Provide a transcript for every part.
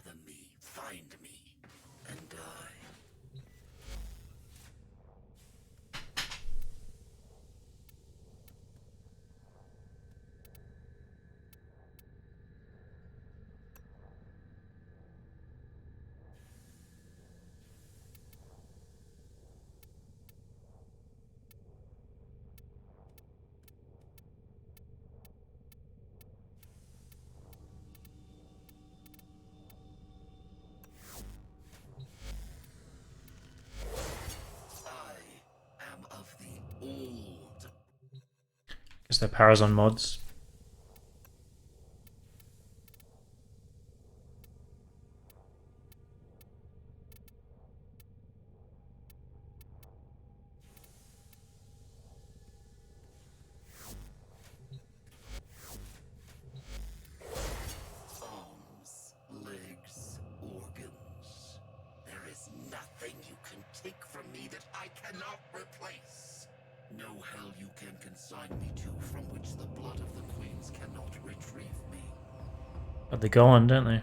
Gather me, find me, and die. I am of the old. Guess their powers on mods. Arms, legs, organs. There is nothing you can take from me that I cannot replace. No hell you can consign me to from which the blood of the queens cannot retrieve me. But they go on, don't they?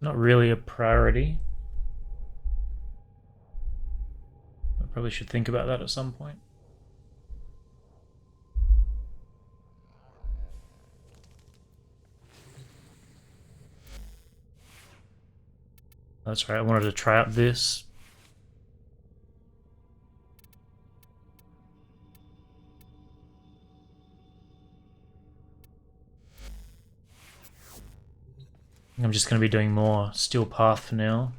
Not really a priority. I probably should think about that at some point. That's right, I wanted to try out this. I'm just going to be doing more Steel Path for now.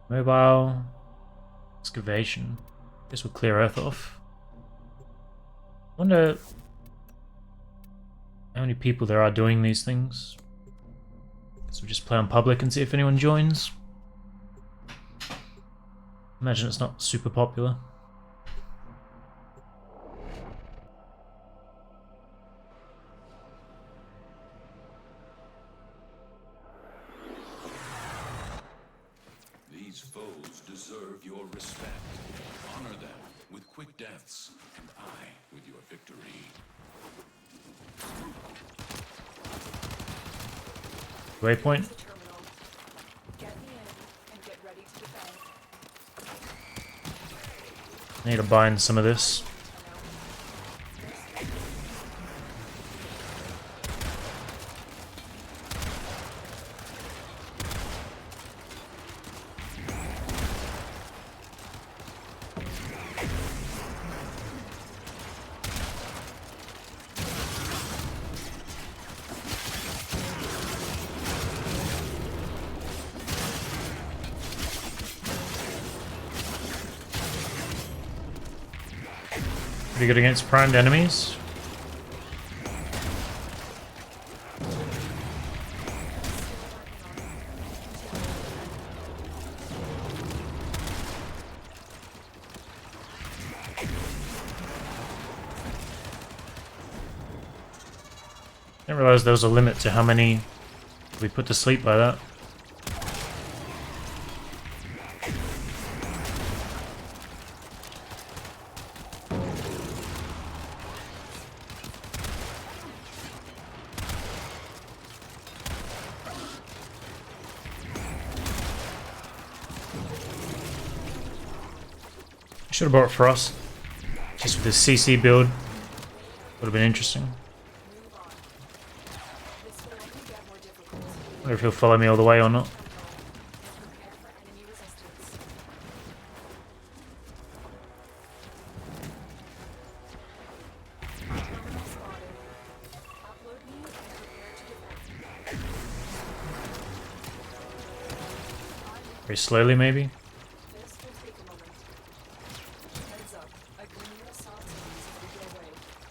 Mobile excavation. This will clear Earth off. Wonder how many people there are doing these things. So we'll just play on public and see if anyone joins. Imagine it's not super popular. These foes deserve your respect. Honor them with quick deaths, and I with your victory. Waypoint. Need to bind some of this. Pretty good against primed enemies. Didn't realize there was a limit to how many we put to sleep by that. Should have brought Frost. Just with this CC build. Would have been interesting. Wonder if he'll follow me all the way or not. Very slowly, maybe.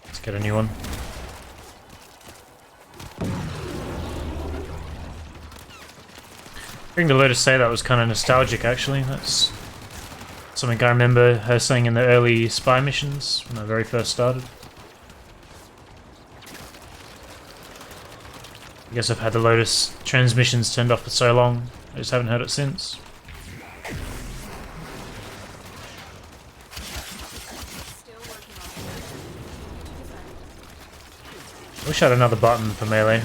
Let's get a new one. Hearing the Lotus say that was kind of nostalgic, actually. That's something I remember her saying in the early spy missions when I very first started. I guess I've had the Lotus transmissions turned off for so long, I just haven't heard it since. Wish I had another button for melee.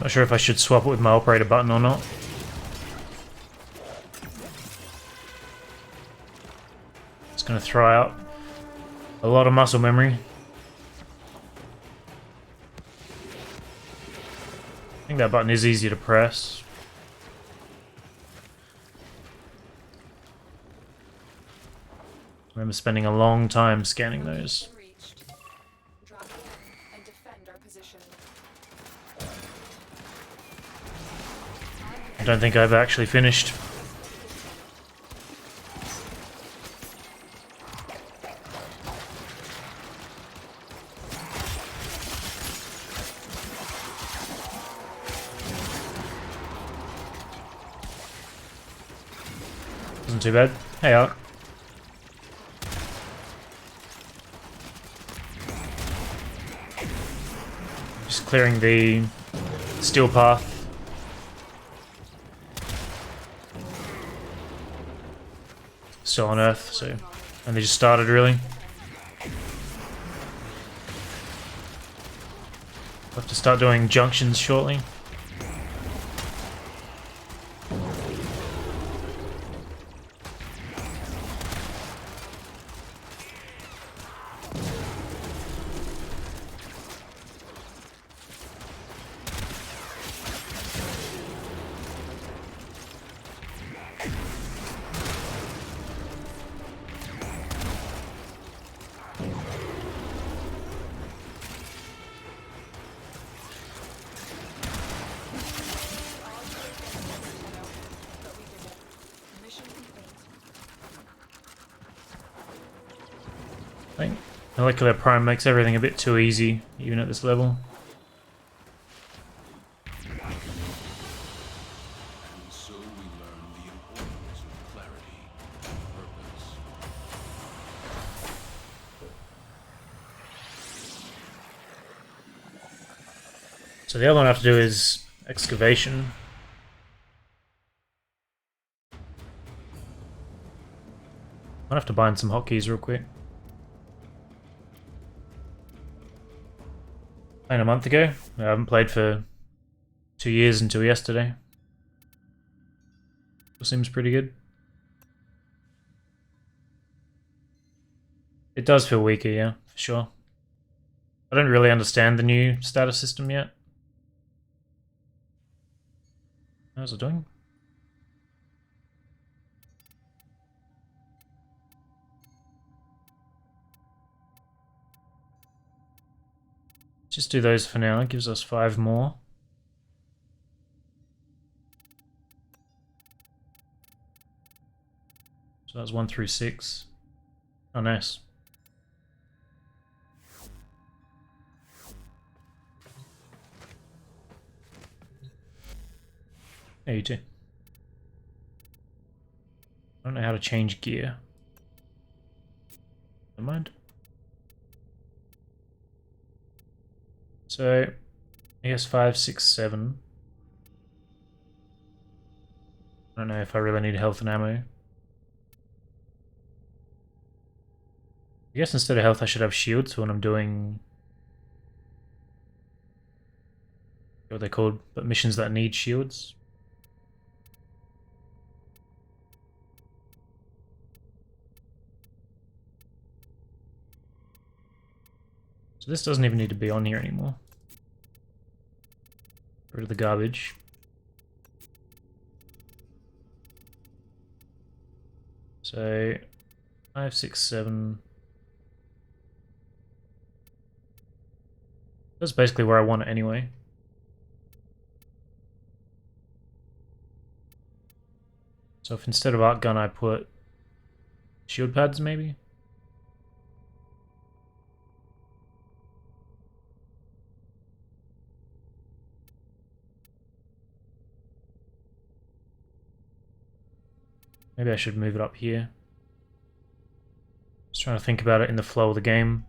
Not sure if I should swap it with my operator button or not. It's going to throw out a lot of muscle memory. I think that button is easy to press. I remember spending a long time scanning those. I don't think I've actually finished. Wasn't too bad. Hey, Art. Just clearing the steel path. Still on Earth, so... And they just started, really. I'll have to start doing junctions shortly. I think Molecular Prime makes everything a bit too easy, even at this level. And so we learn the importance of clarity and purpose. So the other one I have to do is excavation. I'll have to bind some hotkeys real quick. Playing a month ago. I haven't played for 2 years until yesterday. It seems pretty good. It does feel weaker, yeah, for sure. I don't really understand the new status system yet. How's it doing? Just do those for now. It gives us 5 more. So that's 1 through 6. Oh, nice. Yeah, you too. I don't know how to change gear. Never mind. So, I guess 5, 6, 7. I don't know if I really need health and ammo. I guess instead of health I should have shields when I'm doing... what they're called, but missions that need shields. So this doesn't even need to be on here anymore. Get rid of the garbage. So 5, 6, 7. That's basically where I want it anyway. So if instead of arc gun I put shield pads maybe? Maybe I should move it up here. Just trying to think about it in the flow of the game.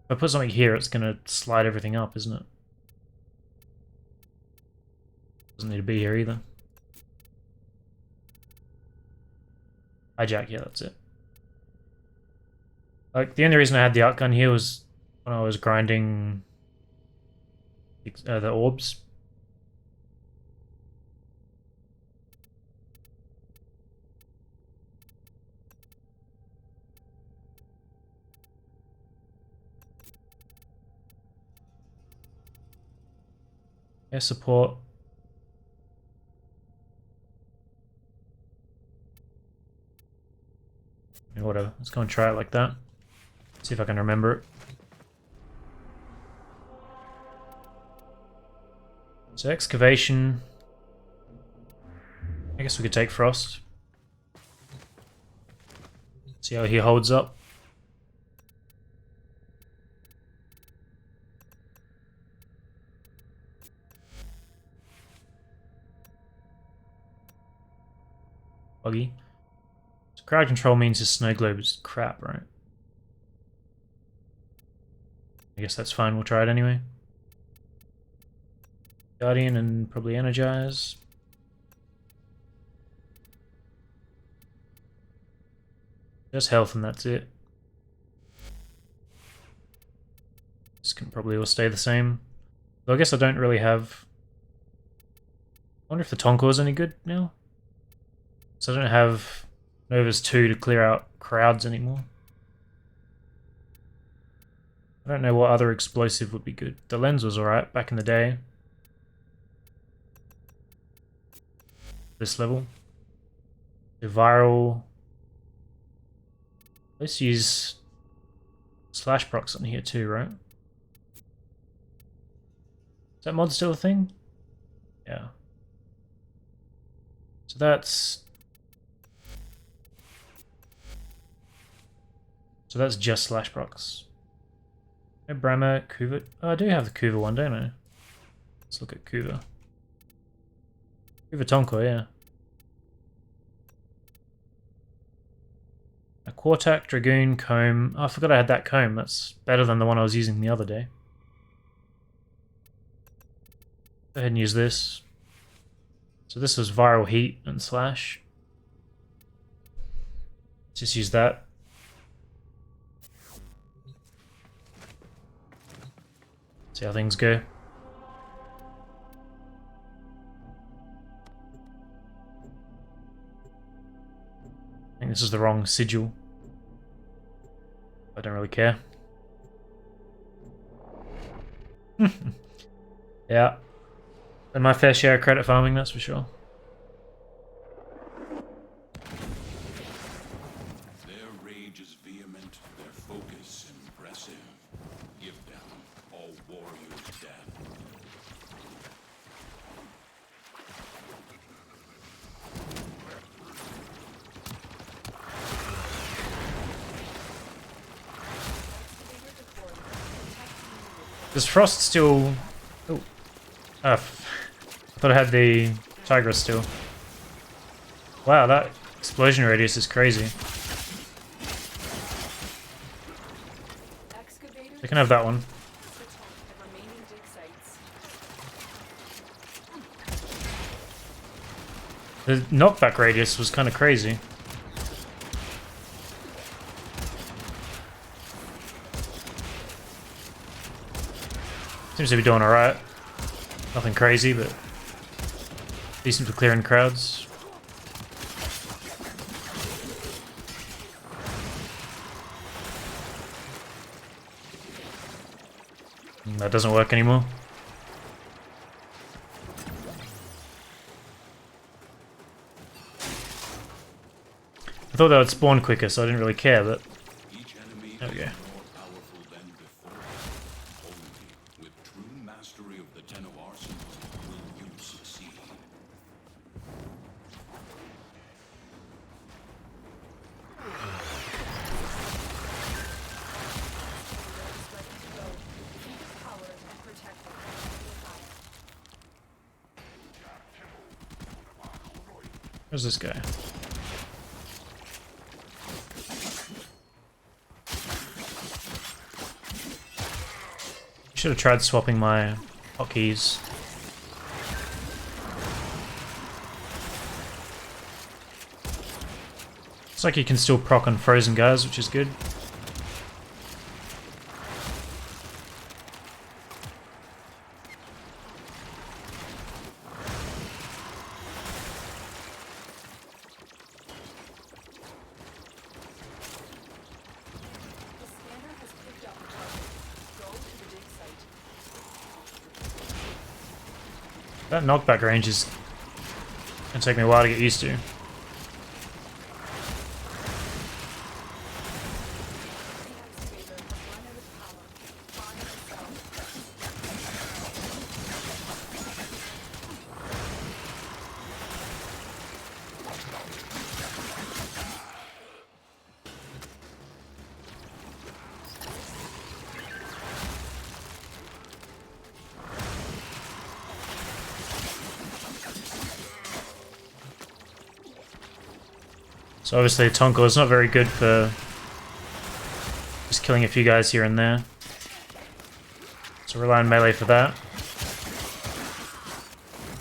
If I put something here, it's going to slide everything up, isn't it? Doesn't need to be here either. Hijack, yeah, that's it. Like, the only reason I had the outgun here was when I was grinding the orbs. Air support. Whatever, let's go and try it like that. See if I can remember it. So excavation. I guess we could take Frost. See how he holds up. Buggy. So crowd control means his snow globe is crap, right? I guess that's fine, we'll try it anyway. Guardian and probably Energize. Just health and that's it. This can probably all stay the same. Though I guess I don't really have... I wonder if the Tonko is any good now? So I don't have Nova's 2 to clear out crowds anymore. I don't know what other explosive would be good. The lens was alright back in the day. This level. The viral. Let's use slash procs on here too, right? Is that mod still a thing? Yeah. So that's... So that's just slash procs. No Brahma, Kuva. Oh, I do have the Kuva one, don't I? Let's look at Kuva. Kuva Tonko, yeah. A Quartak, Dragoon, Comb. Oh, I forgot I had that comb. That's better than the one I was using the other day. Go ahead and use this. So this was Viral Heat and Slash. Just use that. See how things go. I think this is the wrong sigil. I don't really care. Yeah. And my fair share of credit farming, that's for sure. Their rage is vehement, their focus impressive. Give them all warriors death. Does Frost still... Oh. I thought I had the Tigress still. Wow, that explosion radius is crazy. I can have that one. The knockback radius was kind of crazy. Seems to be doing alright. Nothing crazy, but decent for clearing crowds. That doesn't work anymore. I thought that would spawn quicker, so I didn't really care, but Each enemy there we go. is more powerful than before. Only with true mastery of the Ten of Arsenal will you succeed. Where's this guy? Should have tried swapping my hotkeys. Looks like you can still proc on frozen guys, which is good. That knockback range is gonna take me a while to get used to. So obviously Tonko is not very good for just killing a few guys here and there. So rely on melee for that.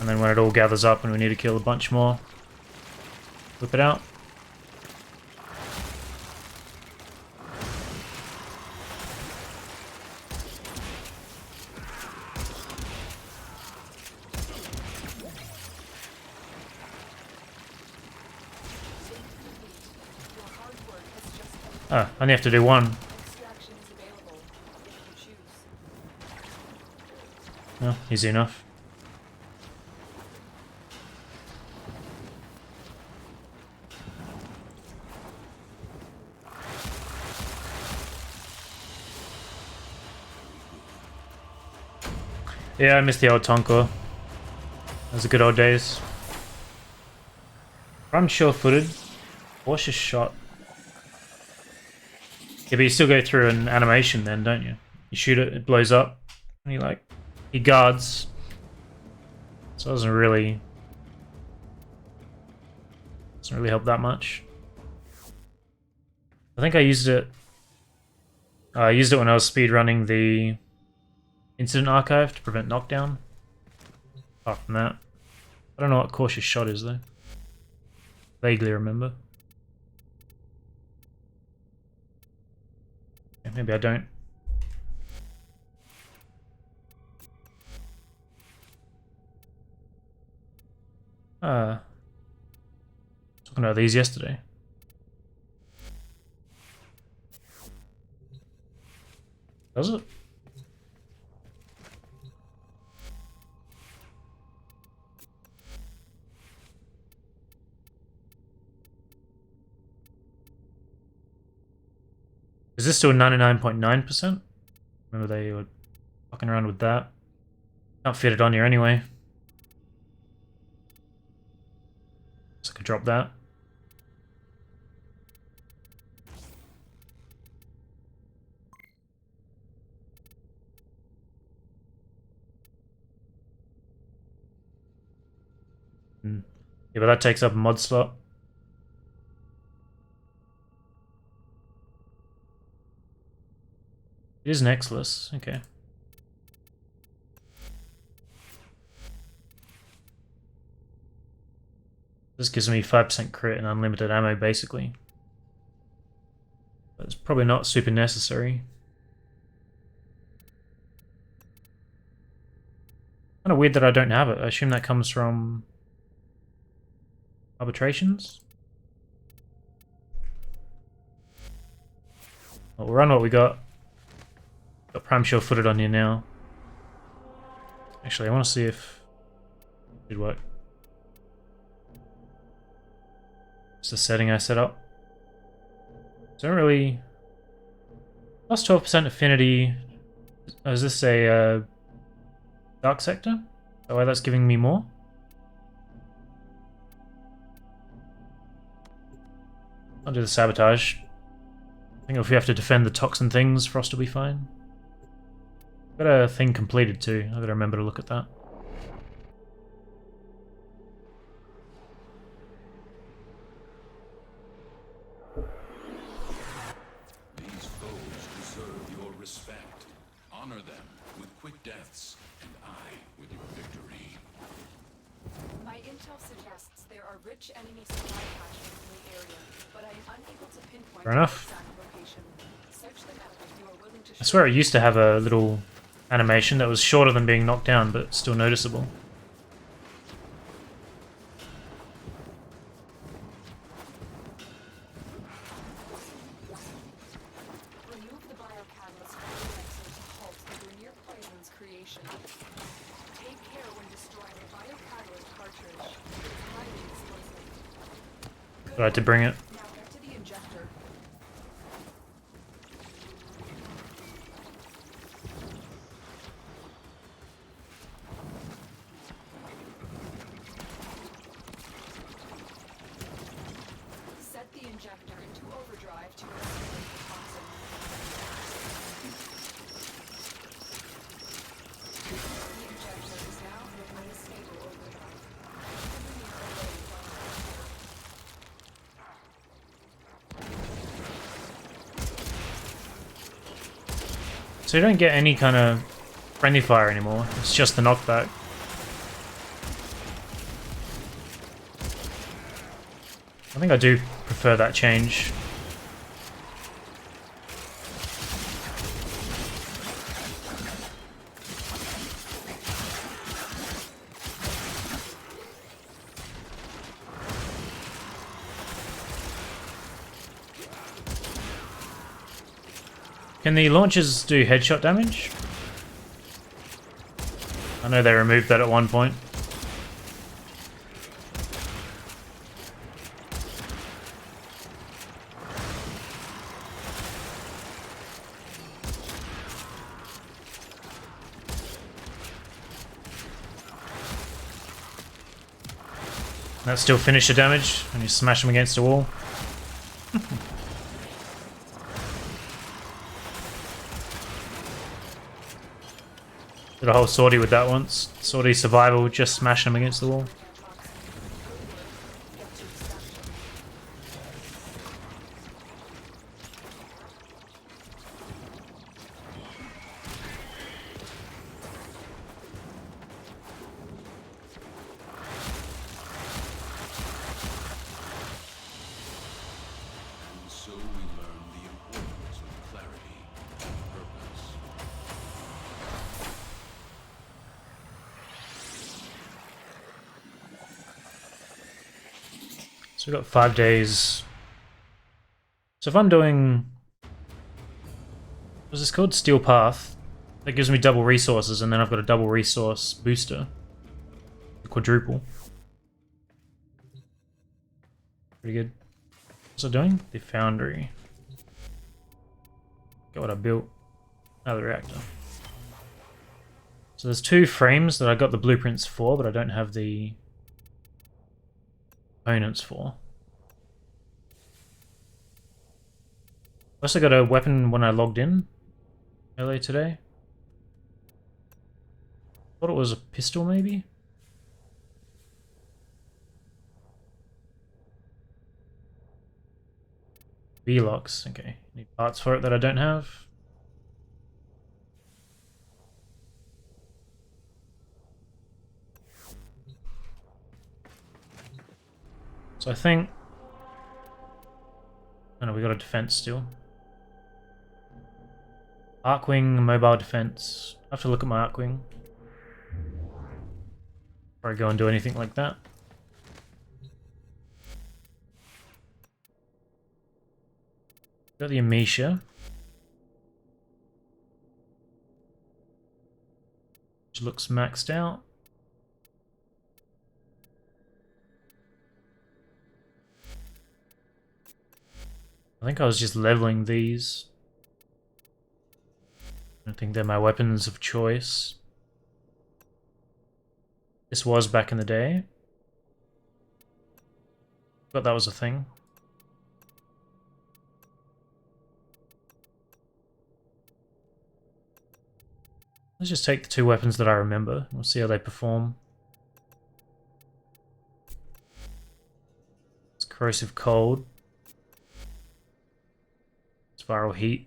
And then when it all gathers up and we need to kill a bunch more, whip it out. Oh, I only have to do one. No, easy enough. Yeah, I miss the old Tonko. Those are good old days. Run sure-footed. Cautious shot. Yeah, but you still go through an animation then, don't you? You shoot it, it blows up, and he guards. So it doesn't really help that much. I think I used it when I was speedrunning the Incident Archive to prevent knockdown. Apart from that, I don't know what cautious shot is though. Vaguely remember. Yeah, maybe I don't. Talking about these yesterday. Does it? Is this still 99.9%? Remember they were fucking around with that. Can't fit it on here anyway. So I could drop that. Yeah, but that takes up a mod slot. It is nextless, okay. This gives me 5% crit and unlimited ammo, basically. But it's probably not super necessary. Kind of weird that I don't have it. I assume that comes from arbitrations? Well, we'll run what we got. Got Prime Shield footed on here now. Actually, I want to see if it did work. It's the setting I set up. So I don't really... Plus 12% affinity. Oh, is this a dark sector? Is that why that's giving me more? I'll do the sabotage. I think if we have to defend the toxin things, Frost will be fine. Got a thing completed too. I gotta remember to look at that. Honor them with quick deaths, and I with your victory. My intel suggests there are rich enemy supply caches in the area, but I am unable to pinpoint Fair enough. their exact location. Search them out if you are willing to I swear it used to have a little animation that was shorter than being knocked down, but still noticeable. remove the biocatalyst from the mixer to halt the Grenier poison's creation. Take care when destroying the biocatalyst cartridge. It is highly explosive. But I had to bring it. Now get to the injector. Set the injector into overdrive to incinerate the toxin. The injector is now in an unstable overdrive. Keep the Grenier away from it. So you don't get any kind of friendly fire anymore. It's just the knockback. I think I do prefer that change. Can the launchers do headshot damage? I know they removed that at one point. That still finish the damage when you smash them against a wall. Did a whole sortie with that once. Sortie survival, just smash them against the wall. And so we learn the importance of clarity and purpose. So we've got 5 days. So if I'm doing... What's this called? Steel Path. That gives me double resources, and then I've got a double resource booster. Quadruple. Pretty good. What's it doing? The foundry. Got what I built. Another reactor. So there's 2 frames that I got the blueprints for, but I don't have the components for. I also got a weapon when I logged in earlier today. Thought it was a pistol, maybe? V-locks, okay. Need parts for it that I don't have. So I think... Oh no, we got a defense still. Arcwing, mobile defense. I have to look at my Arcwing. Before I go and do anything like that. Got the Amisha. Which looks maxed out. I think I was just leveling these. I don't think they're my weapons of choice. This was back in the day. But that was a thing. Let's just take the 2 weapons that I remember. We'll see how they perform. It's corrosive cold. Spiral heat.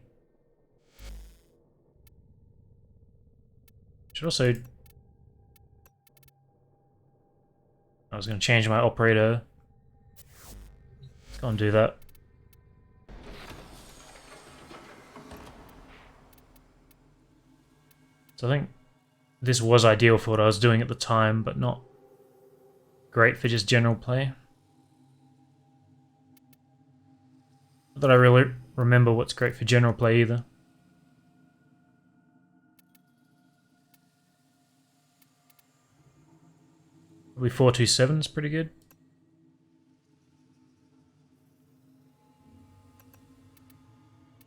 Should also... I was going to change my operator. Let's go and do that. So I think this was ideal for what I was doing at the time, but not great for just general play. Not that I really remember what's great for general play either. Probably 427 is pretty good.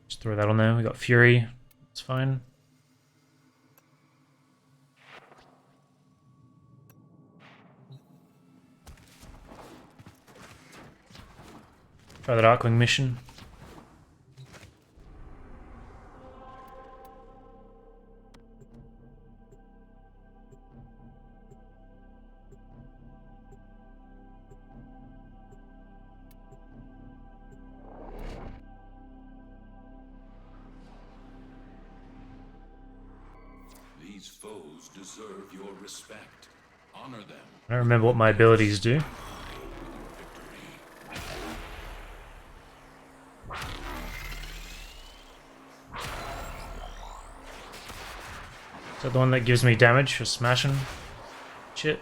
Just throw that on there. We got Fury. It's fine. Try that Arcwing mission. These foes deserve your respect. Honor them. I don't remember what my abilities do. Is that the one that gives me damage for smashing shit?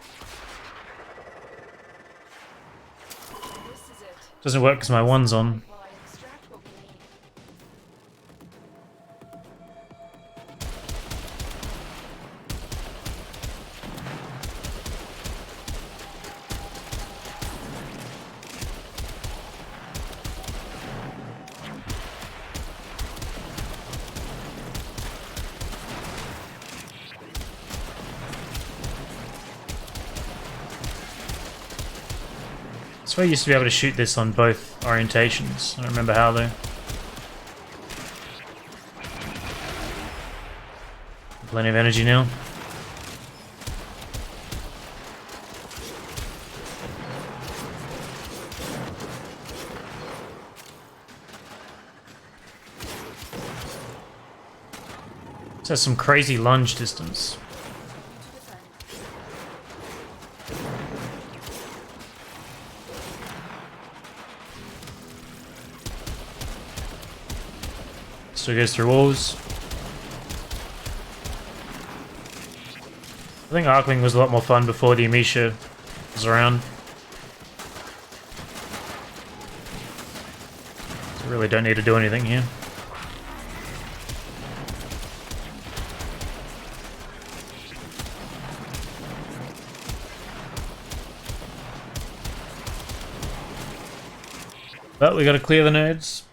This is it. Doesn't work because my one's on. While I extract what we need. I swear I used to be able to shoot this on both orientations. I don't remember how though. Plenty of energy now. This has some crazy lunge distance. Still goes through walls. I think Arcwing was a lot more fun before the Amisha was around. So really don't need to do anything here. But we gotta clear the nodes.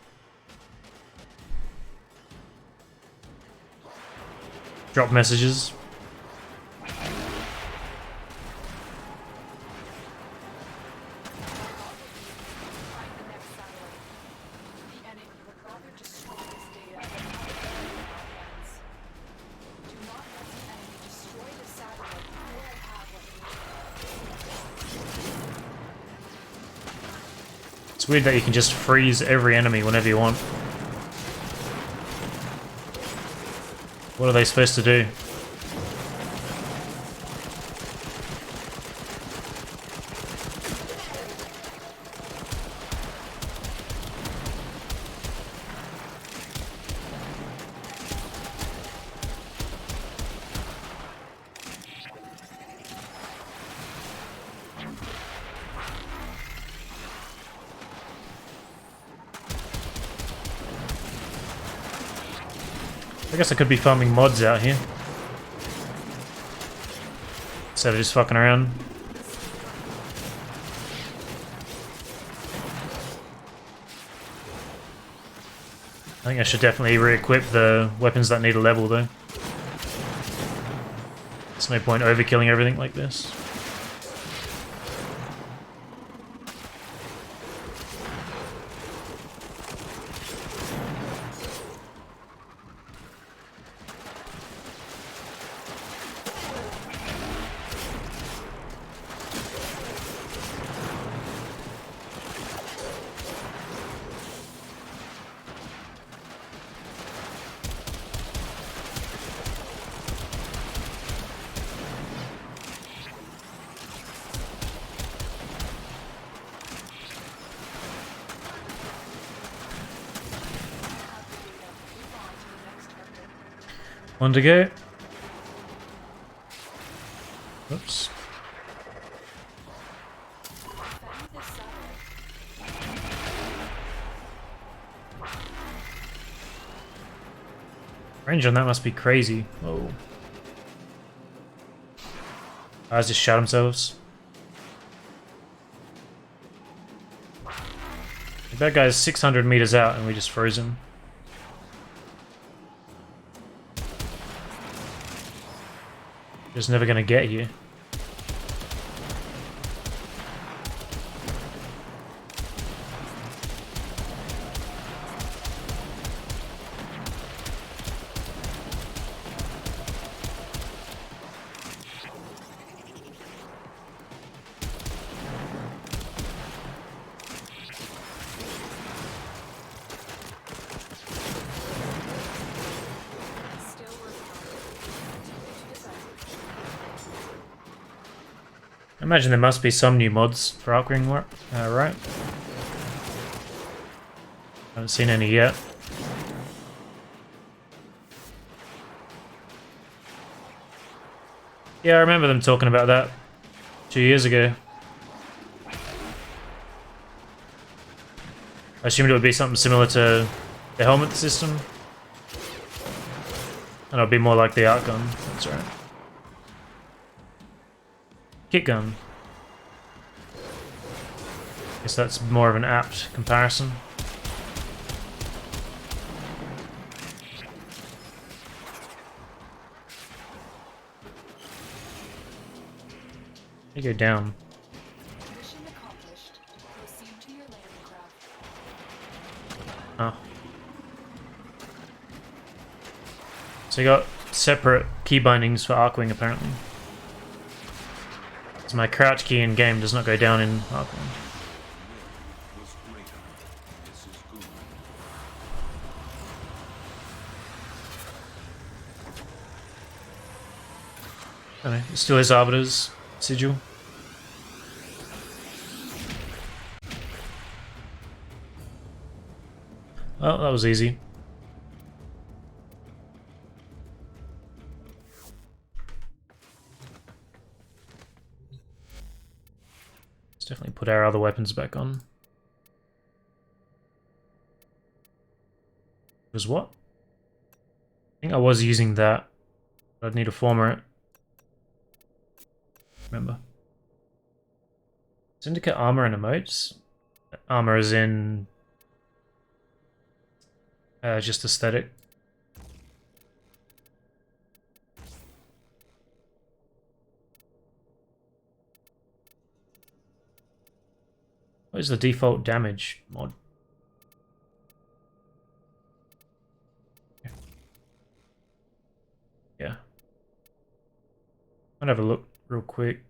Drop messages. Find the next satellite. The enemy would rather destroy this data than have it in our hands. Do not let the enemy destroy the satellite before I have what we need. It's weird that you can just freeze every enemy whenever you want. What are they supposed to do? I guess I could be farming mods out here. Instead of just fucking around. I think I should definitely re-equip the weapons that need a level though. There's no point overkilling everything like this. One to go. Oops. Defend this satellite. Range on that must be crazy. Oh. Guys just shot themselves. That guy's 600 meters out and we just froze him. Just never gonna get here. Still working on it. Continue to defend. I imagine there must be some new mods for Arcring, right? Haven't seen any yet. Yeah, I remember them talking about that 2 years ago. I assumed it would be something similar to the helmet system. And it'll be more like the art gun. That's right. Kit gun. Guess that's more of an apt comparison. You go down. Mission accomplished. Proceed to your landing craft. Oh. So you got separate key bindings for Arcwing apparently. So my crouch key in game does not go down in Arcwing. Was greater. This is good. I don't know, it still has Arbiter's sigil. Well, that was easy. Let's definitely put our other weapons back on. Was what? I think I was using that. I'd need to former it. Remember. Syndicate armor and emotes. Armor is in just aesthetic. What is the default damage mod? Yeah. I'll have a look real quick.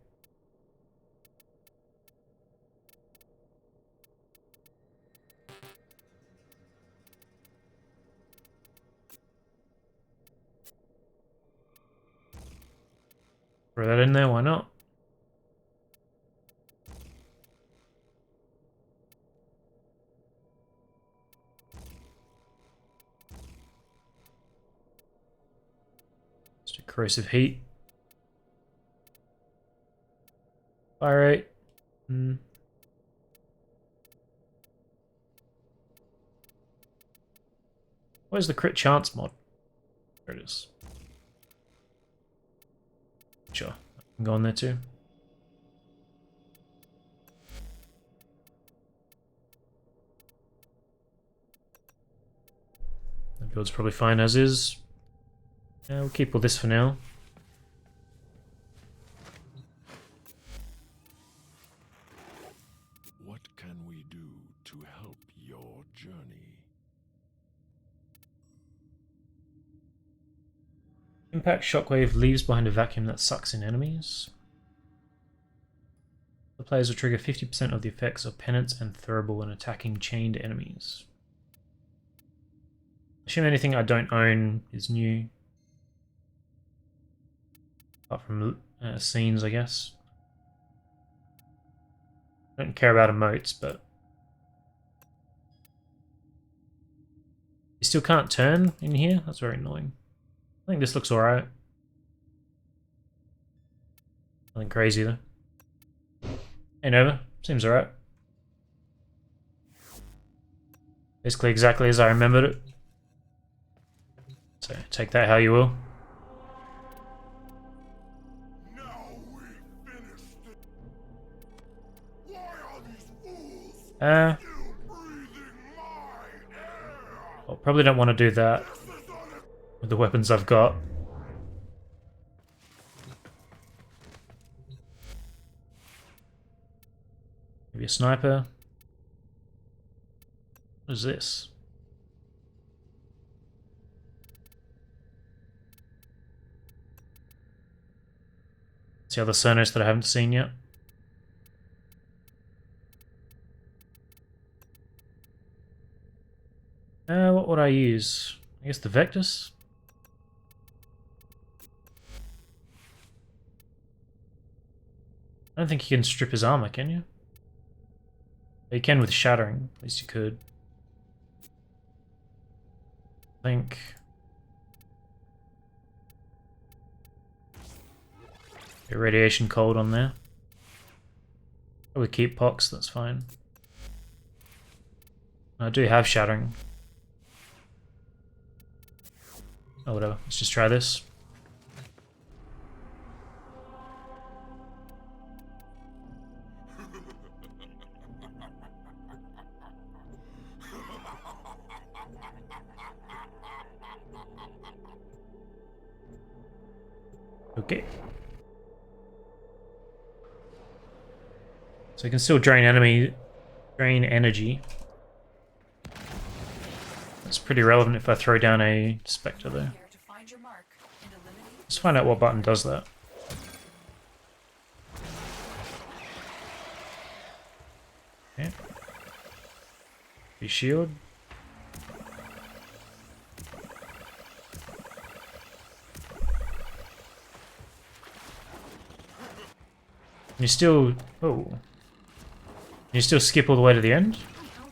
Throw that in there, why not? Just a corrosive heat. Fire rate. Where's the crit chance mod? There it is. Sure, I can go on there too. The build's probably fine as is. Yeah, we'll keep all this for now. What can we do to help your journey? Impact shockwave leaves behind a vacuum that sucks in enemies. The players will trigger 50% of the effects of penance and throwable when attacking chained enemies. Assume anything I don't own is new. Apart from scenes, I guess. I don't care about emotes, but... You still can't turn in here? That's very annoying. I think this looks alright. Nothing crazy though. Hey Nova, seems alright. Basically exactly as I remembered it. So take that how you will. Now we've finished it. Why are these fools Uh, still breathing my air? well, probably don't want to do that This is unacceptable. with the weapons I've got. Maybe a sniper. What is this? It's the other Sonos that I haven't seen yet. What would I use? I guess the Vectus? I don't think you can strip his armor, can you? You can with shattering, at least you could. I think... Get radiation cold on there. Probably keep pox, that's fine. I do have shattering. Oh, whatever. Let's just try this. Okay. So you can still drain energy. That's pretty relevant if I throw down a Spectre though. Prepare to find your mark and eliminate. Let's find out what button does that. Okay. Be shield. Can you still... Oh. Can you still skip all the way to the end?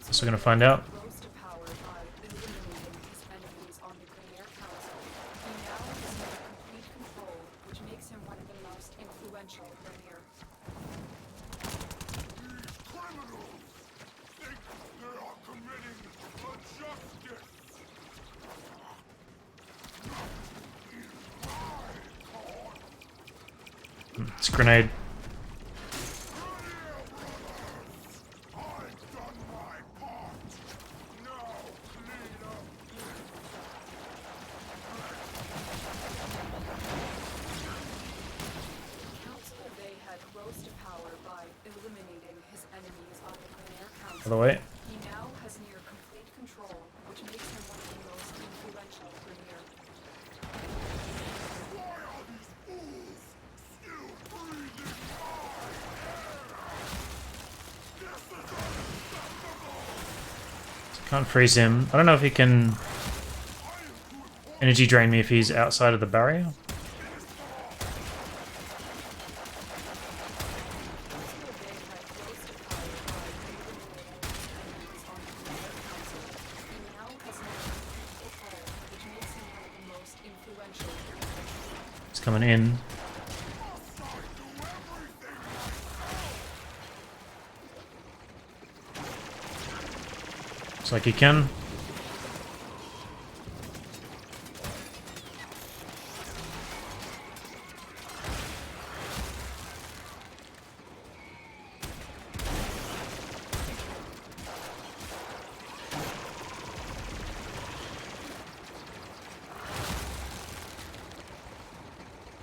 Guess we're gonna find out. Rose to power by eliminating his enemies on the Grenier Council. He now has near complete control, which makes him one of the most influential Grenier. These criminals think they are committing a justice. It's a grenade. I've done my part. Now clean up Council they had rose to power by eliminating his enemies on the Grenier Council. By the way. He now has near complete control, which makes him one of the most influential Grenier. Why are these fools still breathing my air? This is unacceptable. Can't freeze him. I don't know if he can energy drain me if he's outside of the barrier. It's coming in. Looks like he can.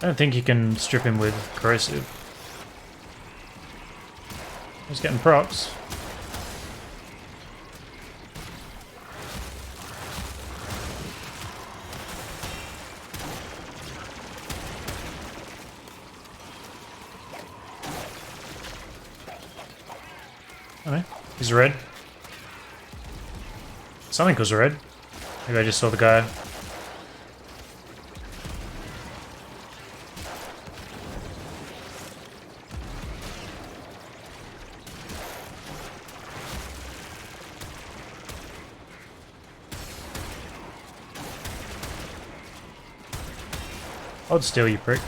I don't think you can strip him with corrosive. He's getting procs. Oh, he's red. Something was red. Maybe I just saw the guy. Hold still, you prick.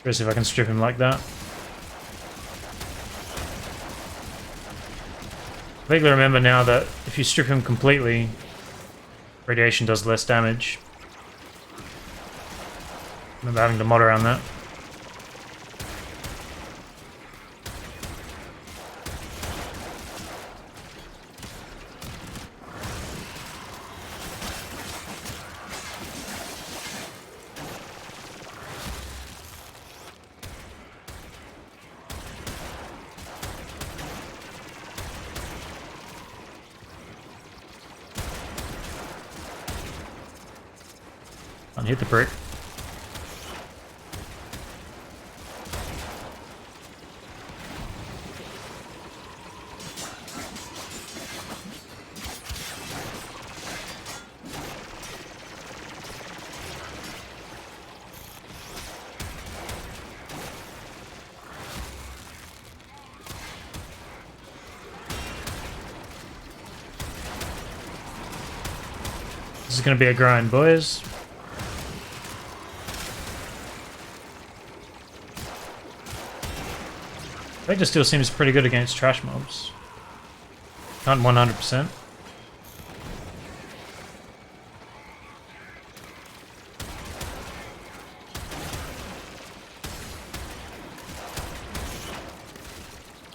Let's see if I can strip him like that. I vaguely remember now that if you strip him completely, radiation does less damage. I remember having to mod around that. And hit the brick. This is going to be a grind, boys. Vector still seems pretty good against trash mobs. Not 100%.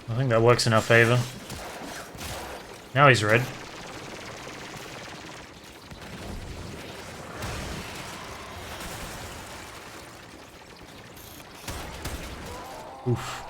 I think that works in our favor. Now he's red. Oof.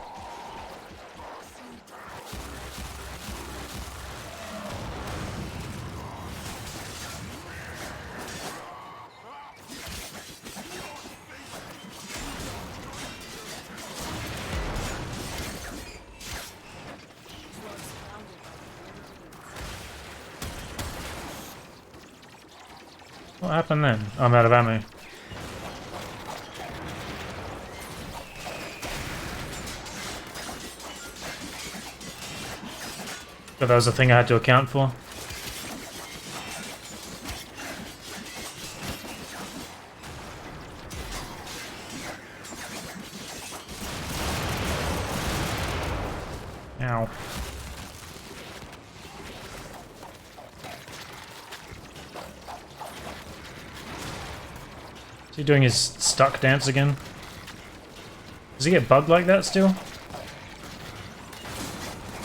What happened then? I'm out of ammo. But that was the thing I had to account for. Ow. Is he doing his stuck dance again? Does he get bugged like that still?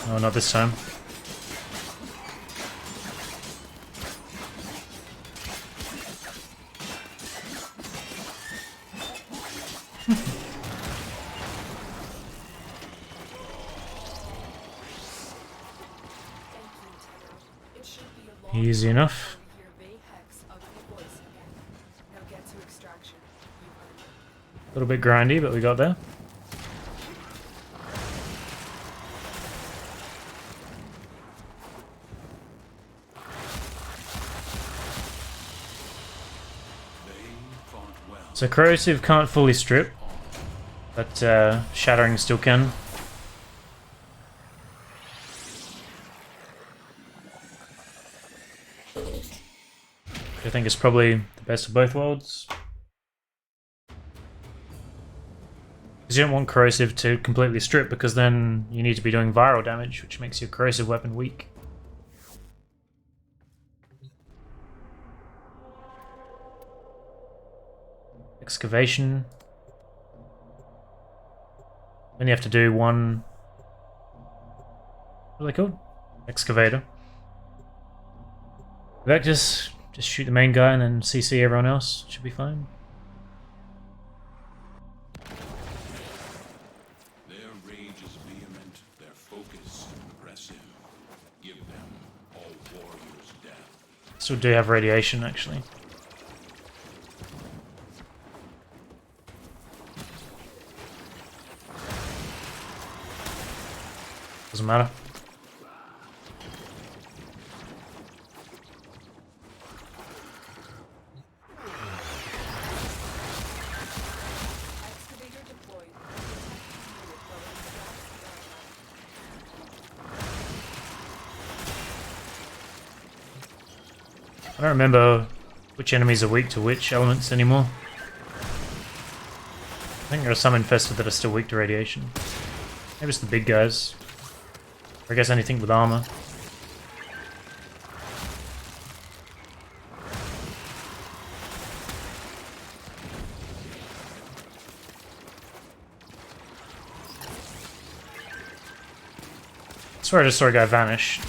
Oh, not this time. Easy enough. A little bit grindy, but we got there. So corrosive can't fully strip, but shattering still can. I think it's probably the best of both worlds. Because you don't want corrosive to completely strip, because then you need to be doing viral damage, which makes your corrosive weapon weak. Excavation. Then you have to do one... What are they called? Excavator. Vectors, just shoot the main guy and then CC everyone else. Should be fine. Their rage is vehement, their focus impressive. Give them all warriors' death. Still do have radiation, actually. Doesn't matter. I don't remember which enemies are weak to which elements anymore. I think there are some infested that are still weak to radiation. Maybe it's the big guys. Or I guess anything with armor. I swear I just saw a guy vanish.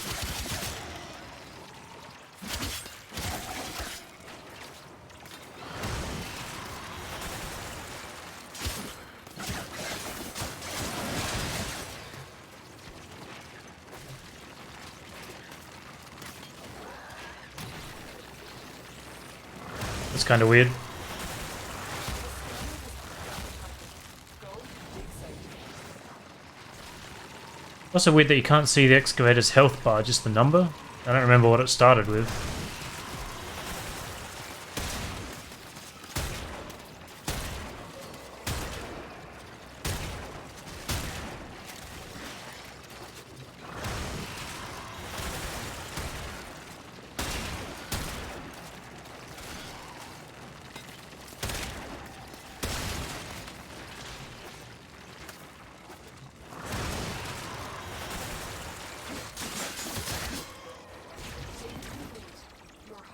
That's kind of weird. Also weird that you can't see the excavator's health bar, just the number. I don't remember what it started with.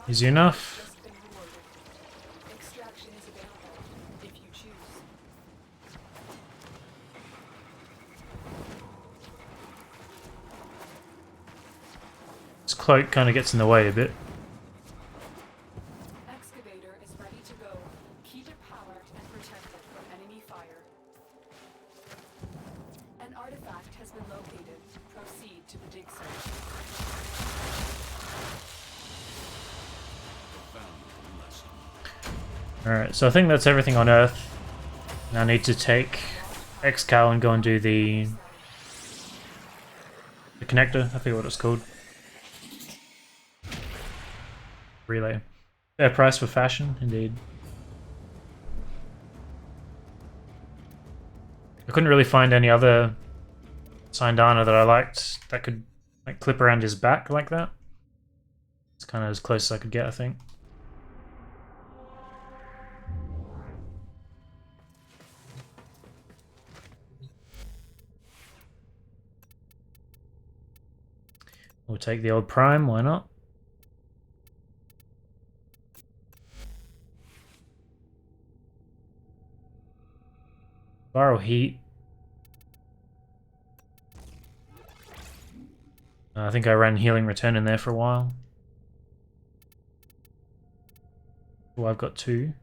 Easy enough. Just been rewarded. Extraction is available if you choose. This cloak kind of gets in the way a bit. Excavator is ready to go. Keep it powered and protected from enemy fire. An artifact has been located. Proceed to the dig site. Alright, so I think that's everything on Earth. Now I need to take Excal and go and do the connector. I forget what it's called. Relay. Fair price for fashion, indeed. I couldn't really find any other Sindana that I liked that could like clip around his back like that. It's kind of as close as I could get, I think. We'll take the old Prime, why not? Viral heat. I think I ran healing return in there for a while. Oh, I've got 2.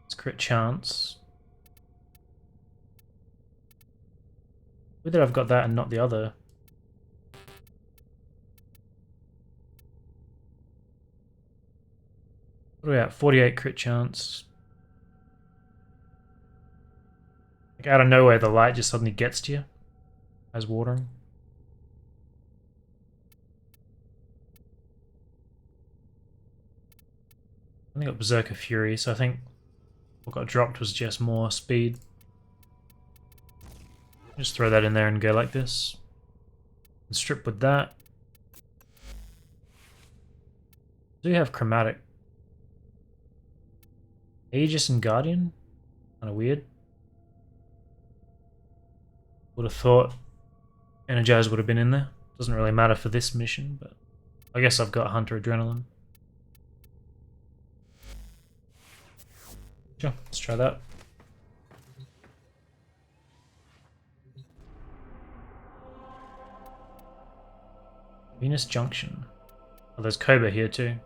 It's crit chance. Weird that I've got that and not the other. What are we at? 48 crit chance. Like out of nowhere, the light just suddenly gets to you as watering. I think I got Berserker Fury, so I think what got dropped was just more speed. Just throw that in there and go like this. And strip with that. Do you have chromatic? Aegis and Guardian? Kinda weird. Would have thought Energize would have been in there. Doesn't really matter for this mission, but I guess I've got Hunter Adrenaline. Sure, let's try that. Venus Junction. Oh, there's Cobra here too.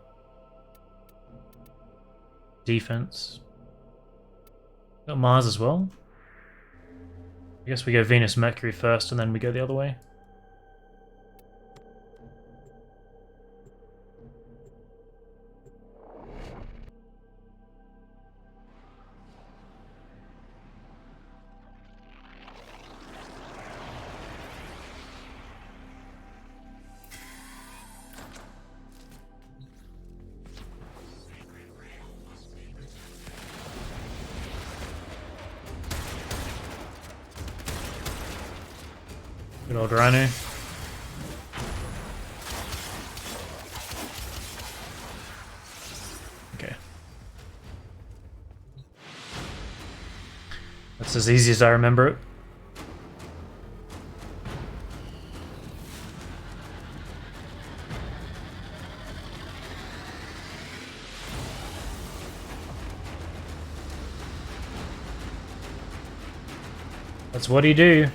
Defense. Got Mars as well. I guess we go Venus Mercury first and then we go the other way. Good old Rhino. That's as easy as I remember it. That's what he do.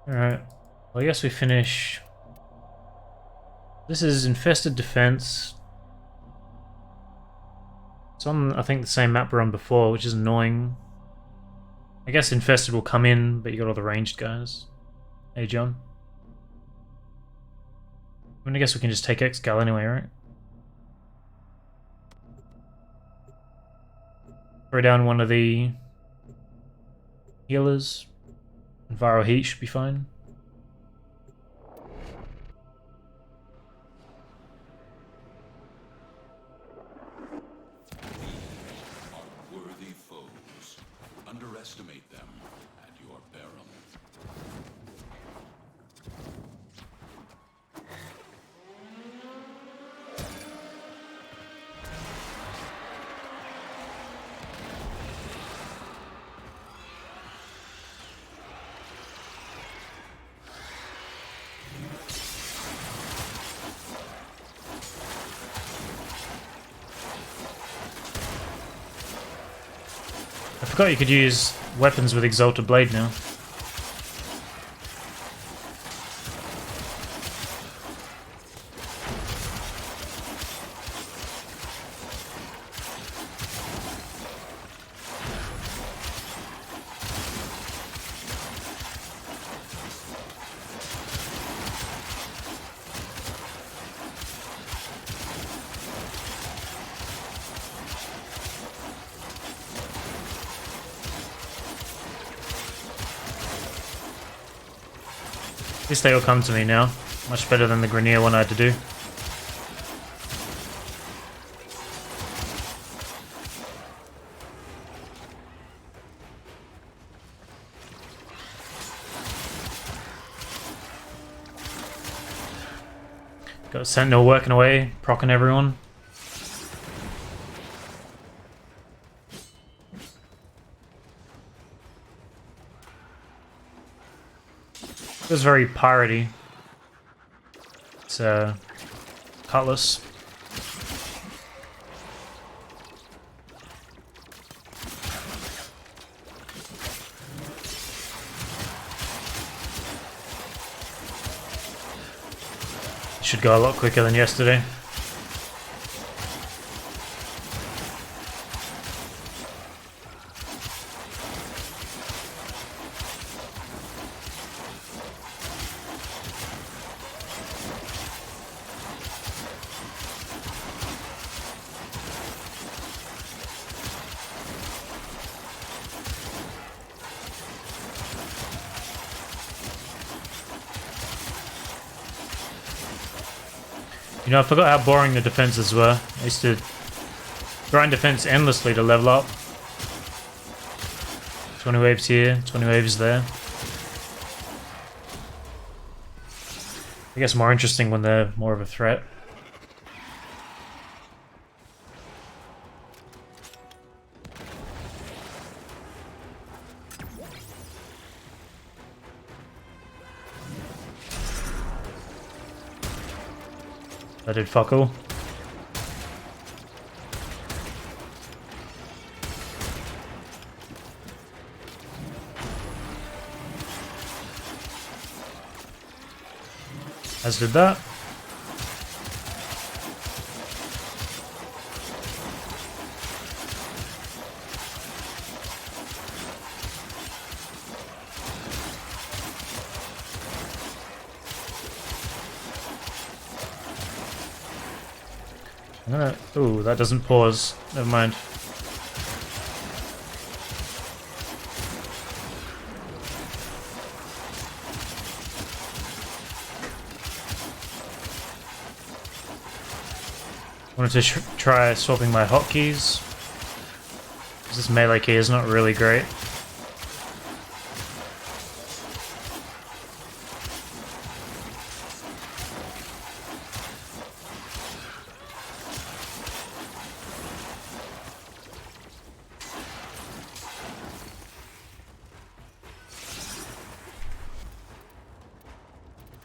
Alright. Well, I guess we finish. This is Infested Defense. It's on, I think, the same map we're on before, which is annoying. I guess Infested will come in, but you got all the ranged guys. Hey, John. I mean, I guess we can just take Excal anyway, right? Throw down one of the healers. And Viral Heat should be fine. Are worthy foes. Underestimate them at your peril. I forgot you could use weapons with Exalted Blade now. At least they all come to me now. Much better than the Grenier one I had to do. Got Sentinel working away, proccing everyone. It was very piratey. It's Cutlass. Should go a lot quicker than yesterday. You know, I forgot how boring the defenses were. I used to grind defense endlessly to level up. 20 waves here, 20 waves there. I guess more interesting when they're more of a threat. I did fuck all. As did that. Ooh, that doesn't pause. Never mind. Wanted to try swapping my hotkeys. This melee key is not really great.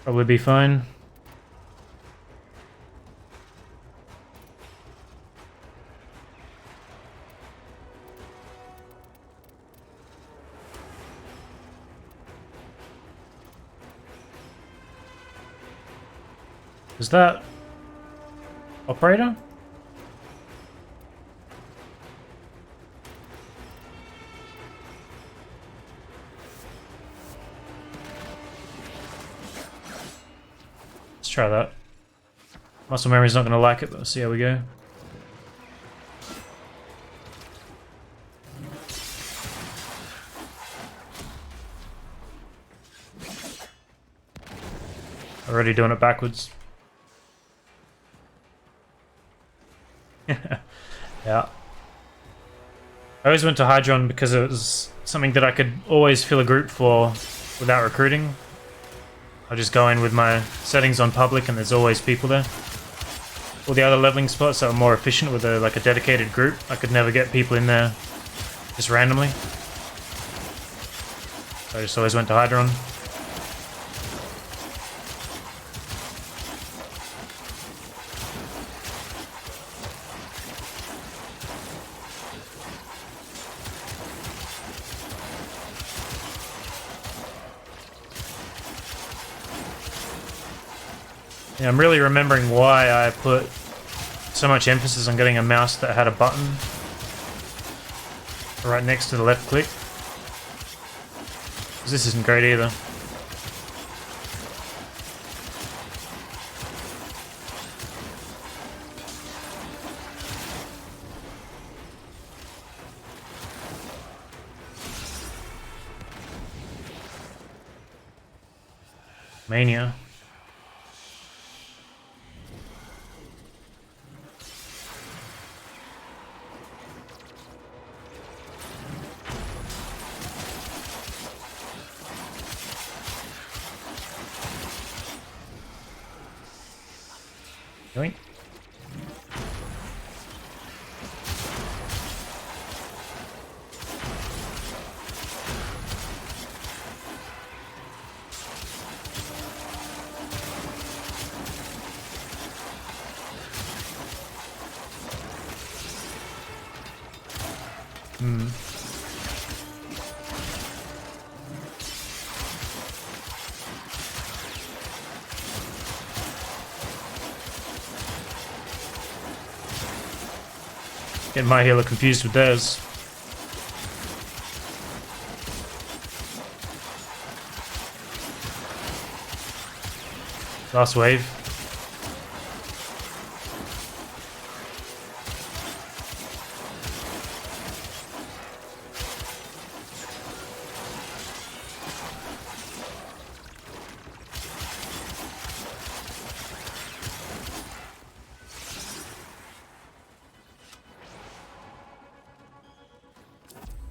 Probably be fine. Is that operator? Let's try that. Muscle memory's not going to like it, but let's see how we go. Already doing it backwards. Yeah. I always went to Hydron because it was something that I could always fill a group for without recruiting. I just go in with my settings on public and there's always people there. All the other leveling spots that were more efficient with a dedicated group, I could never get people in there just randomly. So I just always went to Hydron. Yeah, I'm really remembering why I put so much emphasis on getting a mouse that had a button right next to the left click. Because this isn't great either. Mania. Yoink. Getting my healer confused with theirs. Last wave.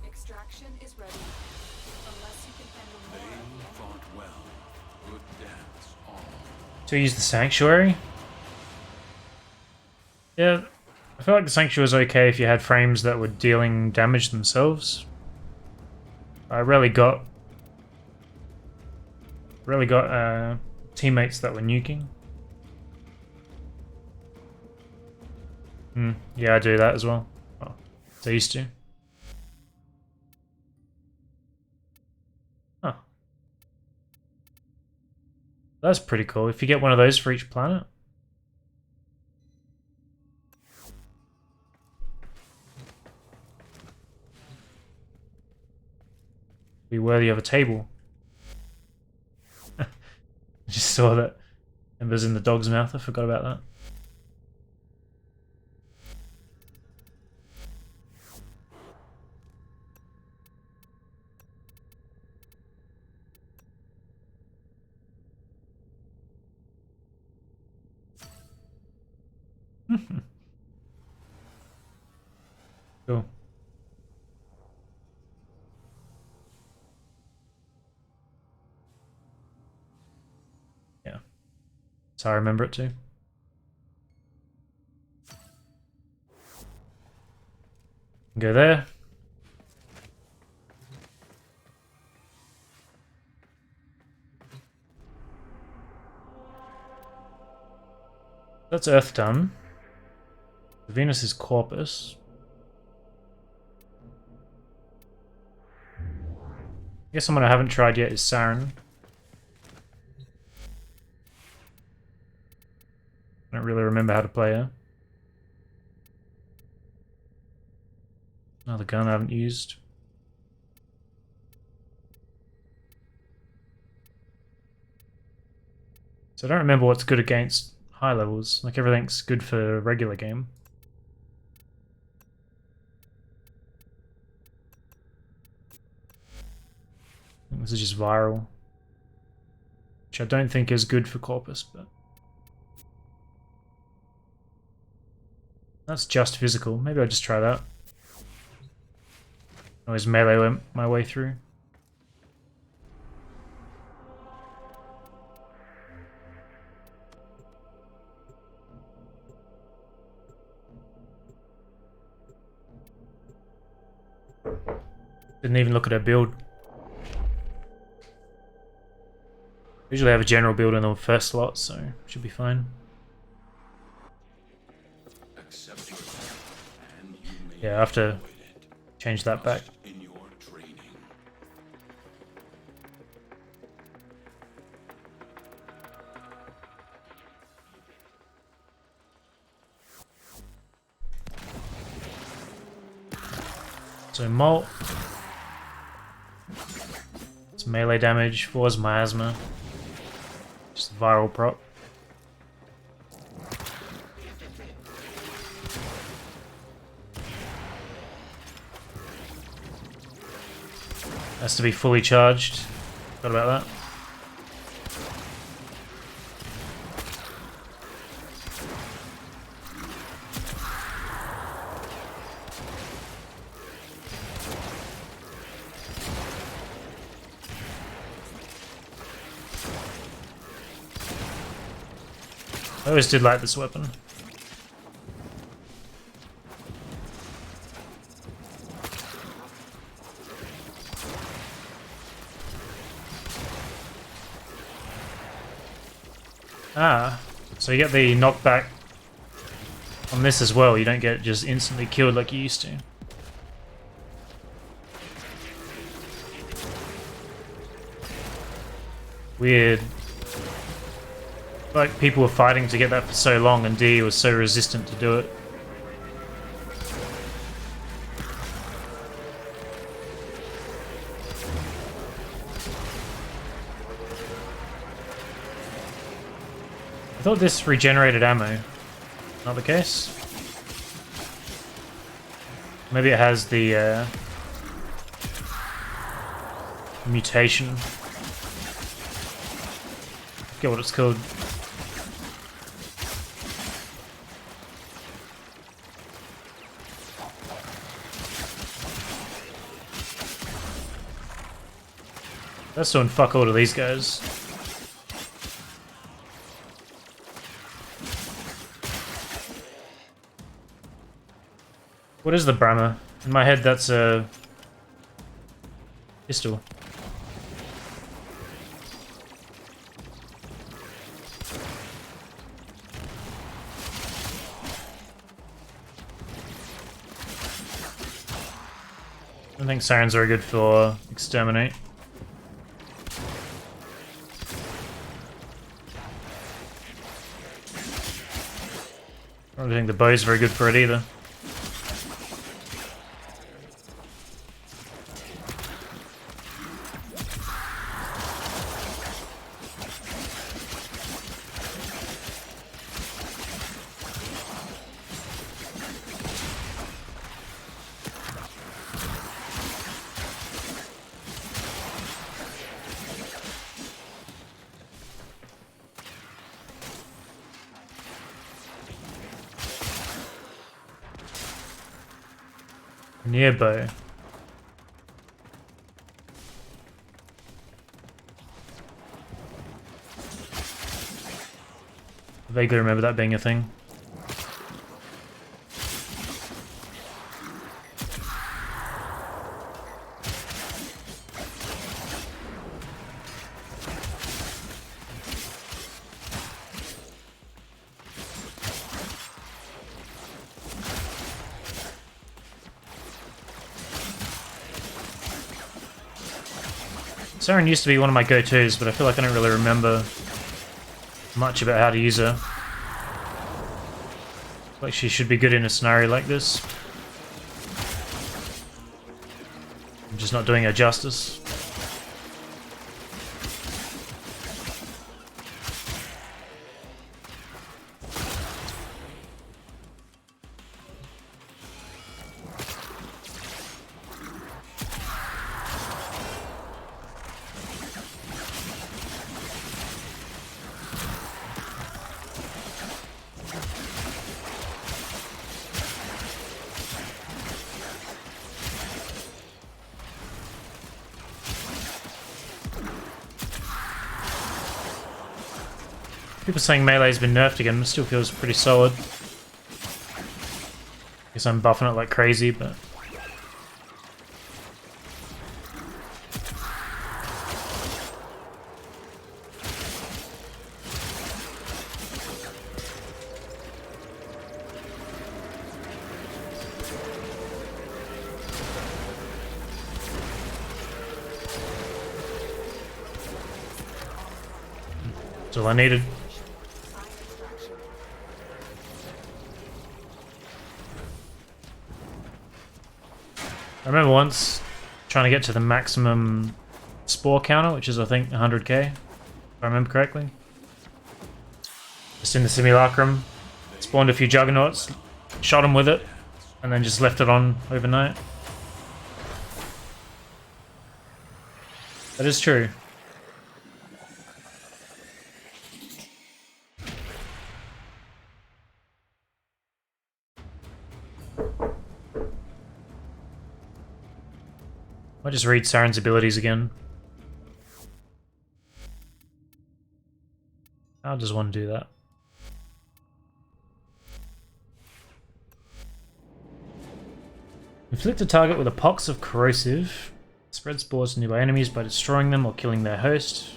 Extraction is ready. Unless you can handle more They of the enemy. fought well. Good dance, all. To use the Sanctuary? Yeah, I feel like the Sanctuary was okay if you had frames that were dealing damage themselves. I rarely got teammates that were nuking. Yeah, I do that as well. Oh, I used to. Huh. That's pretty cool. If you get one of those for each planet. Be worthy of a table. I just saw that Ember's in the dog's mouth. I forgot about that. Cool. Yeah. That's how I remember it too. Go there. That's Earth done. Venus is Corpus. I guess someone I haven't tried yet is Saren. I don't really remember how to play her. Another gun I haven't used. So I don't remember what's good against high levels. Like everything's good for a regular game. This is just viral. Which I don't think is good for Corpus, but... That's just physical. Maybe I'll just try that. Always melee my way through. Didn't even look at her build. Usually I have a general build in the first slot, so should be fine. Accept your path, and you may Yeah, I have to avoid it. change that back. In your training. So Molt. It's melee damage, 4's miasma. Just a viral prop. Has to be fully charged. Forgot about that. I always did like this weapon. Ah, so you get the knockback on this as well. You don't get just instantly killed like you used to. Weird. Like people were fighting to get that for so long and D was so resistant to do it. I thought this regenerated ammo. Not the case? Maybe it has the mutation. I forget what it's called. That's doing fuck all to these guys. What is the Brahma? In my head that's a pistol. I don't think sirens are good for exterminate. I don't think the bow's very good for it either. Nearby. I vaguely remember that being a thing. Siren used to be one of my go-tos, but I feel like I don't really remember much about how to use her. Like she should be good in a scenario like this. I'm just not doing her justice. People saying melee's been nerfed again, but still feels pretty solid. Guess I'm buffing it like crazy, but... that's all I needed. I remember once trying to get to the maximum spore counter, which is I think 100k, if I remember correctly. Just in the simulacrum, spawned a few juggernauts, shot them with it, and then just left it on overnight. That is true. I'll just read Siren's abilities again. How does one do that? Inflict a target with a pox of corrosive. Spread spores to nearby enemies by destroying them or killing their host.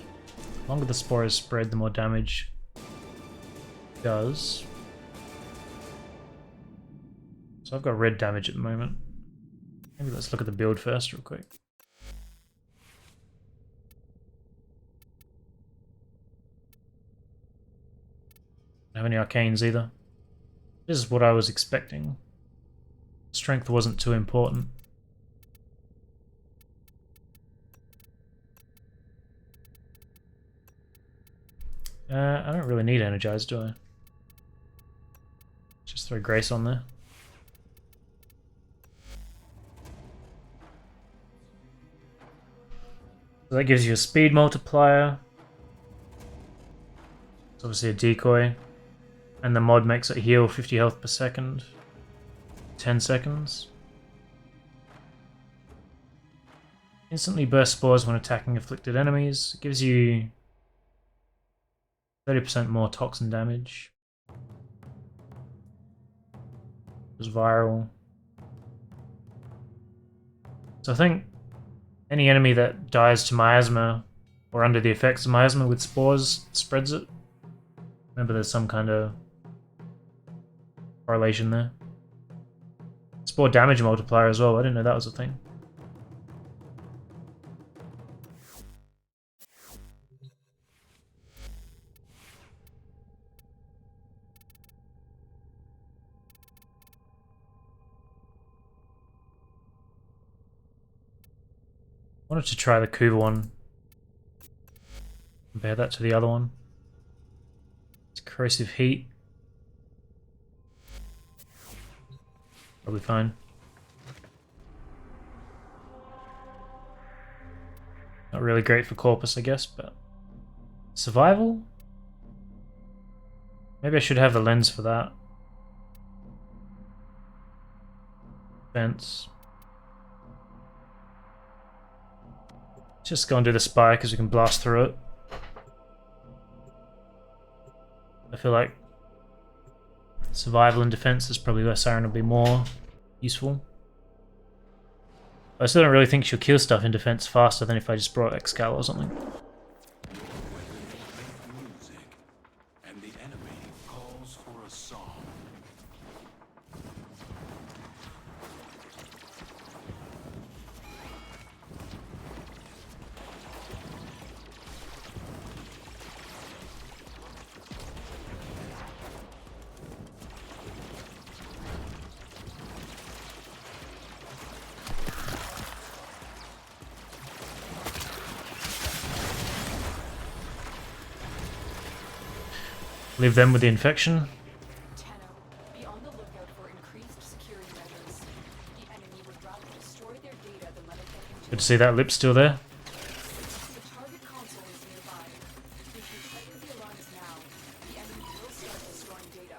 The longer the spore is spread, the more damage it does. So I've got red damage at the moment. Maybe let's look at the build first real quick. Don't have any arcanes either. This is what I was expecting. Strength wasn't too important. I don't really need energize, do I? Just throw grace on there. So that gives you a speed multiplier. It's obviously a decoy. And the mod makes it heal 50 health per second. 10 seconds. Instantly burst spores when attacking afflicted enemies. It gives you 30% more toxin damage. It's viral. So I think any enemy that dies to miasma or under the effects of miasma with spores spreads it. Remember there's some kind of correlation there. Spore damage multiplier as well, I didn't know that was a thing. Wanted to try the Kuva one. Compare that to the other one. It's corrosive heat. Probably fine. Not really great for Corpus, I guess, but... Survival? Maybe I should have the lens for that. Defense. Just go and do the spire because we can blast through it. I feel like survival and defense is probably where Siren will be more useful. I still don't really think she'll kill stuff in defense faster than if I just brought Excalibur or something. Music, and the enemy calls for a song. Leave them with the infection. Tenno, be on the lookout for increased security measures. The enemy would rather destroy their data than let it get into Good to see that lip still there. the target console is nearby. If you trigger the alarms now, the enemy will start destroying data.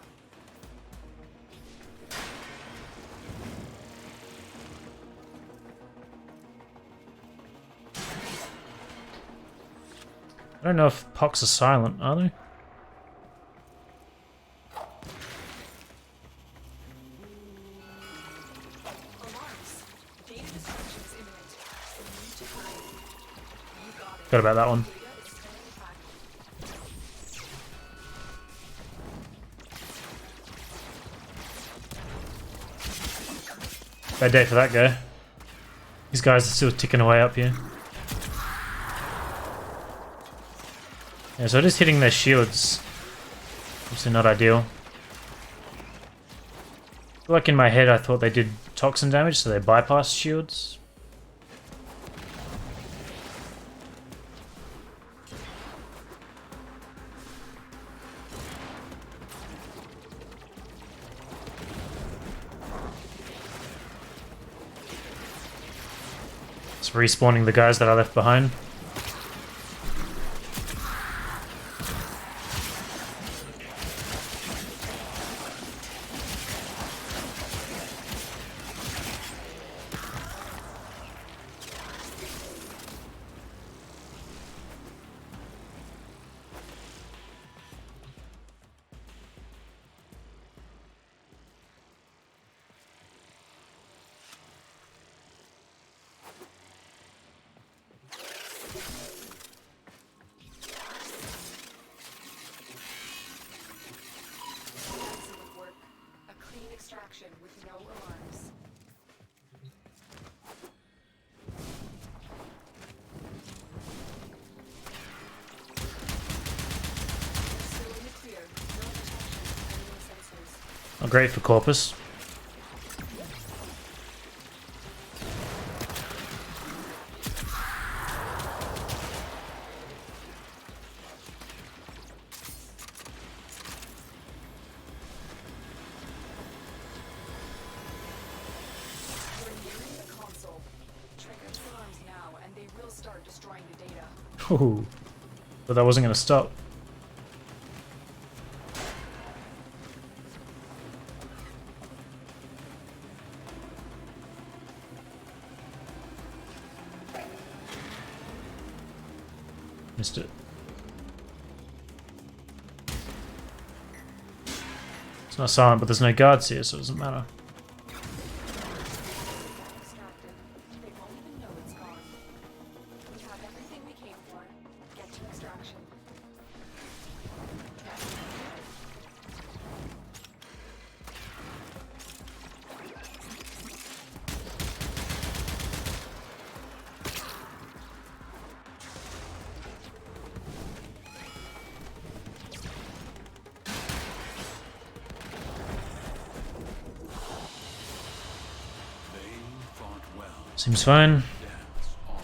I don't know if Pox are silent, are they? Alarms. Data destruction is imminent. You need to hurry. You got it. Forgot about that one. Data is still intact. Bad day for that guy. These guys are still ticking away up here. Yeah, so just hitting their shields. Obviously not ideal. I feel like in my head I thought they did toxin damage, so they bypassed shields. It's respawning the guys that I left behind. Excellent work. A clean extraction with no alarms. Still in the clear. No detection. Any sensors. Oh, great for Corpus. We're nearing the console. Trigger the alarms now, and they will start destroying the data. Ooh. But that wasn't going to stop. Missed it. It's not silent, but there's no guards here, so it doesn't matter. Extracted. They won't even know it's gone. We have everything we came for. Get to extraction. They fought well. Seems fine. Dance on.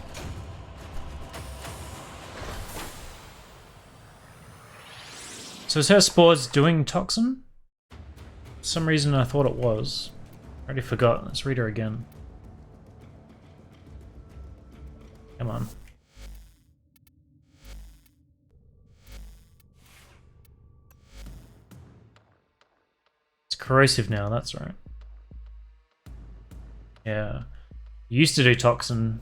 So is her spores doing toxin? For some reason I thought it was. I already forgot. Let's read her again. Come on. It's corrosive now, that's right. Yeah. You used to do toxin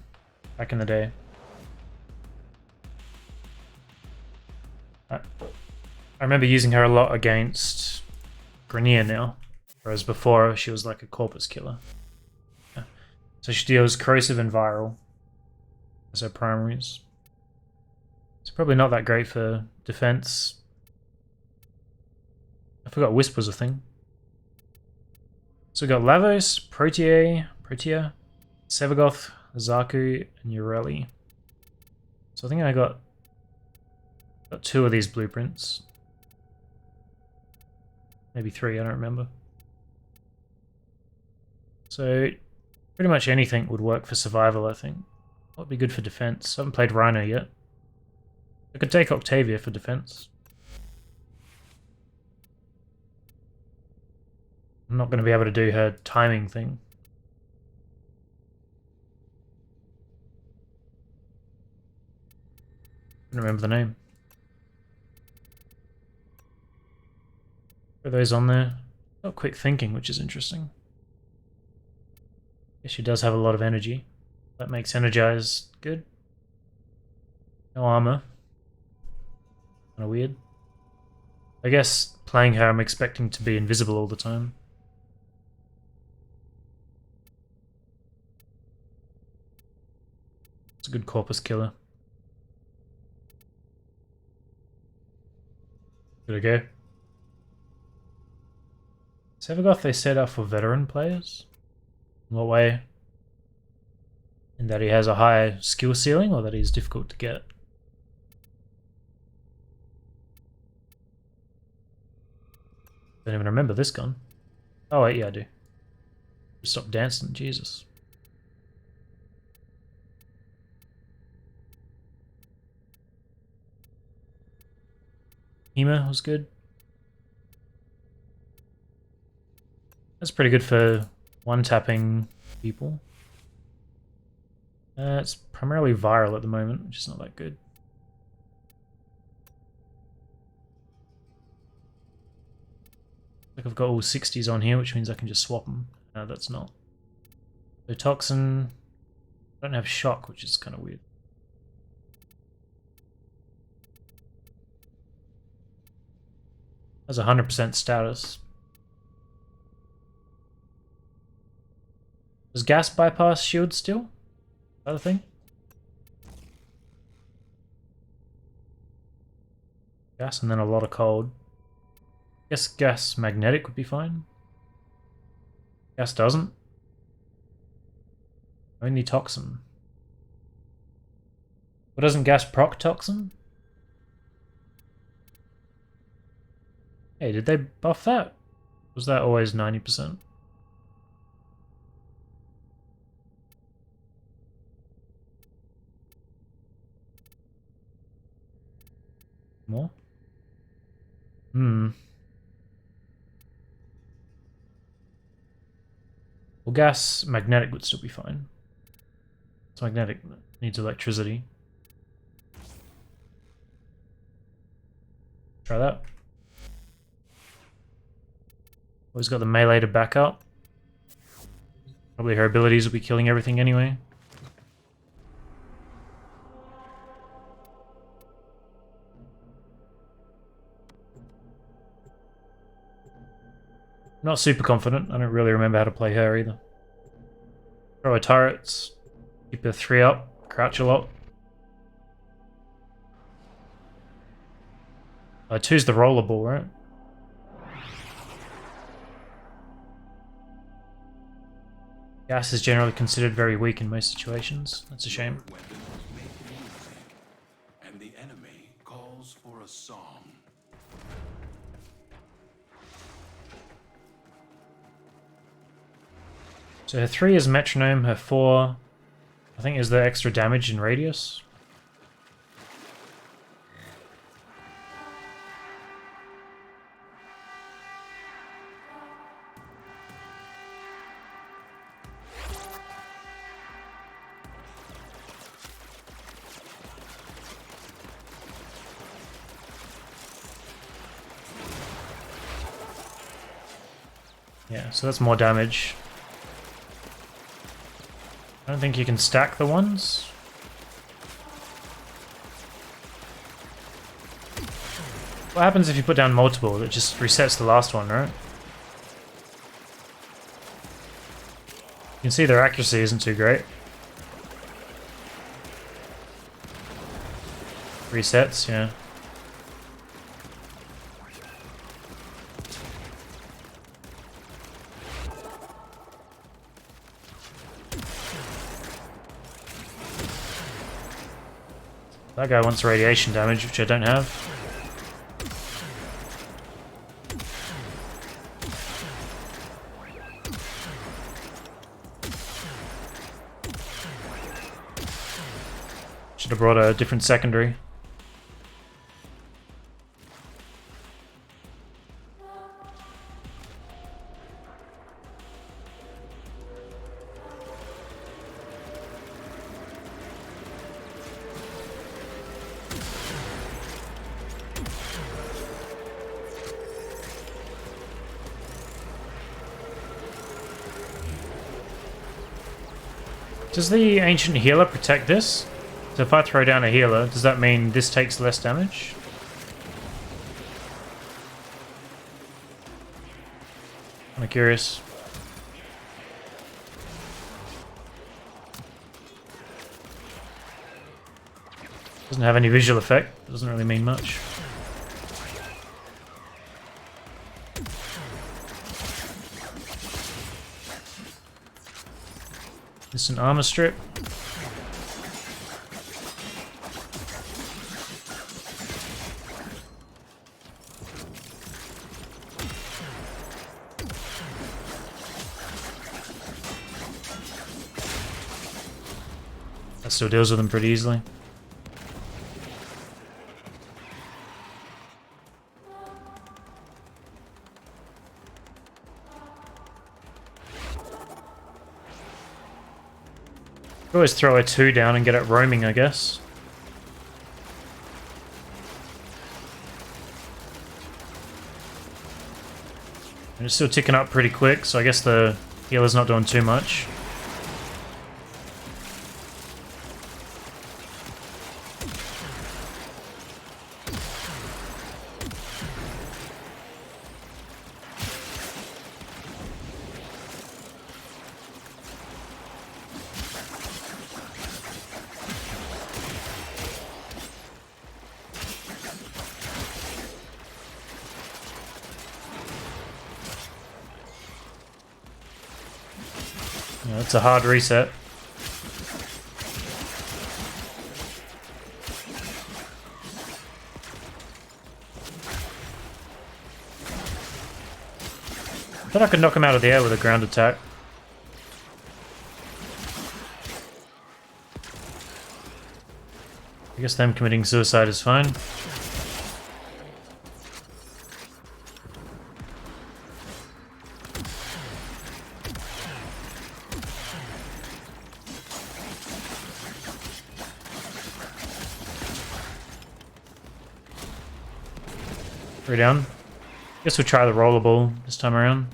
back in the day. I remember using her a lot against Grenier now, whereas before she was like a corpus killer. Yeah. So she deals corrosive and viral as her primaries. It's probably not that great for defense. I forgot Wisp was a thing. So we got Lavos, Protea, Sevagoth, Zaku, and Ureli. So I think I got 2 of these blueprints. Maybe 3, I don't remember. So pretty much anything would work for survival, I think. What would be good for defense? I haven't played Rhino yet. I could take Octavia for defense. I'm not going to be able to do her timing thing. I don't remember the name. Are those on there? Got quick thinking, which is interesting. Guess she does have a lot of energy. That makes energize good. No armor. Kinda weird. I guess playing her I'm expecting to be invisible all the time. It's a good corpus killer. Good to go. Sevagoth they set up for veteran players? In what way? In that he has a high skill ceiling or that he's difficult to get? Don't even remember this gun. Oh wait, yeah I do. Stop dancing, Jesus. Hema was good. That's pretty good for one-tapping people. It's primarily viral at the moment, which is not that good. Like I've got all 60s on here, which means I can just swap them. No, that's not. So Toxin, I don't have Shock, which is kind of weird. Has 100% status. Does gas bypass shield still? Other thing? Gas and then a lot of cold. I guess gas magnetic would be fine. Gas doesn't. Only toxin. What doesn't gas proc toxin? Hey, did they buff that? Was that always 90%? More? Well, gas magnetic would still be fine. It's magnetic, needs electricity. Try that. Always got the melee to back up. Probably her abilities will be killing everything anyway. Not super confident. I don't really remember how to play her either. Throw her turrets. Keep her 3 up. Crouch a lot. 2's the rollerball, right? Gas is generally considered very weak in most situations. That's a shame. Weapons make music, and the enemy calls for a song. So her 3 is metronome, her 4 I think is the extra damage in radius. Yeah, so that's more damage. I don't think you can stack the ones. What happens if you put down multiple? It just resets the last one, right? You can see their accuracy isn't too great. Resets, yeah. That guy wants radiation damage, which I don't have. Should have brought a different secondary. Does the ancient healer protect this? So if I throw down a healer, does that mean this takes less damage? I'm curious. Doesn't have any visual effect. Doesn't really mean much. This is an armor strip. That still deals with them pretty easily. Could always throw a 2 down and get it roaming, I guess. And it's still ticking up pretty quick, so I guess the healer's not doing too much. Yeah, it's a hard reset. I thought I could knock him out of the air with a ground attack. I guess them committing suicide is fine. Three down. Guess we'll try the rollerball this time around.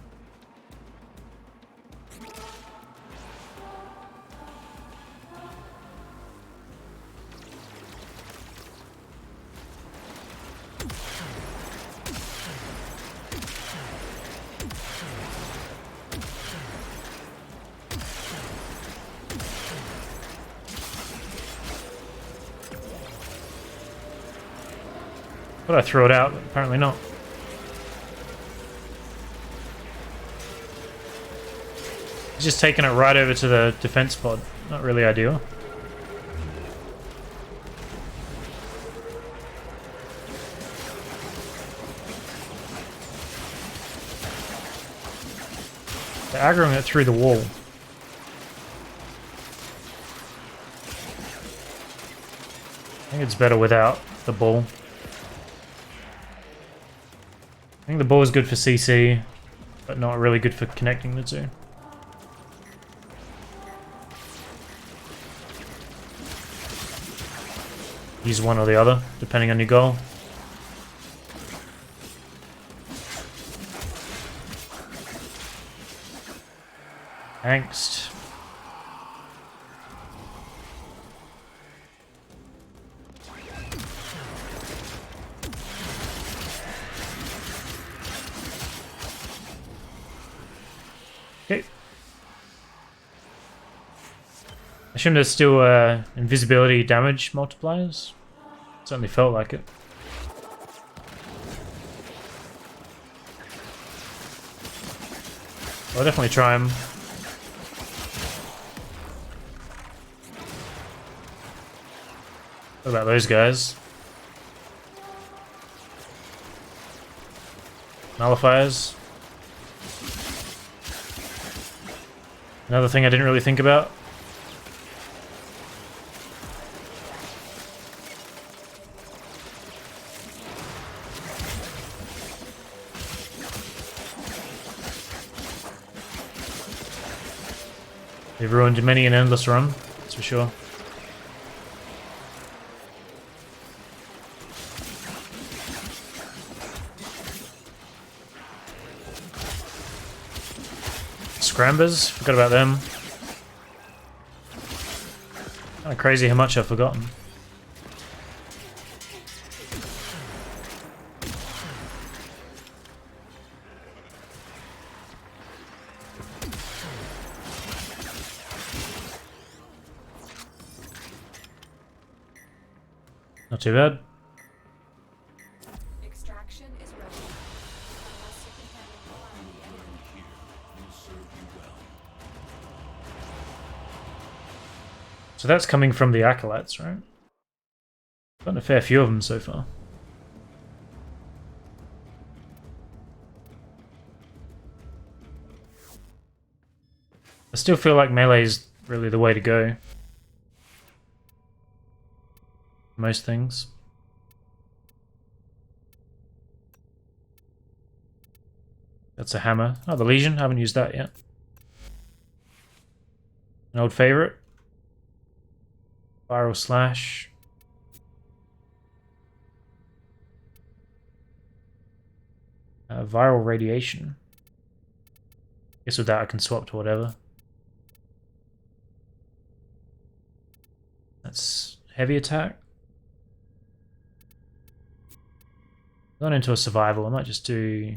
Thought I threw it out, but apparently not. He's just taking it right over to the defense pod. Not really ideal. They're aggroing it through the wall. I think it's better without the ball. I think the ball is good for CC, but not really good for connecting the two. Use one or the other, depending on your goal. Angst. Okay. I assume there's still invisibility damage multipliers. Certainly felt like it. I'll definitely try him. What about those guys? Nullifiers. Another thing I didn't really think about. They've ruined many an endless run, that's for sure. Scrambers, forgot about them. Kind of crazy how much I've forgotten. Not too bad. Extraction is ready. Unless you can handle the enemy. Here will serve you well. So that's coming from the acolytes, right? Gotten a fair few of them so far. I still feel like melee is really the way to go. Most things. That's a hammer. Oh, the Legion. Haven't used that yet. An old favorite. Viral slash. Viral radiation. Guess with that I can swap to whatever. That's heavy attack. Going into a survival, I might just do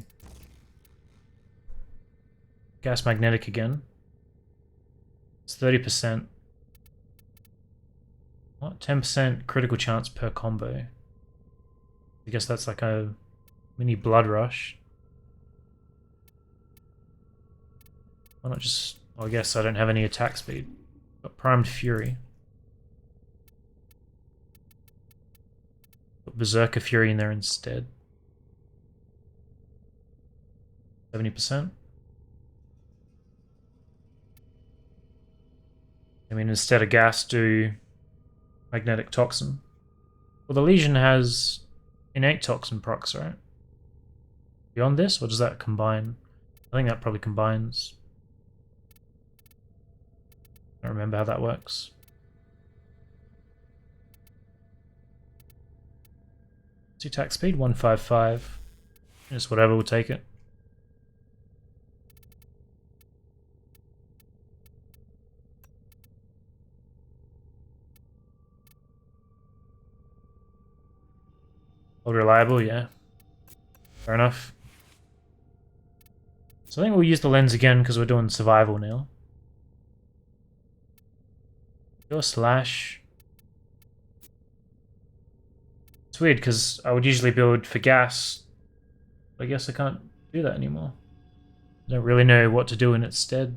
gas magnetic again. It's 30%. What? 10% critical chance per combo. I guess that's like a mini blood rush. Why not just... Well, I guess I don't have any attack speed. Got primed fury. Put berserker fury in there instead. 70%. I mean, instead of gas, do magnetic toxin. Well, the Legion has innate toxin procs, right? Beyond this, or does that combine? I think that probably combines. I don't remember how that works. What's your attack speed? 155. Just whatever, we'll take it. Old reliable, yeah. Fair enough. So I think we'll use the lens again because we're doing survival now. Go slash. It's weird because I would usually build for gas. But I guess I can't do that anymore. I don't really know what to do in its stead.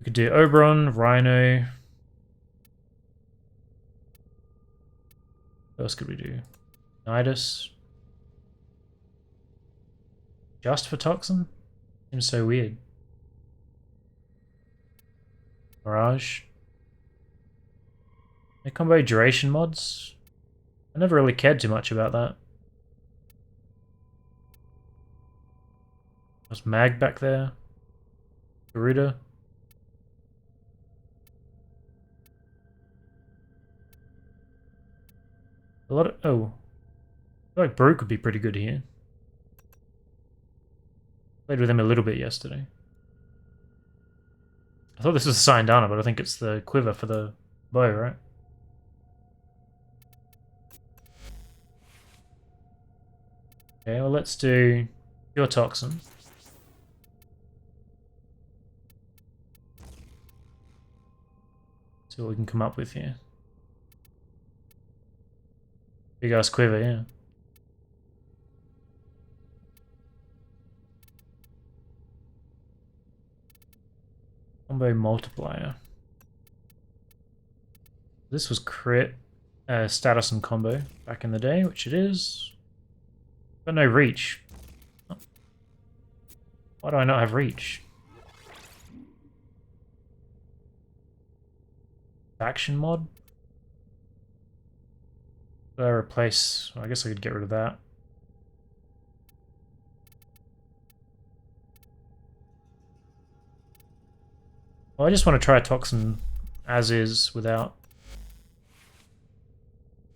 We could do Oberon, Rhino. What else could we do? Nidus. Just for Toxin? Seems so weird. Mirage. Any combo duration mods? I never really cared too much about that. There's Mag back there. Garuda. A lot of... Oh. I feel like Broke would be pretty good here. Played with him a little bit yesterday. I thought this was a Syndana, but I think it's the quiver for the bow, right? Okay, well let's do pure toxin. See what we can come up with here. Big ass quiver, yeah. Combo multiplier. This was crit, status and combo back in the day, which it is. But no reach. Why do I not have reach? Faction mod? Did I replace... Well, I guess I could get rid of that. Well, I just want to try Toxin as is without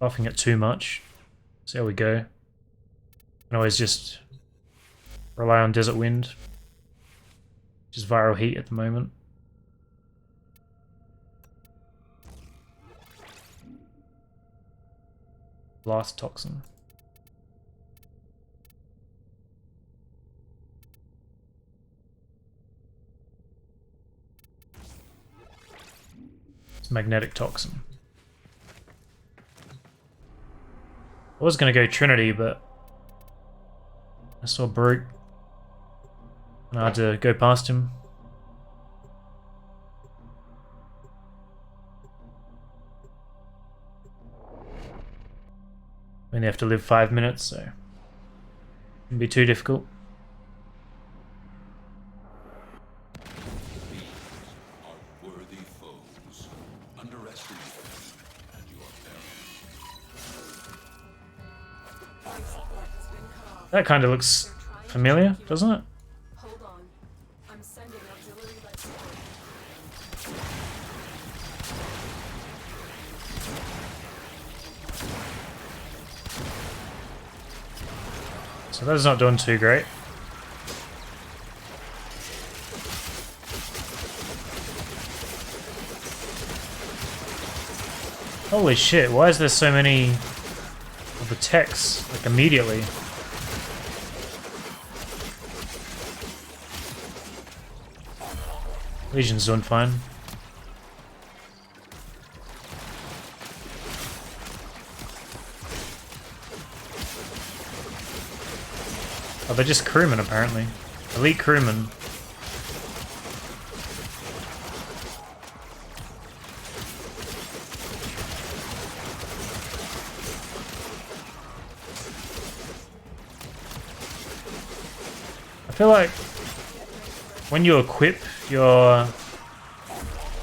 buffing it too much. See how we go. I can always just rely on Desert Wind, which is viral heat at the moment. Blast Toxin. It's Magnetic Toxin. I was going to go Trinity, but I saw Brute and I had to go past him. I only have to live 5 minutes, so it wouldn't be too difficult. These are worthy foes. Underestimate them, and you are buried. That kind of looks familiar, doesn't it? Hold on. I'm sending auxiliary light support. So that's not doing too great. Holy shit, why is there so many of the techs, like, immediately? Legion's doing fine. Oh, they're just crewmen, apparently. Elite crewmen. I feel like when you equip your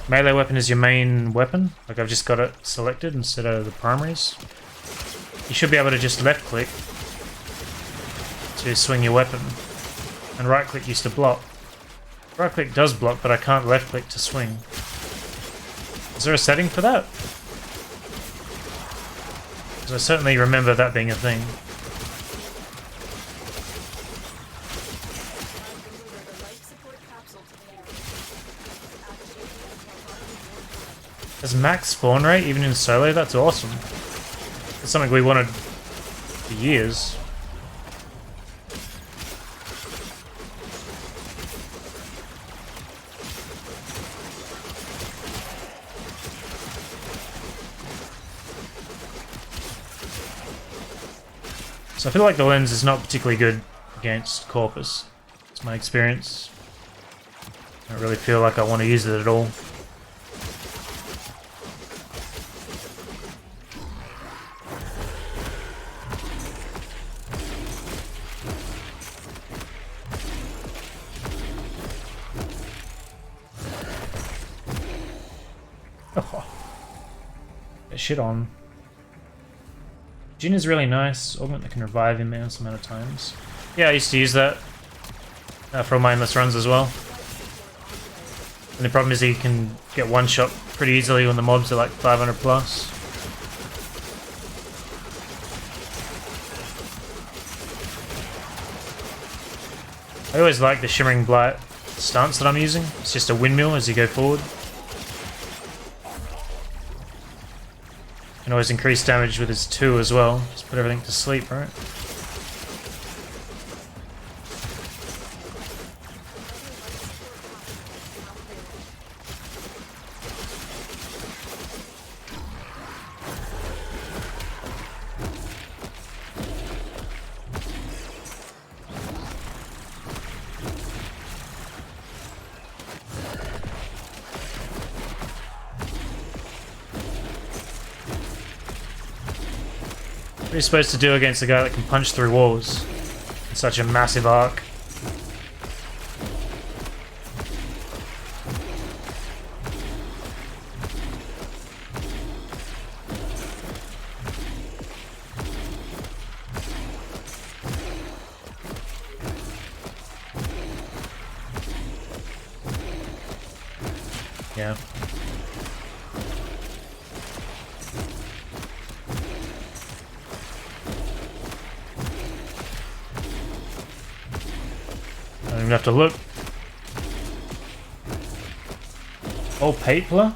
melee weapon as your main weapon, like I've just got it selected instead of the primaries, you should be able to just left click to swing your weapon, and right click used to block. Right click does block, but I can't left click to swing. Is there a setting for that? Because I certainly remember that being a thing. Has max spawn rate even in solo? That's awesome. It's something we wanted for years. So I feel like the lens is not particularly good against Corpus. It's my experience. I don't really feel like I want to use it at all. Oh. Get shit on. Jin is really nice. Augment that can revive him endless amount of times. Yeah, I used to use that for all my endless runs as well. And the problem is he can get one shot pretty easily when the mobs are like 500 plus. I always like the Shimmering Blight stance that I'm using. It's just a windmill as you go forward. Can always increase damage with his 2 as well. Just put everything to sleep, right? What are you supposed to do against a guy that can punch through walls in such a massive arc? Yeah. I don't even have to look. Oh, Papler?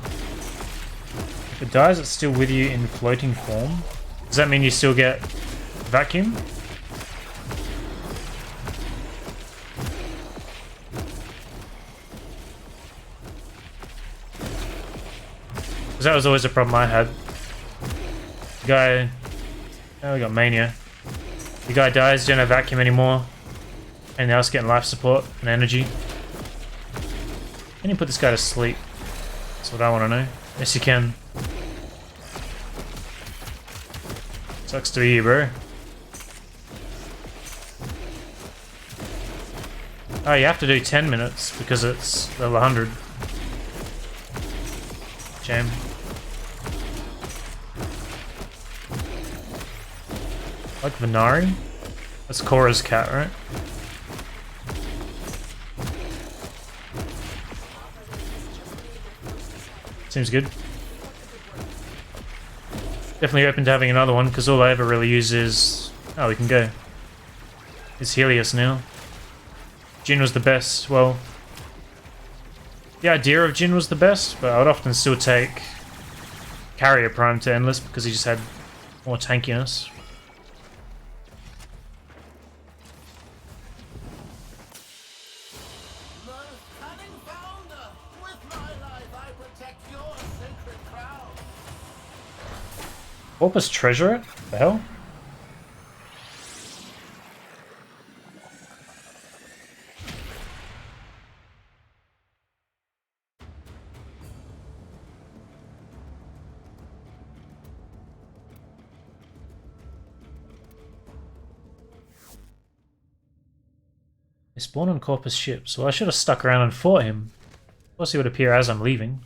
If it dies, it's still with you in floating form. Does that mean you still get vacuum? Because that was always a problem I had. The guy... Oh, we got Mania. The guy dies, don't have vacuum anymore. And now it's getting life support and energy. Can you put this guy to sleep? That's what I want to know. Yes, you can. Sucks to be you, bro. Oh, you have to do 10 minutes because it's level 100. Shame. Like Venari? That's Korra's cat, right? Seems good. Definitely open to having another one, because all I ever really use is... Oh, we can go. It's Helios now. Jin was the best. Well, the idea of Jin was the best, but I would often still take Carrier Prime to Endless, because he just had more tankiness. Corpus treasure it? The hell? They spawn on Corpus ships, so I should have stuck around and fought him. Of course he would appear as I'm leaving.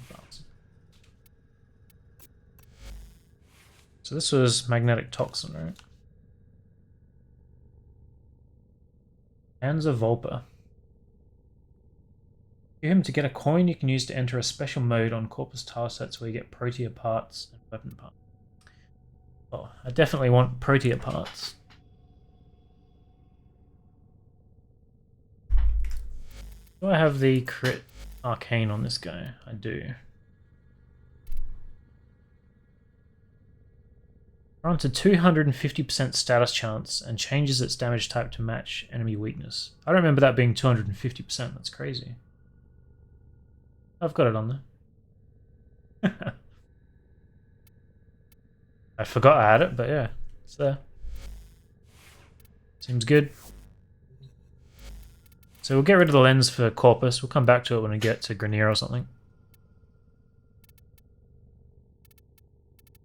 So this was magnetic toxin, right? Panzer Volpa. For him to get a coin you can use to enter a special mode on Corpus tile sets where you get Protea parts and weapon parts. Oh, I definitely want Protea parts. Do I have the crit arcane on this guy? I do. Granted 250% status chance and changes its damage type to match enemy weakness. I don't remember that being 250%, that's crazy. I've got it on there. I forgot I had it, but yeah, it's there. Seems good. So we'll get rid of the lens for Corpus. We'll come back to it when we get to Grenier or something.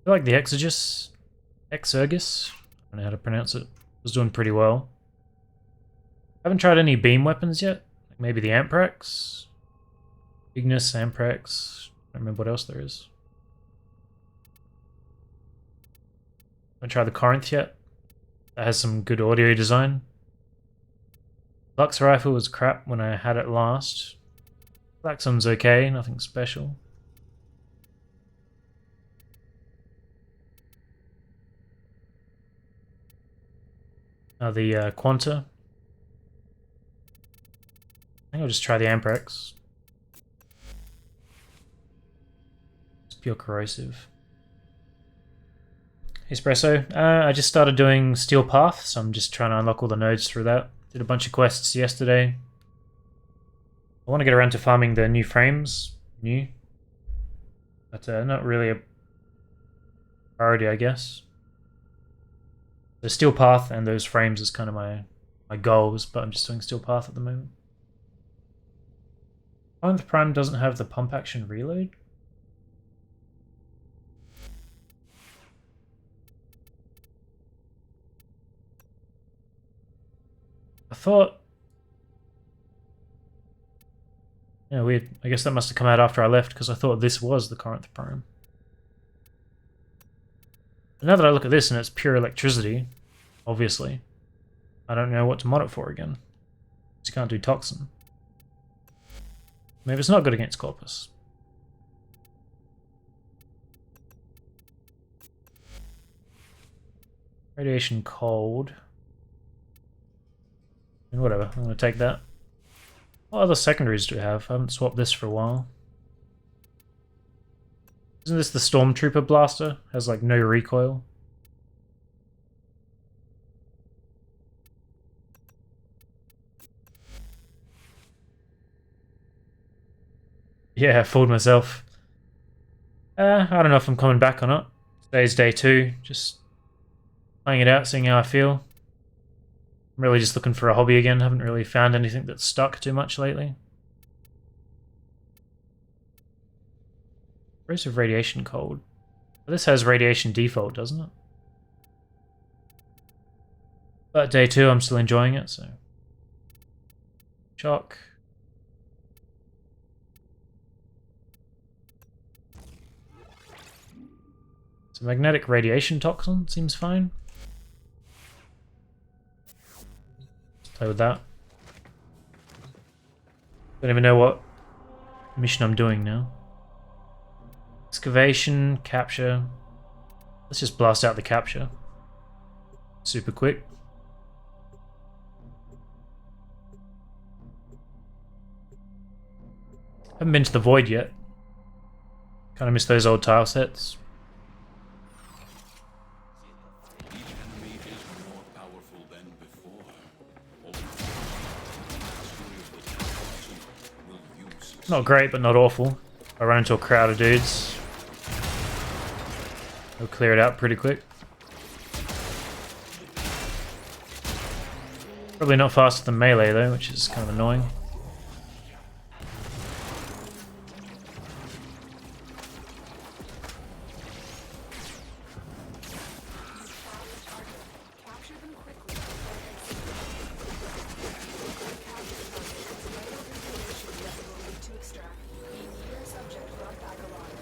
I feel like the Exergus, I don't know how to pronounce it, was doing pretty well. I haven't tried any beam weapons yet. Like maybe the Amprax. Ignis, Amprax. I don't remember what else there is. I haven't tried the Corinth yet. That has some good audio design. Lux Rifle was crap when I had it last. Blacksum's okay, nothing special. The Quanta. I think I'll just try the Amprax. It's pure corrosive. Espresso. I just started doing Steel Path, so I'm just trying to unlock all the nodes through that. Did a bunch of quests yesterday. I want to get around to farming the new frames. But not really a priority, I guess. The Steel Path and those frames is kind of my goals, but I'm just doing Steel Path at the moment. 9th Prime doesn't have the pump action reload. I thought... Yeah, weird. I guess that must have come out after I left, because I thought this was the Corinth Prime. But now that I look at this and it's pure electricity, obviously, I don't know what to mod it for again. Because you can't do Toxin. Maybe it's not good against Corpus. Radiation cold. And whatever, I'm going to take that. What other secondaries do we have? I haven't swapped this for a while. Isn't this the Stormtrooper blaster? Has like no recoil. Yeah, I fooled myself. I don't know if I'm coming back or not. Today's day 2, just playing it out, seeing how I feel. I'm really just looking for a hobby again. Haven't really found anything that's stuck too much lately. Corrosive radiation cold. Well, this has radiation default, doesn't it? But day 2, I'm still enjoying it, so. Shock. So magnetic radiation toxin seems fine. Let's play with that. Don't even know what mission I'm doing now. Excavation, capture. Let's just blast out the capture. Super quick. Haven't been to the Void yet. Kind of miss those old tile sets. Each enemy is more powerful than before. Not great, but not awful. I run into a crowd of dudes. I'll clear it out pretty quick. Probably not faster than melee though, which is kind of annoying. Capture them quickly. To extract. Your subject brought back alive.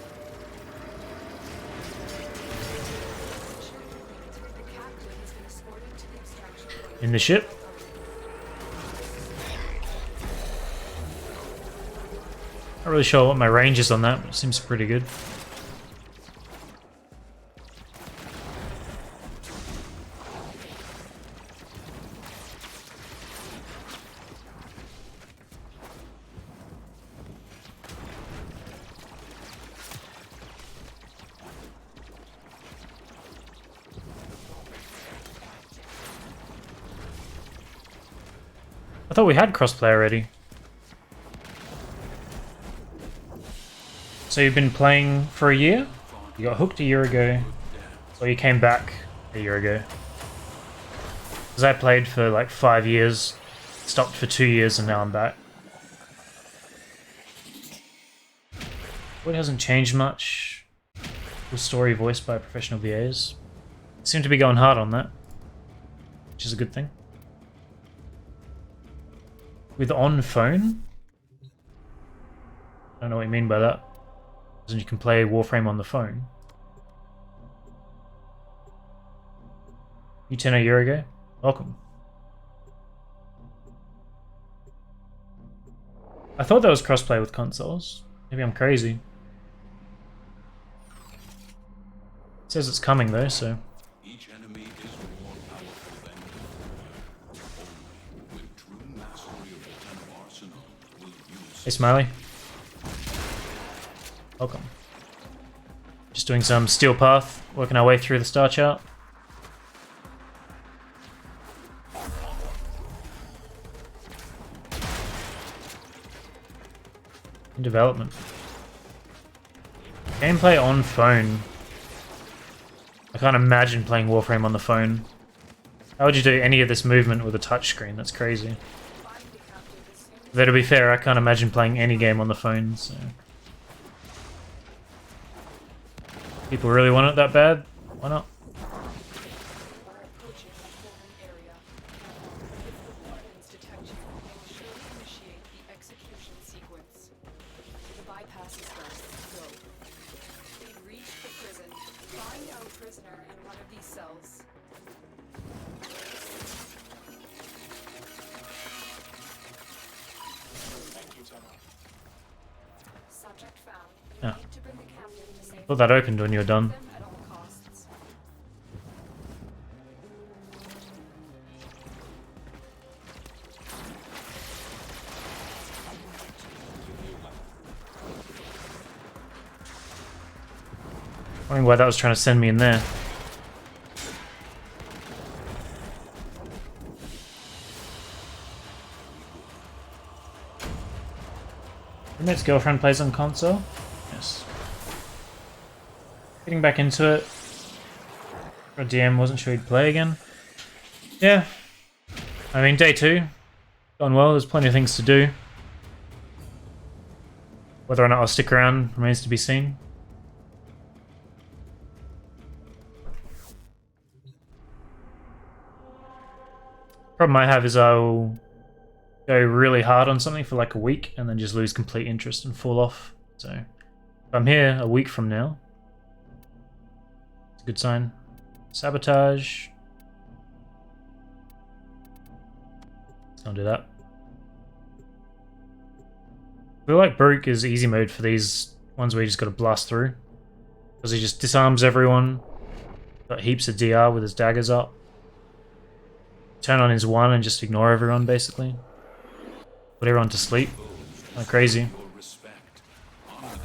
The captain has been escorted to the extraction point. In the ship. Not really sure what my range is on that, but it seems pretty good. I thought we had crossplay already. So you've been playing for a year? You got hooked a year ago, or you came back a year ago? Because I played for like 5 years, stopped for 2 years, and now I'm back. What hasn't changed much? Full story voiced by professional VAs. Seem to be going hard on that, which is a good thing. With on phone? I don't know what you mean by that. As in you can play Warframe on the phone. You 10 a year ago? Welcome. I thought that was crossplay with consoles. Maybe I'm crazy. It says it's coming though, so. Each enemy is more powerful than before. Only with true mastery of the arsenal will use. Hey Smiley. Welcome. Just doing some steel path, working our way through the star chart. In development. Gameplay on phone. I can't imagine playing Warframe on the phone. How would you do any of this movement with a touchscreen? That's crazy. Though to be fair, I can't imagine playing any game on the phone, so... People really want it that bad? Why not? found, you Yeah. need to bring the captain to safety. Thought that opened when you were done. Them at all costs. Wondering why that was trying to send me in there. Roommate's girlfriend plays on console? Yes. Getting back into it. Our DM wasn't sure he'd play again. Yeah. I mean, day 2. Gone well, there's plenty of things to do. Whether or not I'll stick around remains to be seen. Problem I have is I'll go really hard on something for like a week and then just lose complete interest and fall off. So if I'm here a week from now, it's a good sign. Sabotage. I'll do that. I feel like Baruch is easy mode for these ones where you just gotta blast through. Because he just disarms everyone. Got heaps of DR with his daggers up. Turn on his 1 and just ignore everyone, basically. Put everyone to sleep. Like crazy. Your respect. Honor them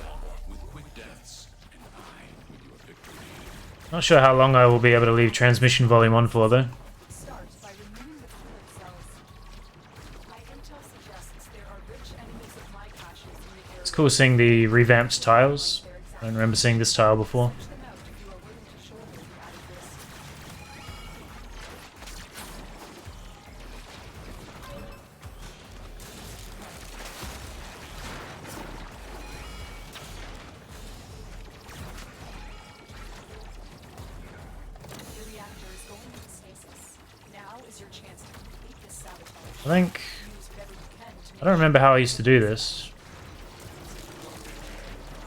with quick deaths and hide with your victory. Not sure how long I will be able to leave transmission volume on for, though. Start by removing the coolant cells. My intel suggests there are rich enemies of my caches in the area. It's cool seeing the revamped tiles. I don't remember seeing this tile before. Search them out if you are willing to shoulder the added risk. The reactor is going into stasis. Now is your chance to complete this sabotage. I think... Use whatever you can to make I don't remember how I used to do this.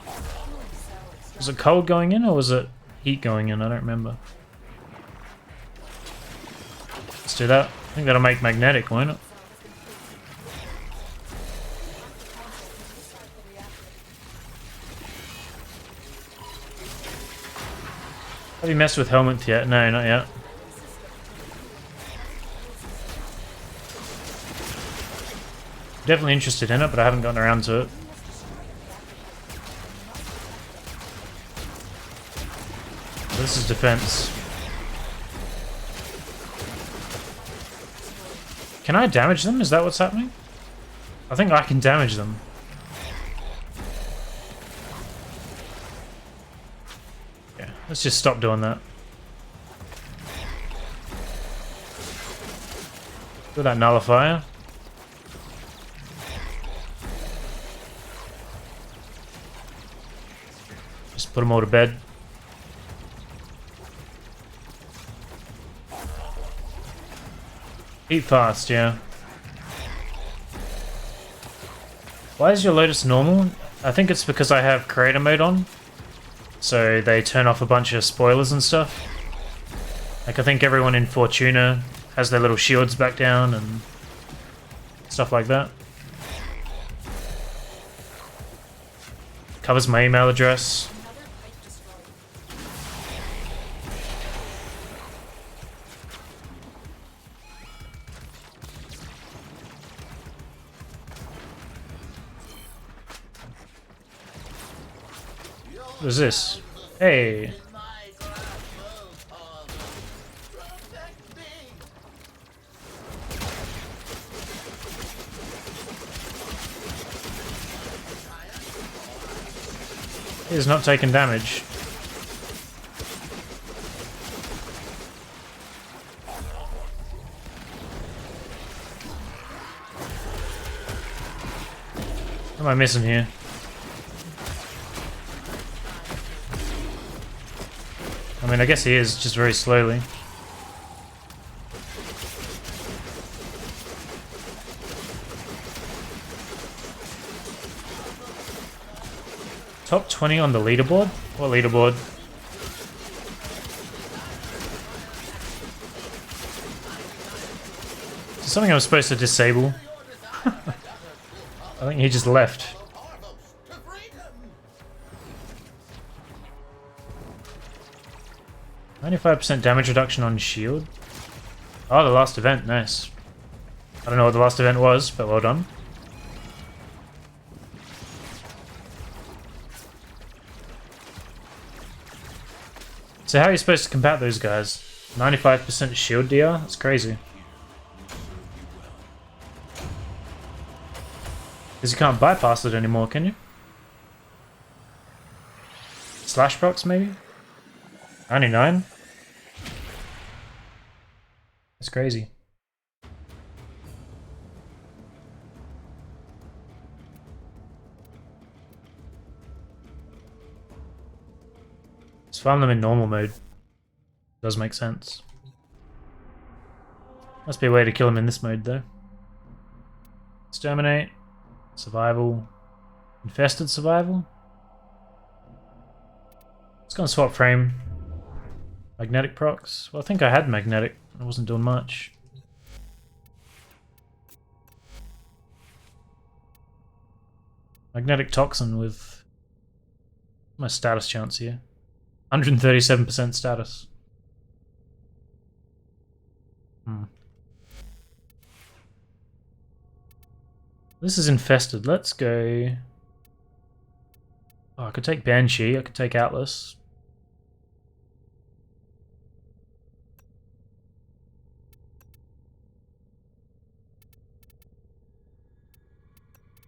the coolant cell Was it cold going in or was it heat going in? I don't remember. Let's do that. I think that'll make magnetic, won't it? Have you messed with helmet yet? No, not yet. Definitely interested in it, but I haven't gotten around to it. This is defense. Can I damage them? Is that what's happening? I think I can damage them. Yeah, let's just stop doing that. Do that nullifier. Just put them all to bed. Eat fast, yeah. Why is your Lotus normal? I think it's because I have creator mode on. So they turn off a bunch of spoilers and stuff. Like I think everyone in Fortuna has their little shields back down and stuff like that. Covers my email address. another pipe destroyed. What is this? Hey. He's not taking damage. What am I missing here? I mean, I guess he is, just very slowly. Top 20 on the leaderboard? What leaderboard? Is this something I'm supposed to disable? I think he just left. 95% damage reduction on shield. Oh, the last event, nice. I don't know what the last event was, but well done. So how are you supposed to combat those guys? 95% shield DR? That's crazy. Because you can't bypass it anymore, can you? Slash procs, maybe? 99? That's crazy. Let's farm them in normal mode. Does make sense. Must be a way to kill them in this mode, though. Exterminate. Survival. Infested survival. Let's go and swap frame. Magnetic procs. Well, I think I had magnetic. I wasn't doing much. Magnetic toxin with my status chance here. 137% status. This is infested. Let's go. Oh, I could take Banshee. I could take Atlas.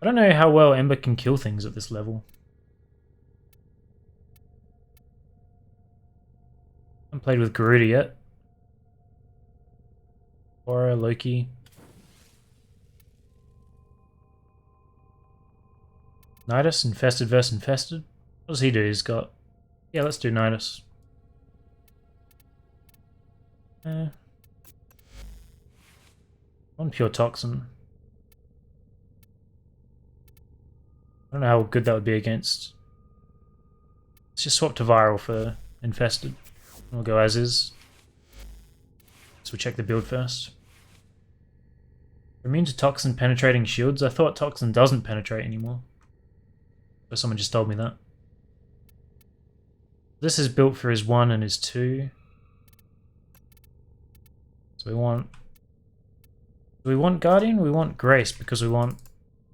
I don't know how well Ember can kill things at this level. I haven't played with Garuda yet. Aura, Loki. Nidus, infested versus infested. What does he do? He's got... Yeah, let's do Nidus. One pure toxin. I don't know how good that would be against... Let's just swap to viral for infested. We'll go as is. So we check the build first. Immune to toxin penetrating shields? I thought toxin doesn't penetrate anymore. But someone just told me that. This is built for his 1 and his 2. So we want... Do we want Guardian? We want Grace because we want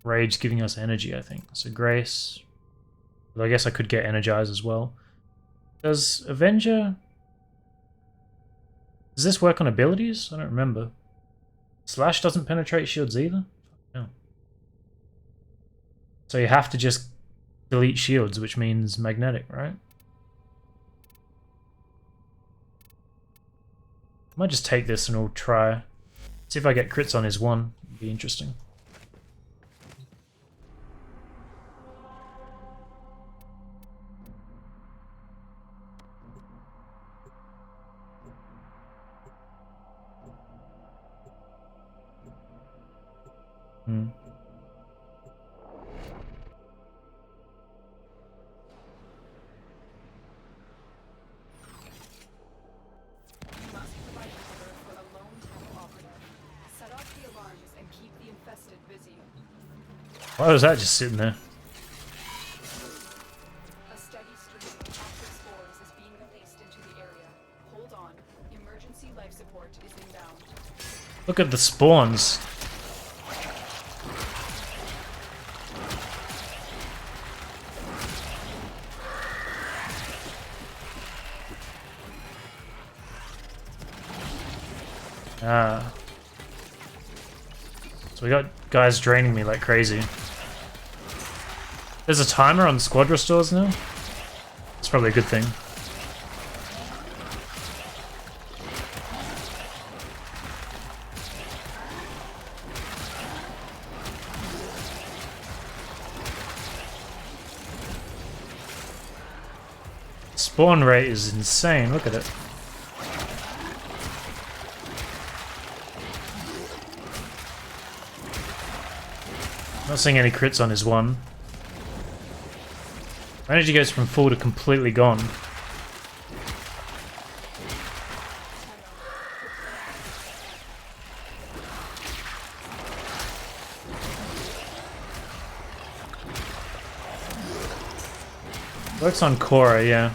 Rage giving us energy, I think. So Grace... But I guess I could get Energize as well. Does Avenger... Does this work on abilities? I don't remember. Slash doesn't penetrate shields either? No. So you have to just delete shields, which means magnetic, right? I might just take this and we'll try. See if I get crits on his 1. It'd be interesting. Hmm. Why was that just sitting there? A steady stream of toxic spores is being released into the area. Hold on. Emergency life support is inbound. Look at the spawns. Ah. So we got guys draining me like crazy. There's a timer on squad restores now? It's probably a good thing. Spawn rate is insane, look at it. Not seeing any crits on his 1. My energy goes from full to completely gone. Works on Cora, yeah.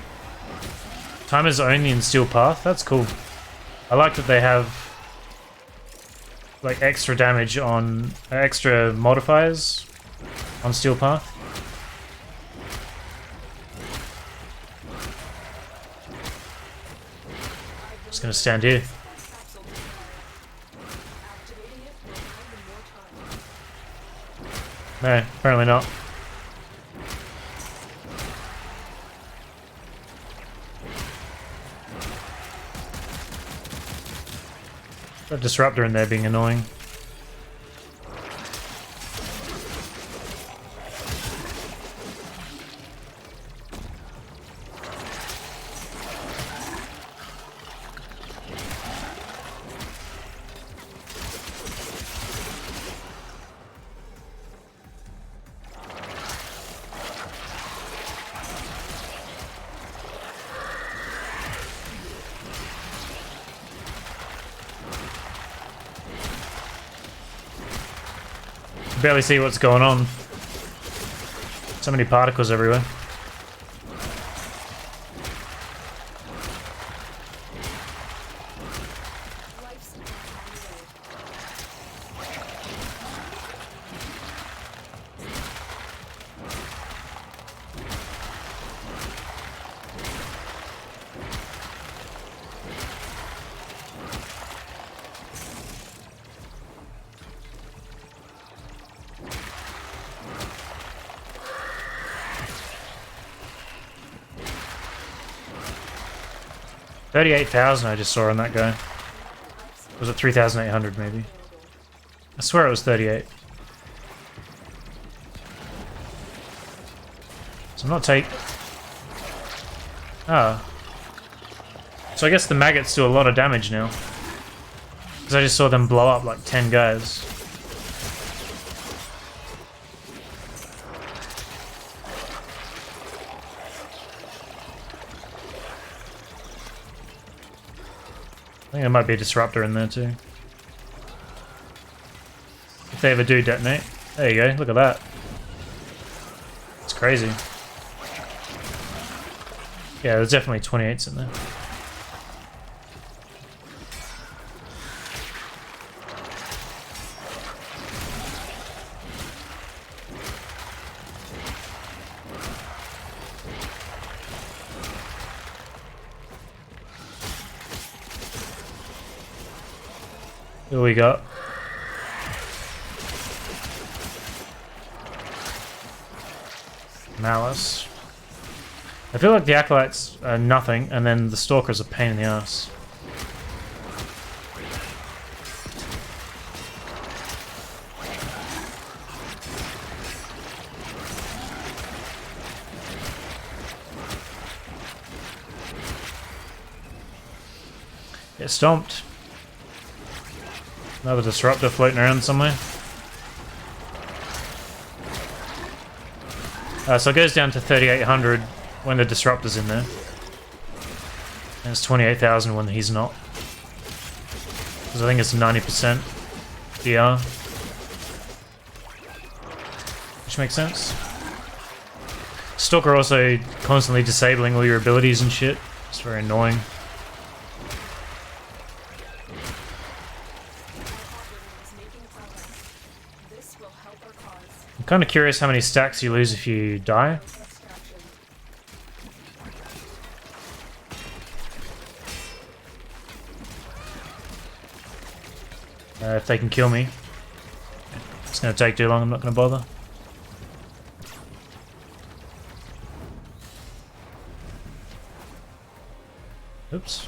Time is only in Steel Path. That's cool. I like that they have like extra damage on extra modifiers on Steel Path. Just gonna stand here. Capsule deployed. Activating it will have more time. No, apparently not. That disruptor in there being annoying. Barely see what's going on. So many particles everywhere. Life support on the way. $38,000 I just saw on that guy. Was it 3,800 maybe? I swear it was 38. So I'm not take. Ah. So I guess the maggots do a lot of damage now. Because I just saw them blow up like 10 guys. I think there might be a disruptor in there too. If they ever do detonate. There you go, look at that. It's crazy. Yeah, there's definitely 28s in there. Who we got? Malice. I feel like the Acolytes are nothing, and then the Stalker's a pain in the ass. Get stomped. Another disruptor floating around somewhere. So it goes down to 3,800 when the disruptor's in there. And it's 28,000 when he's not. Because I think it's 90% DR. Which makes sense. Stalker also constantly disabling all your abilities and shit. It's very annoying. I'm kind of curious how many stacks you lose if you die. If they can kill me. It's going to take too long, I'm not going to bother. Oops.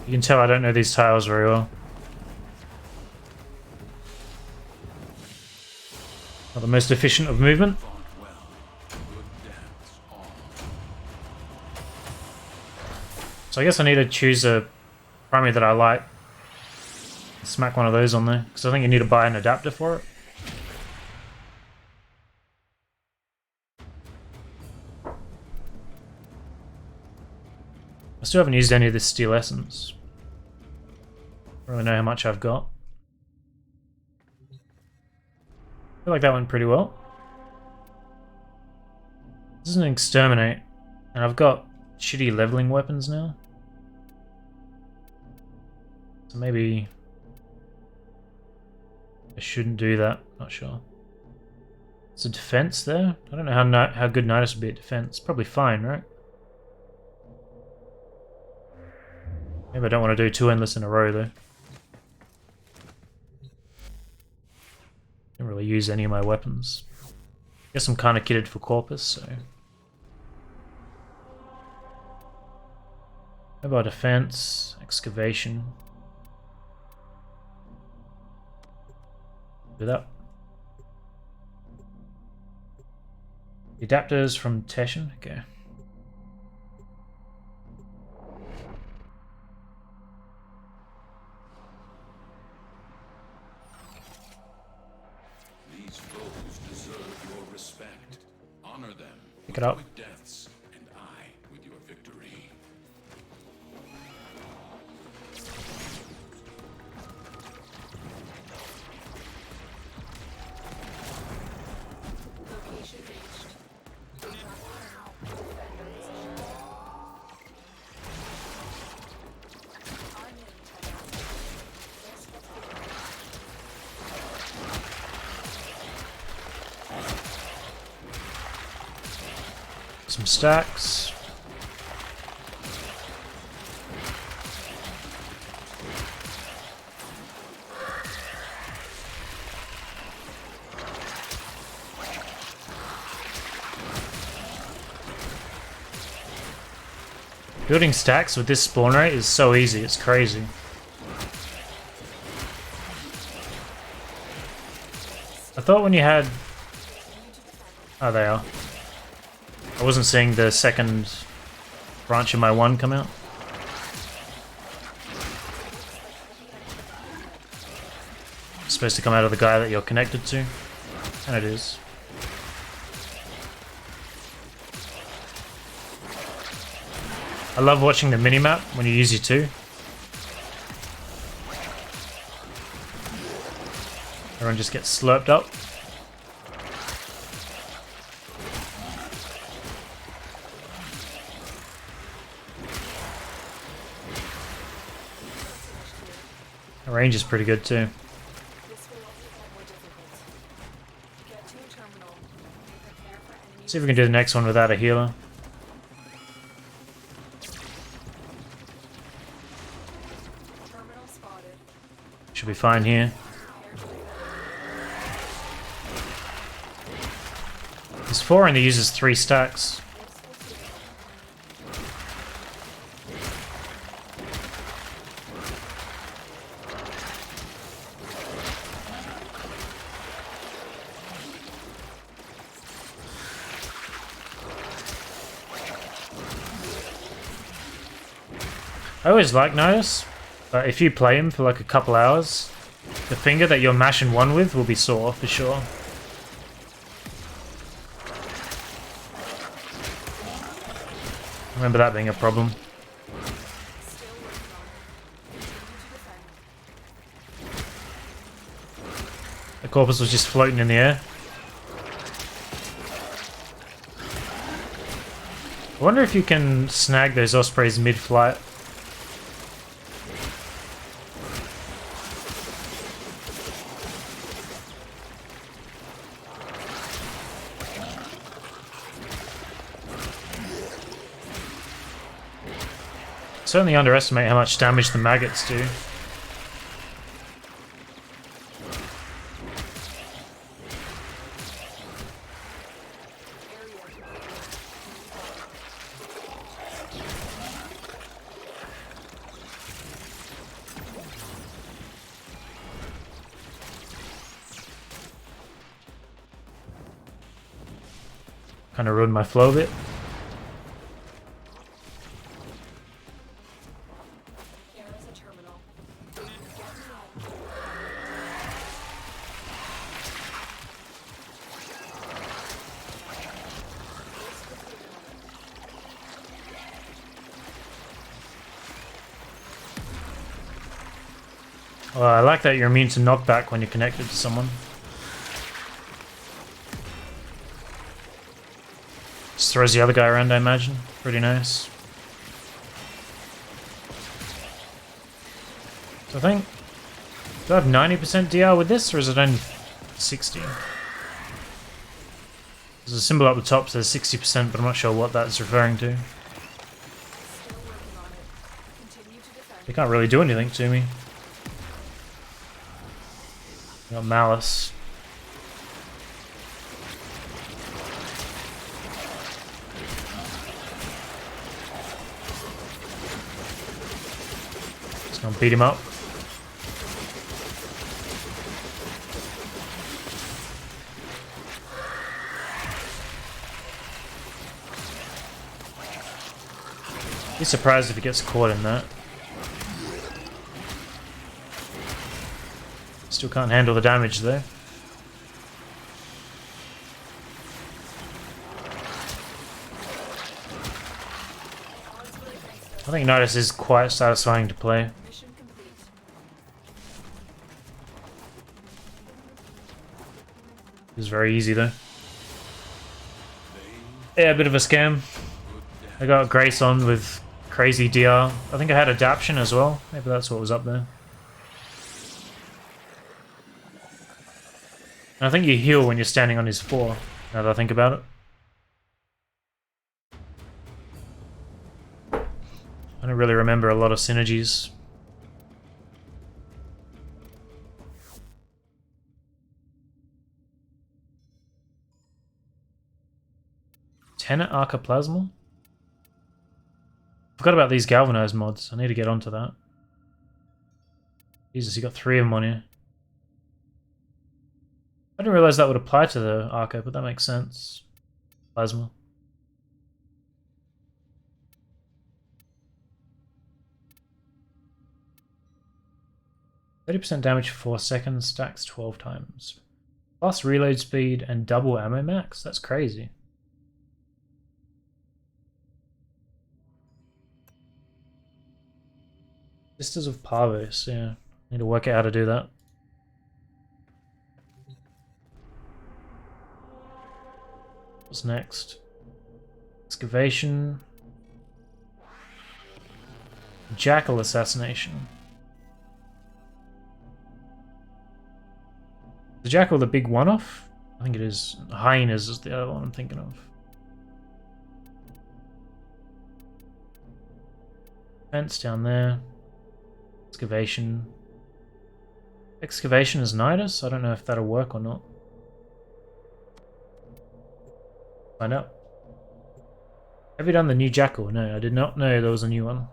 You can tell I don't know these tiles very well. Not the most efficient of movement. So I guess I need to choose a primary that I like. Smack one of those on there, because I think you need to buy an adapter for it. I still haven't used any of this steel essence. I don't really know how much I've got. I feel like that went pretty well. This is an exterminate, and I've got shitty leveling weapons now. So maybe I shouldn't do that. Not sure. There's a defense there. I don't know how good Nidus would be at defense. Probably fine, right? Maybe I don't want to do 2 endless in a row though. Didn't really use any of my weapons. Guess I'm kind of kitted for Corpus, so. How about defense, excavation? Do that. The adapters from Teshin, okay. These foes deserve your respect. Honor them. Pick it up. With deaths, and I with your victory. Location reached. Defender position. I'm in, Tenno. Yes, let's get it. Some stacks. Building stacks with this spawn rate is so easy, it's crazy. I thought when you had... Oh, they are. I wasn't seeing the second branch of my one come out. It's supposed to come out of the guy that you're connected to. And it is. I love watching the minimap when you use your 2. Everyone just gets slurped up. The range is pretty good too. This will also get more difficult. Get to a terminal. Prepare for enemy. See if we can do the next one without a healer. Terminal spotted. Should be fine here. There's 4 and he uses 3 stacks. I always like Nidus, but if you play him for like a couple hours, the finger that you're mashing one with will be sore for sure. I remember that being a problem. Still working on it. Continue to defend. The corpus was just floating in the air. I wonder if you can snag those ospreys mid-flight. Certainly underestimate how much damage the maggots do. Kind of ruined my flow a bit. Here is a terminal. Well, I like that you're immune to knockback when you're connected to someone. Just throws the other guy around, I imagine. Pretty nice. So I think... Do I have 90% DR with this, or is it only 60? There's a symbol up the top that says 60%, but I'm not sure what that's referring to. Still working on it. Continue to defend. They can't really do anything to me. I got Malice. Just gonna beat him up. Be surprised if he gets caught in that. Still can't handle the damage though. I think Nidus is quite satisfying to play. Mission complete. It was very easy though. Yeah, a bit of a scam. I got Grace on with crazy DR. I think I had Adaption as well. Maybe that's what was up there. And I think you heal when you're standing on his 4, now that I think about it. I don't really remember a lot of synergies. Tenet Archiplasmal? Forgot about these galvanized mods. I need to get onto that. Jesus, you got 3 of them on here. I didn't realize that would apply to the Arco, but that makes sense. Plasma. %30 damage for 4 seconds, stacks 12 times. Plus reload speed and double ammo max? That's crazy. Sisters of Parvos, yeah. Need to work out how to do that. What's next? Excavation. Jackal Assassination. The Jackal the big one-off? I think it is. Hyenas is the other one I'm thinking of. Fence down there. Excavation. Excavation is Nidus? I don't know if that'll work or not. Find out. Have you done the new Jackal? No, I did not know there was a new one.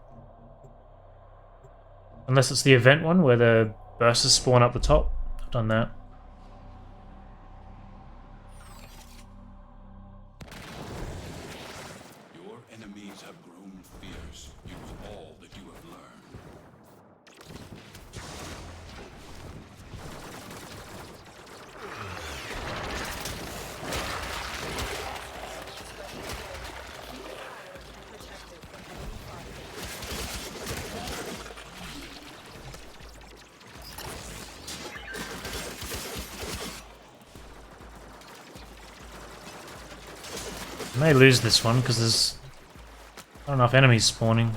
Unless it's the event one where the bursters spawn up the top. I've done that. Your enemies have grown fierce. Use all that you have learned. I may lose this one because there's not enough enemies spawning.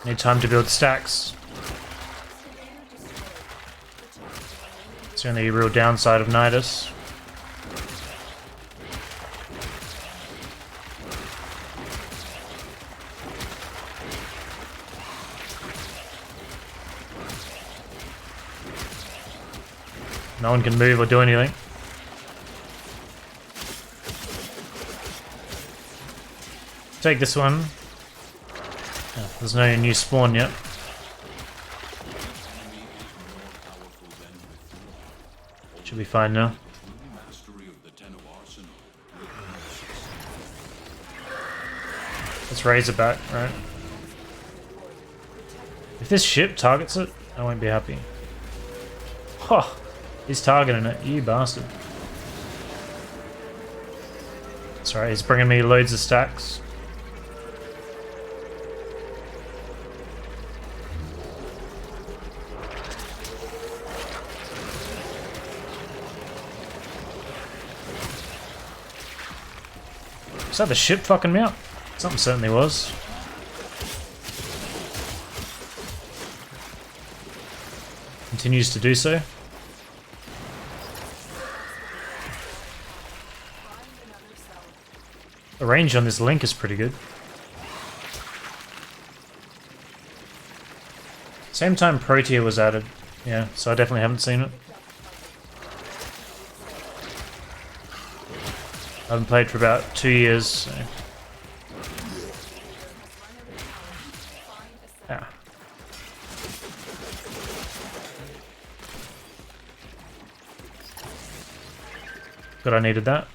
Need time to build stacks. It's the only real downside of Nidus. No one can move or do anything. Take this one. Oh, there's no new spawn yet. Should be fine now. Mastery of the ten of Arsenal. Let's Razorback, right? If this ship targets it, I won't be happy. Huh. He's targeting it, you bastard. That's right, he's bringing me loads of stacks. Is that the ship fucking me up? Something certainly was. Continues to do so. The range on this link is pretty good. Same time Protea was added. Yeah, so I definitely haven't seen it. I haven't played for about 2 years, so... Ah. Good, I needed that.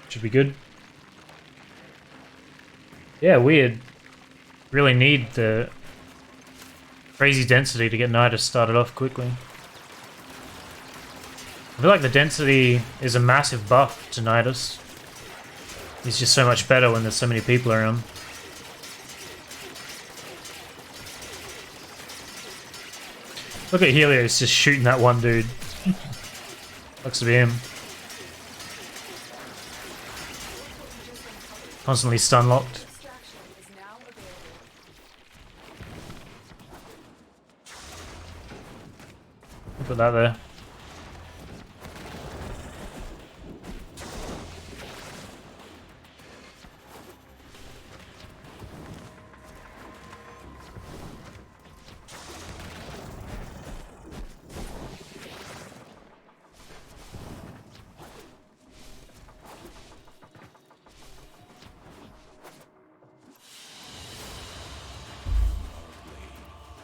Should be good. Yeah, weird. Really need the crazy density to get Nidus started off quickly. I feel like the density is a massive buff to Nidus. He's just so much better when there's so many people around. Look at Helios just shooting that one dude. Looks to be him. Constantly stun locked. Put that there.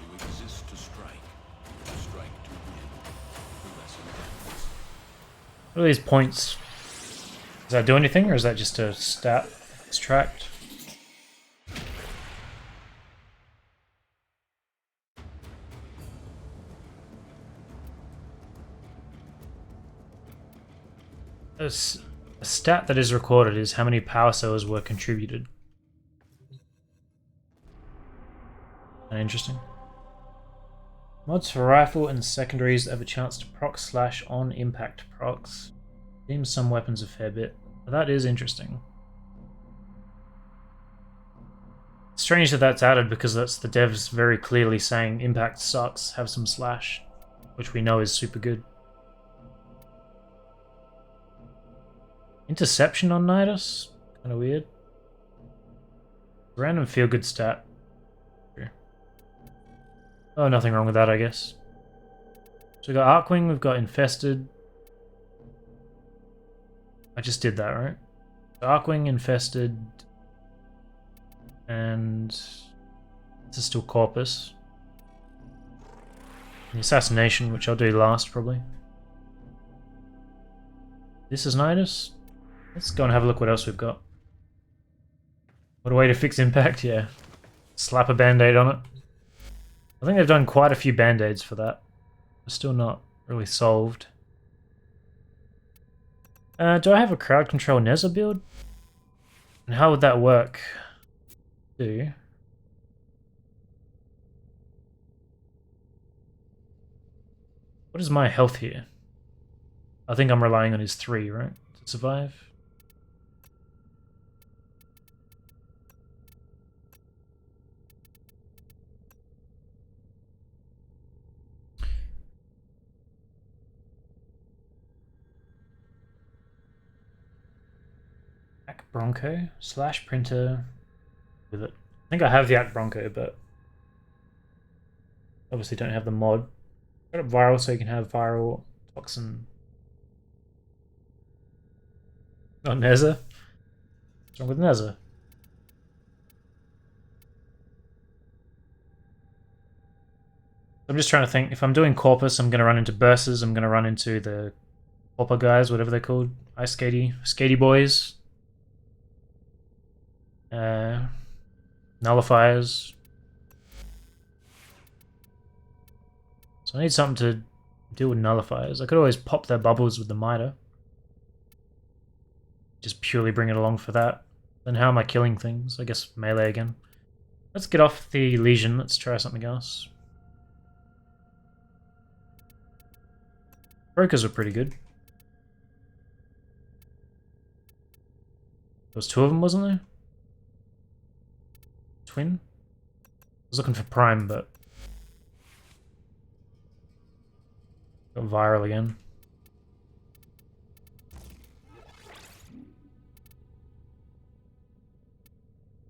You exist to strike to win. The lesson ends. What are these points? Does that do anything, or is that just a stat extract? A stat that is recorded is how many power cells were contributed. Interesting. Mods for rifle and secondaries have a chance to proc slash on impact procs. Seems some weapons a fair bit. But that is interesting. Strange that that's added because that's the devs very clearly saying impact sucks, have some slash, which we know is super good. Interception on Nidus? Kinda weird. Random feel good stat. Oh, nothing wrong with that, I guess. So we've got Arcwing, we've got Infested. I just did that, right? So Arcwing, Infested, and this is still Corpus. And the Assassination, which I'll do last, probably. This is Nidus. Let's go and have a look what else we've got. What a way to fix impact, yeah. Slap a band-aid on it. I think they've done quite a few band-aids for that. They're still not really solved. Do I have a crowd control Neza build? And how would that work? What is my health here? I think I'm relying on his 3, right? To survive. Yak Bronco slash printer with it. I think I have the Yak Bronco, but obviously don't have the mod. Got it viral so you can have viral toxin. Not Neza. What's wrong with Neza? I'm just trying to think. If I'm doing Corpus, I'm going to run into Bursters. I'm going to run into the Corpa guys, whatever they're called. Ice Skatey boys. Nullifiers. So I need something to deal with nullifiers. I could always pop their bubbles with the miter. Just purely bring it along for that. Then how am I killing things? I guess melee again. Let's get off the Legion. Let's try something else. Brokers were pretty good. There was 2 of them, wasn't there? Twin? I was looking for Prime, but got viral again.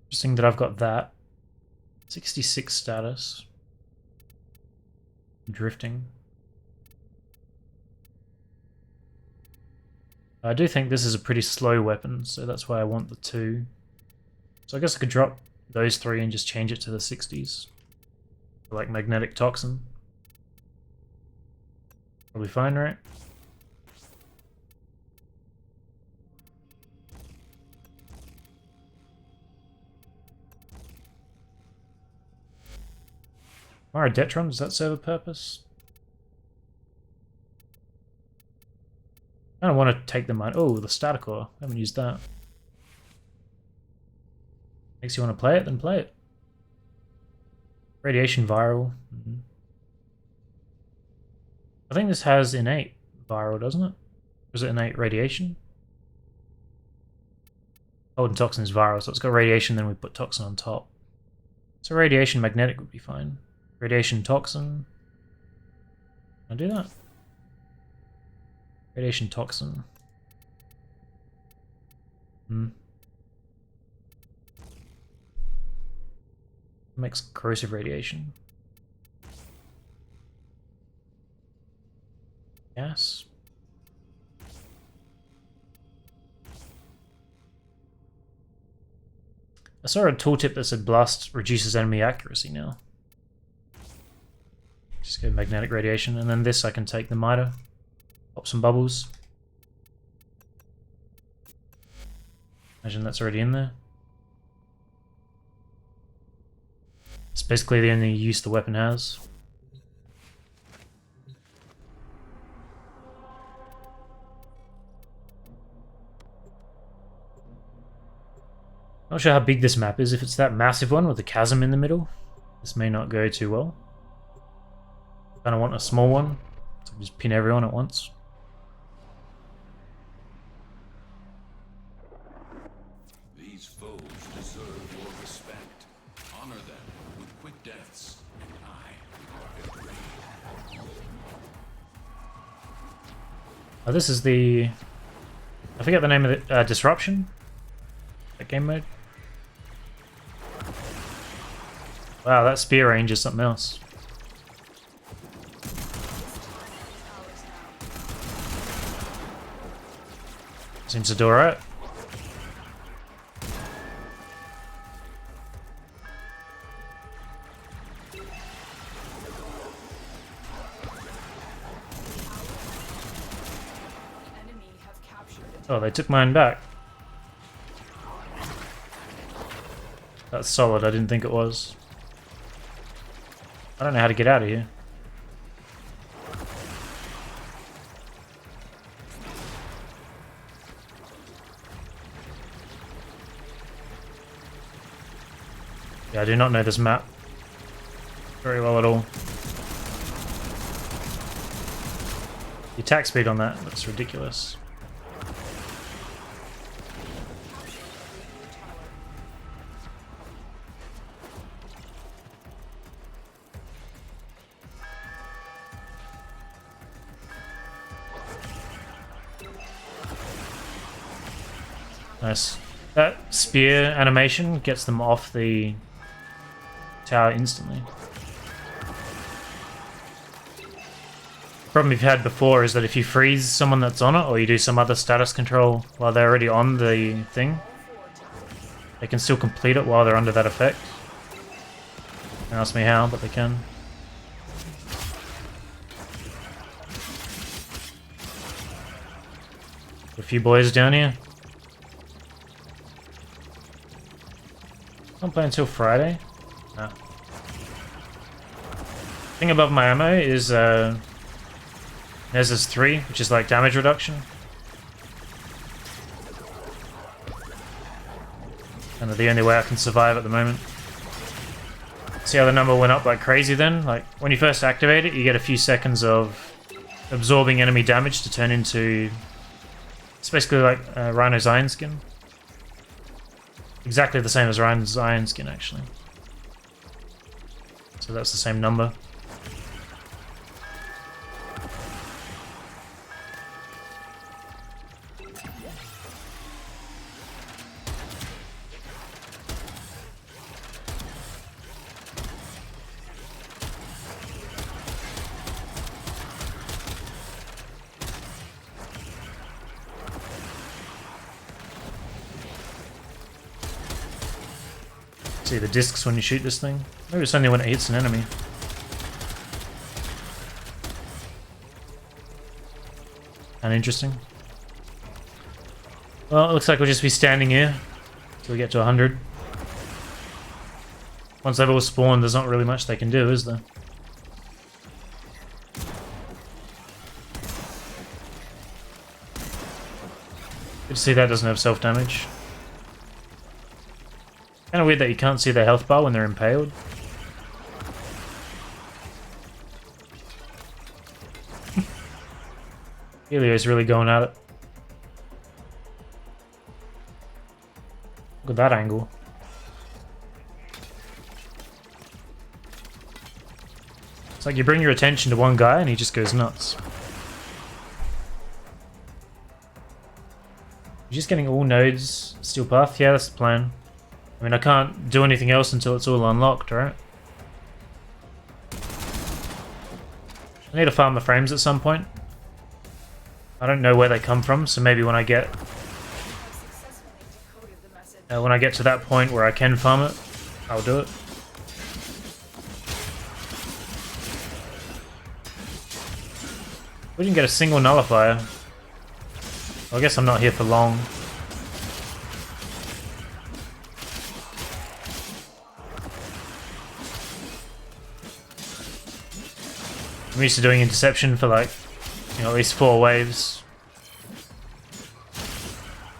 Interesting that I've got that. 66 status. Drifting. I do think this is a pretty slow weapon, so that's why I want the 2. So I guess I could drop those 3 and just change it to the 60s. For like magnetic toxin. Probably fine, right? Marodetron, does that serve a purpose? I don't want to take the mine. Oh, the starter core. I haven't used that. Makes you want to play it, then play it. Radiation viral. I think this has innate viral, doesn't it? Or is it innate radiation? Oh, and toxin is viral, so it's got radiation, then we put toxin on top. So radiation magnetic would be fine. Radiation toxin. Can I do that? Radiation toxin. Makes corrosive radiation. Gas. I saw a tooltip that said blast reduces enemy accuracy now. Just go magnetic radiation, and then this I can take the miter, pop some bubbles. Imagine that's already in there. It's basically the only use the weapon has. Not sure how big this map is. If it's that massive one with the chasm in the middle, this may not go too well. Kind of want a small one, so just pin everyone at once. These foes deserve your respect. Honor them with quick deaths, and I are afraid. Oh, this is the... I forget the name of it. Disruption? That game mode? Wow, that spear range is something else. Seems to do alright. Oh, they took mine back. That's solid, I didn't think it was. I don't know how to get out of here. Yeah, I do not know this map very well at all. The attack speed on that looks ridiculous. Nice. That spear animation gets them off the tower instantly. The problem you've had before is that if you freeze someone that's on it, or you do some other status control while they're already on the thing, they can still complete it while they're under that effect. Don't ask me how, but they can. A few boys down here. Don't play until Friday. No. Thing above my ammo is Neza's 3, which is like damage reduction. Kind of the only way I can survive at the moment. See how the number went up like crazy then? Like when you first activate it, you get a few seconds of absorbing enemy damage to turn into... It's basically like Rhino's Iron Skin. Exactly the same as Rhino's Iron Skin, actually. So that's the same number. See the discs when you shoot this thing? Maybe it's only when it hits an enemy. Kinda interesting. Well, it looks like we'll just be standing here till we get to 100. Once they've all spawned, there's not really much they can do, is there? Good to see that doesn't have self-damage. Kind of weird that you can't see their health bar when they're impaled. Helio's really going at it. Look at that angle. It's like you bring your attention to one guy and he just goes nuts. You're just getting all nodes, steel path? Yeah, that's the plan. I mean, I can't do anything else until it's all unlocked, right? I need to farm the frames at some point. I don't know where they come from, so maybe when I get to that point where I can farm it, I'll do it. We didn't get a single nullifier. Well, I guess I'm not here for long. I'm used to doing interception for like, you know, at least 4 waves.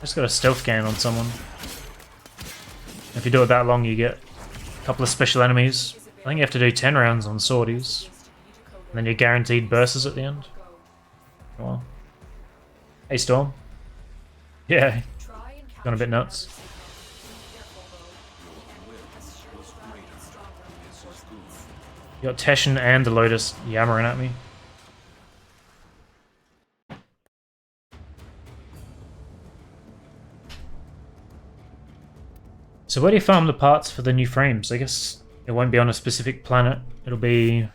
Just got a stealth gain on someone. If you do it that long, you get a couple of special enemies. I think you have to do 10 rounds on sorties. And then you're guaranteed bursts at the end. Well. Hey, Storm. Yeah. Gone a bit nuts. You got Teshin and the Lotus yammering at me. So where do you farm the parts for the new frames? I guess it won't be on a specific planet. It'll be...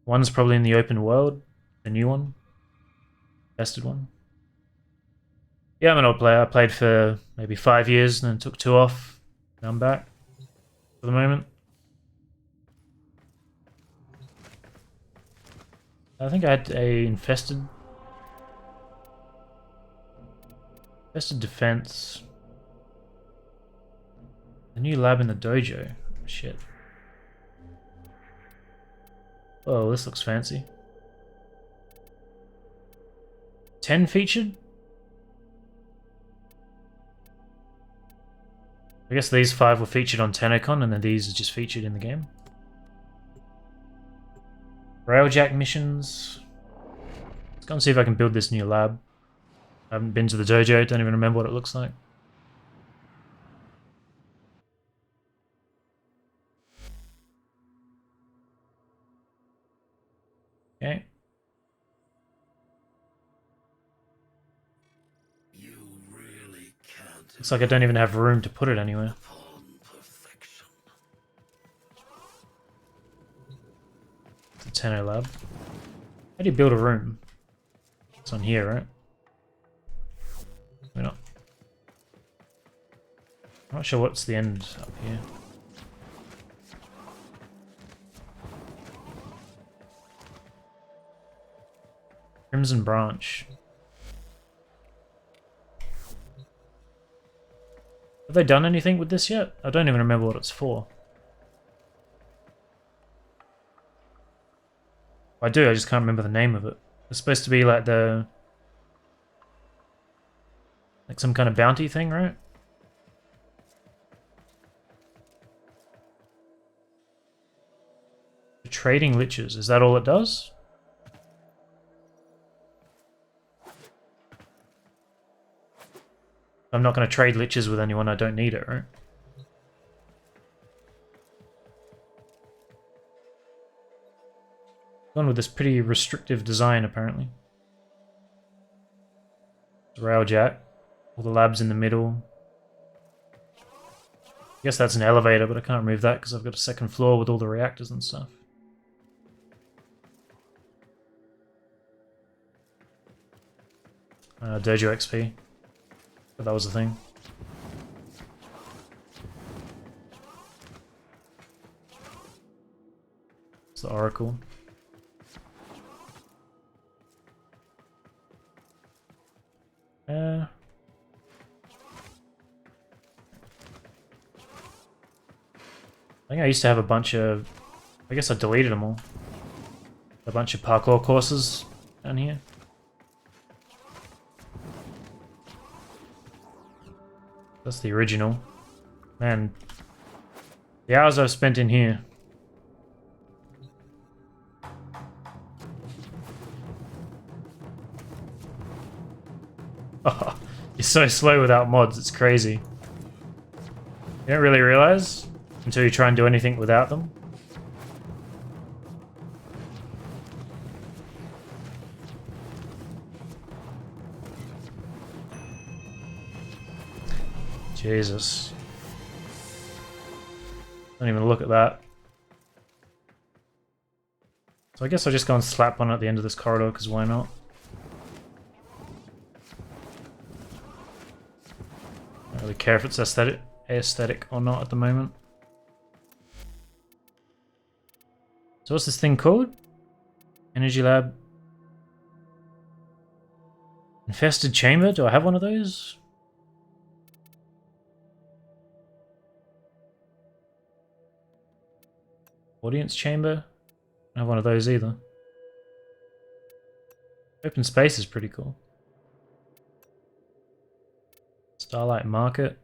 One's probably in the open world. The new one. Tested one. Yeah, I'm an old player. I played for maybe 5 years and then took 2 off. Now I'm back. For the moment. I think I had a infested defense. A new lab in the dojo. Shit. Oh, this looks fancy. 10 featured? I guess these 5 were featured on TennoCon and then these are just featured in the game. Railjack missions. Let's go and see if I can build this new lab. I haven't been to the dojo, don't even remember what it looks like. Okay. You really can't. Looks like I don't even have room to put it anywhere. Upon perfection. It's a Tenno lab. How do you build a room? It's on here, right? We're not. I'm not sure what's the end up here. Crimson Branch. Have they done anything with this yet? I don't even remember what it's for. I do, I just can't remember the name of it. It's supposed to be like the... like some kind of bounty thing, right? Trading liches, is that all it does? I'm not going to trade liches with anyone, I don't need it, right? Gone with this pretty restrictive design, apparently. Railjack. All the labs in the middle. I guess that's an elevator, but I can't remove that because I've got a second floor with all the reactors and stuff. Dojo XP. But that was the thing. It's the Oracle. I think I used to have a bunch of... I guess I deleted them all. A bunch of parkour courses down here. That's the original. Man, the hours I've spent in here. Oh, you're so slow without mods, it's crazy. You don't really realize until you try and do anything without them. Jesus. Don't even look at that. So I guess I'll just go and slap one at the end of this corridor, because why not? I don't really care if it's aesthetic or not at the moment. So what's this thing called? Energy Lab. Infested Chamber? Do I have one of those? Audience Chamber? I don't have one of those either. Open space is pretty cool. Starlight Market.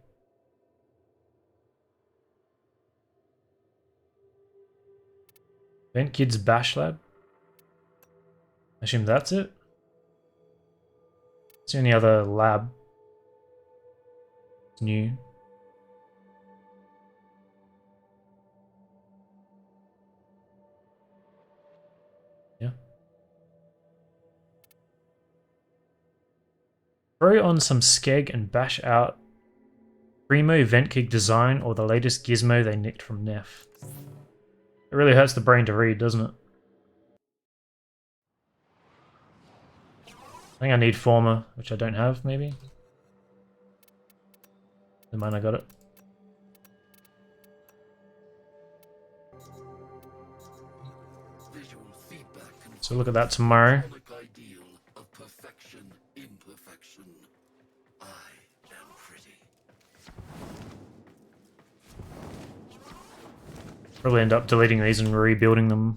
Vent Kids Bash Lab. I assume that's it. Is there any other lab? It's new. Yeah. Throw on some skeg and bash out Primo Vent Kick design or the latest gizmo they nicked from Neff. It really hurts the brain to read, doesn't it? I think I need Former, which I don't have, maybe. Never mind, I got it. So look at that tomorrow. Ideal of perfection, imperfection. I am pretty. Probably end up deleting these and rebuilding them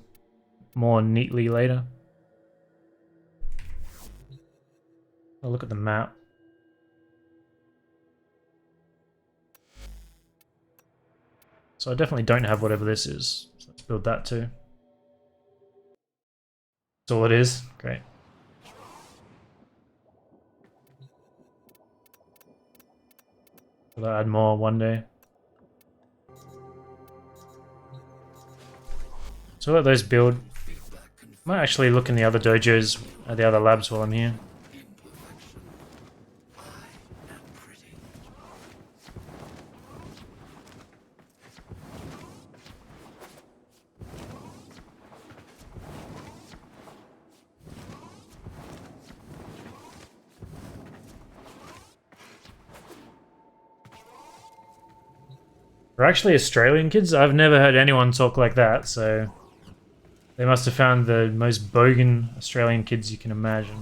more neatly later. I'll look at the map. So I definitely don't have whatever this is. So let's build that too. That's all it is. Great. Will I add more one day? So let those build. Might actually look in the other dojos, the other labs while I'm here. We're actually Australian kids? I've never heard anyone talk like that, so they must have found the most bogan Australian kids you can imagine.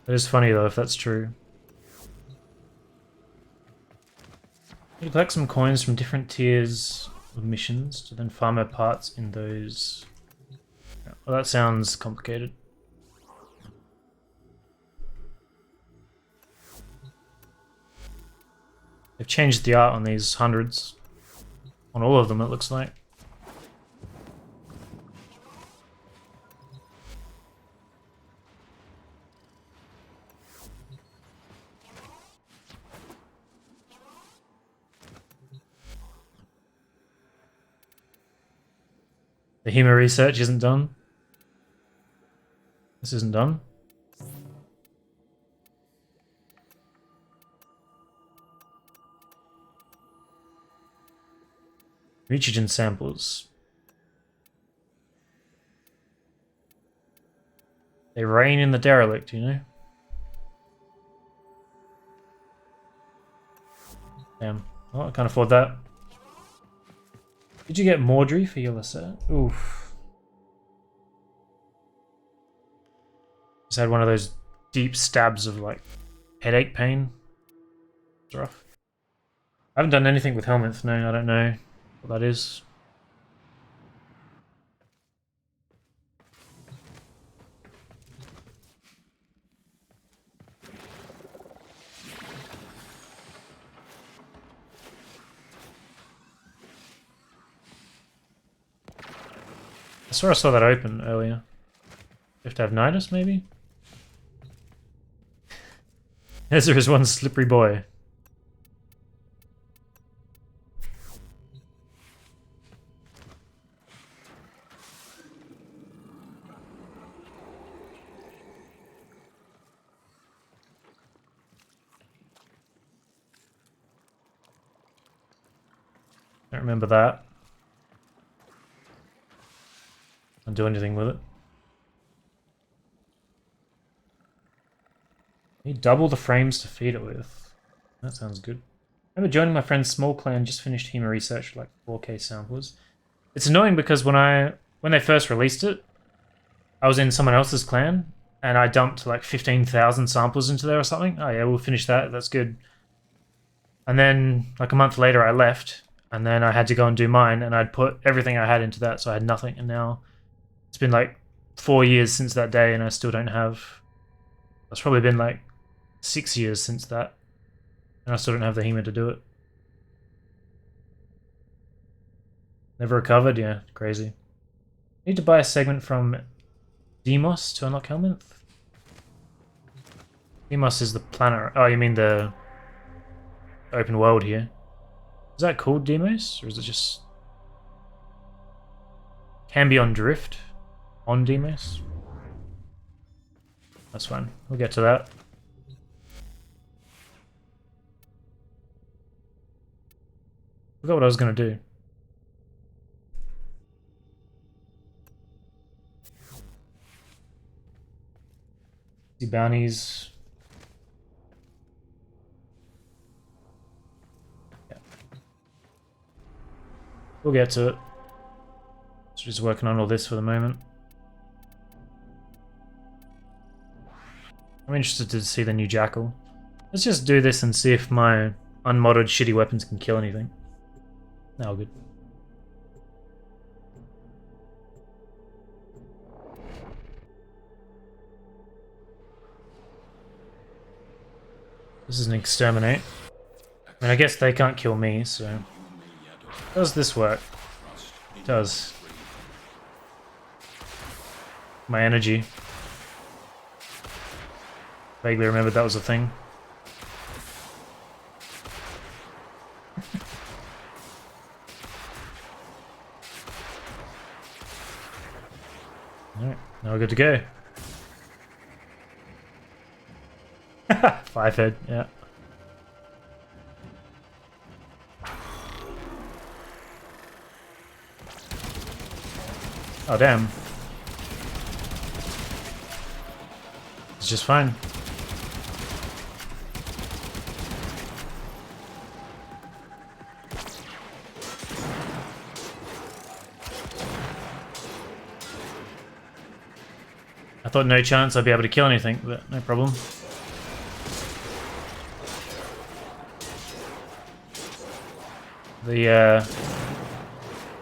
It is funny though if that's true. You collect some coins from different tiers of missions to then farm our parts in those. Well, that sounds complicated. They've changed the art on these hundreds. On all of them, it looks like. The HEMA research isn't done. This isn't done. Nitrogen samples. They rain in the derelict, you know? Damn. Oh, I can't afford that. Did you get Mordry for your set? Oof. Just had one of those deep stabs of like headache pain. It's rough. I haven't done anything with helmets, no, I don't know what that is. I swear I saw that open earlier. You have to have Nidus, maybe? Ezra is one slippery boy. Don't remember that. Can't do anything with it. Need double the frames to feed it with. That sounds good. I remember joining my friend's small clan, just finished HEMA research, like 4K samples. It's annoying because when they first released it, I was in someone else's clan, and I dumped like 15,000 samples into there or something. Oh yeah, we'll finish that, that's good. And then, like a month later, I left, and then I had to go and do mine, and I'd put everything I had into that, so I had nothing, and now it's been like 4 years since that day, and I still don't have... It's probably been like 6 years since that, and I still don't have the HEMA to do it. Never recovered? Yeah, crazy. Need to buy a segment from Demos to unlock Helminth? Demos is the planet... Oh, you mean the open world here. Is that called Demos? Or is it just... Can be on Drift? On Demos? That's fine. We'll get to that. Forgot what I was going to do. See bounties. Yeah. We'll get to it. So just working on all this for the moment. I'm interested to see the new Jackal. Let's just do this and see if my unmodded shitty weapons can kill anything. No, good. This is an exterminate. I mean, I guess they can't kill me, so... Does this work? It does. My energy. Vaguely remembered that was a thing. Alright, now we're good to go. 5 head, yeah. Oh damn. It's just fine. I thought no chance I'd be able to kill anything, but no problem. The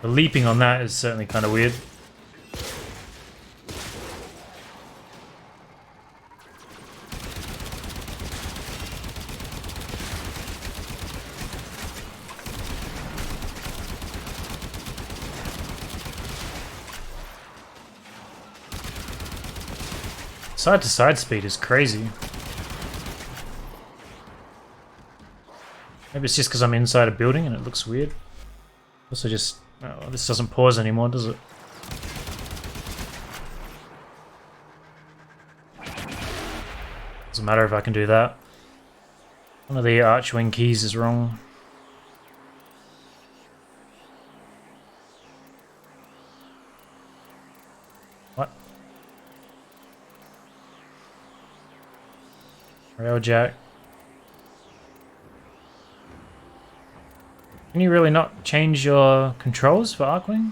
leaping on that is certainly kind of weird. Side to side speed is crazy. Maybe it's just because I'm inside a building and it looks weird. Also just... Oh, this doesn't pause anymore, does it? Doesn't matter if I can do that. One of the Archwing keys is wrong. What? Railjack. Can you really not change your controls for Archwing?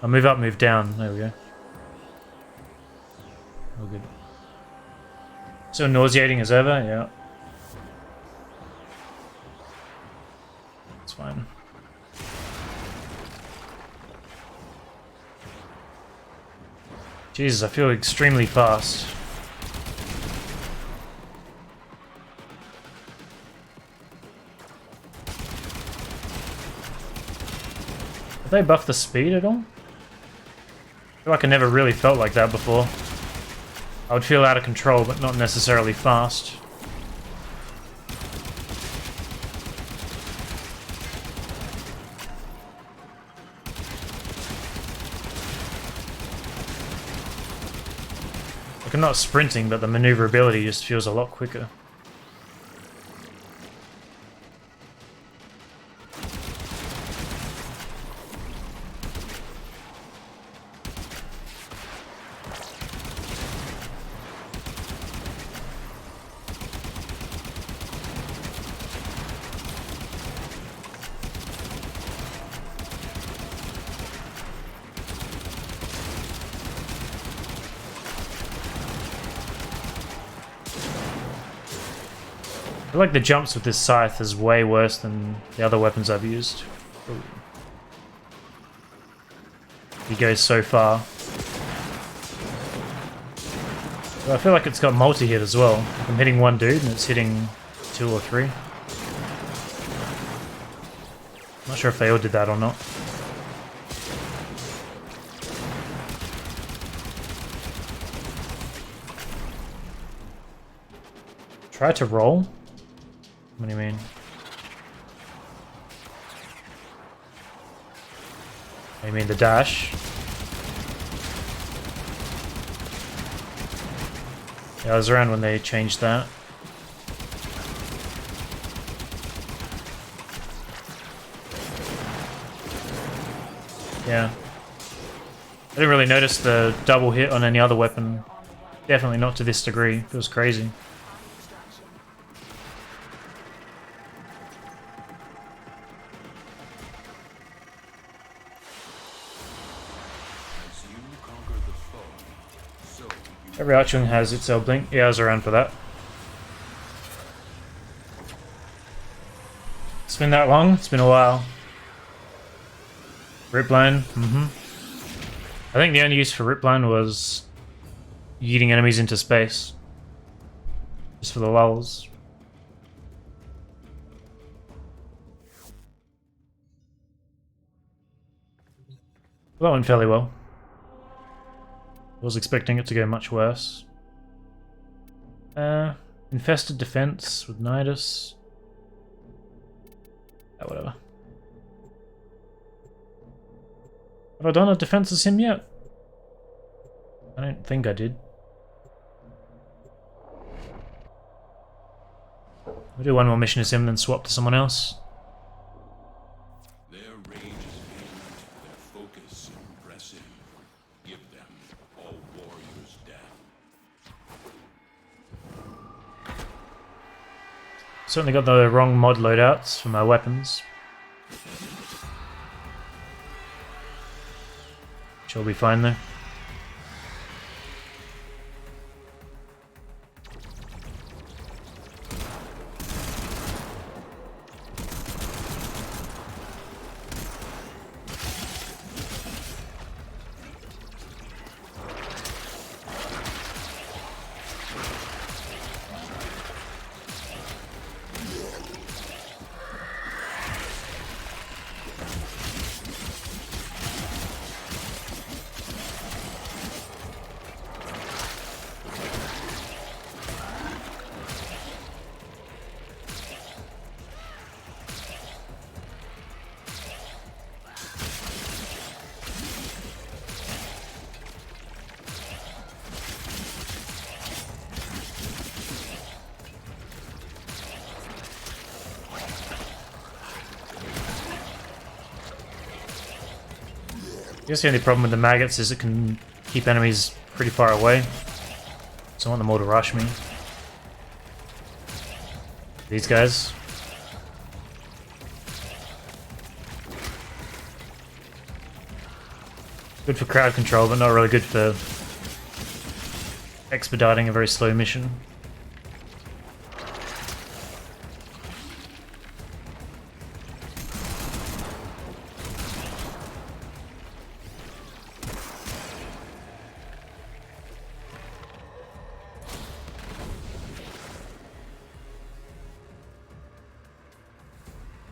I'll move up, move down. There we go. All good. So nauseating as ever, yeah. It's fine. Jesus, I feel extremely fast. Have they buffed the speed at all? I feel like I never really felt like that before. I would feel out of control, but not necessarily fast. Like I'm not sprinting, but the maneuverability just feels a lot quicker. I feel like the jumps with this scythe is way worse than the other weapons I've used. Ooh. He goes so far. But I feel like it's got multi-hit as well. I'm hitting one dude and it's hitting 2 or 3. Not sure if they all did that or not. Try to roll? What do you mean? I mean the dash? Yeah, I was around when they changed that. Yeah. I didn't really notice the double hit on any other weapon. Definitely not to this degree. It was crazy. Every Archwing has its L blink. Yeah, I was around for that. It's been that long? It's been a while. Ripline? I think the only use for Ripline was yeeting enemies into space. Just for the lulls. Well, that went fairly well. I was expecting it to go much worse. Infested defense with Nidus. Yeah, whatever. Have I done a defense as him yet? I don't think I did. We'll do one more mission as him, then swap to someone else. Their rage is vehement, their focus impressive. Give them all warriors death. Certainly got the wrong mod loadouts for my weapons. Which will be fine though. I guess the only problem with the maggots is it can keep enemies pretty far away. So I want them all to rush me. These guys. Good for crowd control, but not really good for expediting a very slow mission.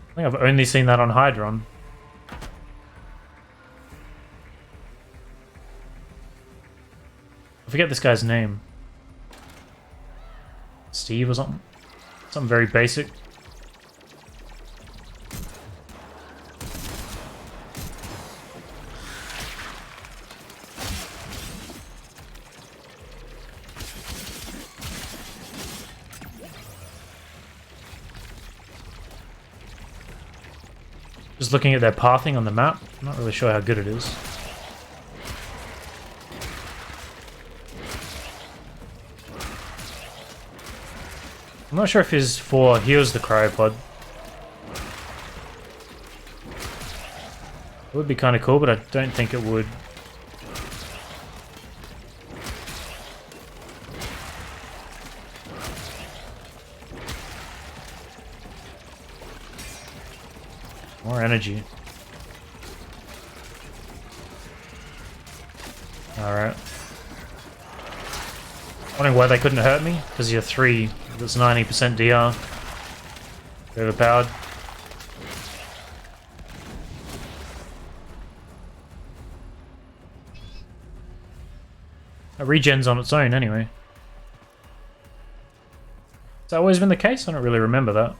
I think I've only seen that on Hydron. I forget this guy's name. Steve or something? Something very basic. Just looking at their pathing on the map, I'm not really sure how good it is. I'm not sure if his 4 heals the cryopod. It would be kind of cool, but I don't think it would. More energy. Alright. Wondering why they couldn't hurt me? Because you're 3, that's 90% DR. Overpowered. It regens on its own anyway. Has that always been the case? I don't really remember that.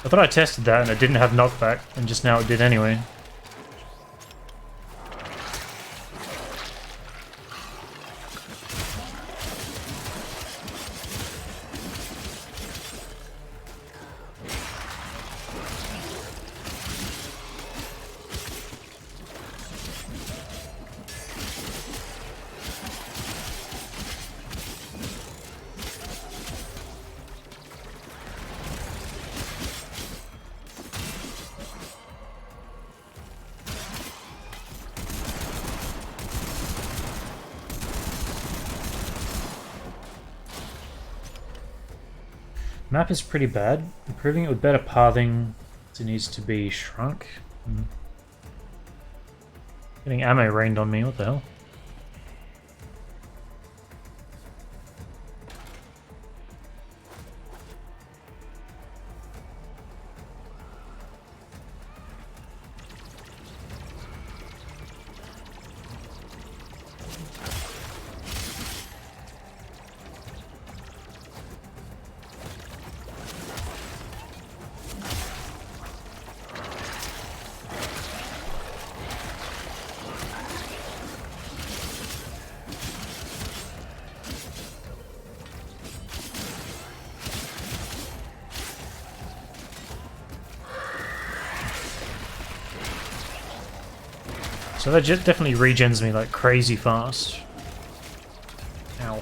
I thought I tested that and it didn't have knockback, and just now it did anyway. Map is pretty bad. Improving it with better pathing, it needs to be shrunk. Getting ammo rained on me, what the hell? So that definitely regens me like crazy fast. Ow.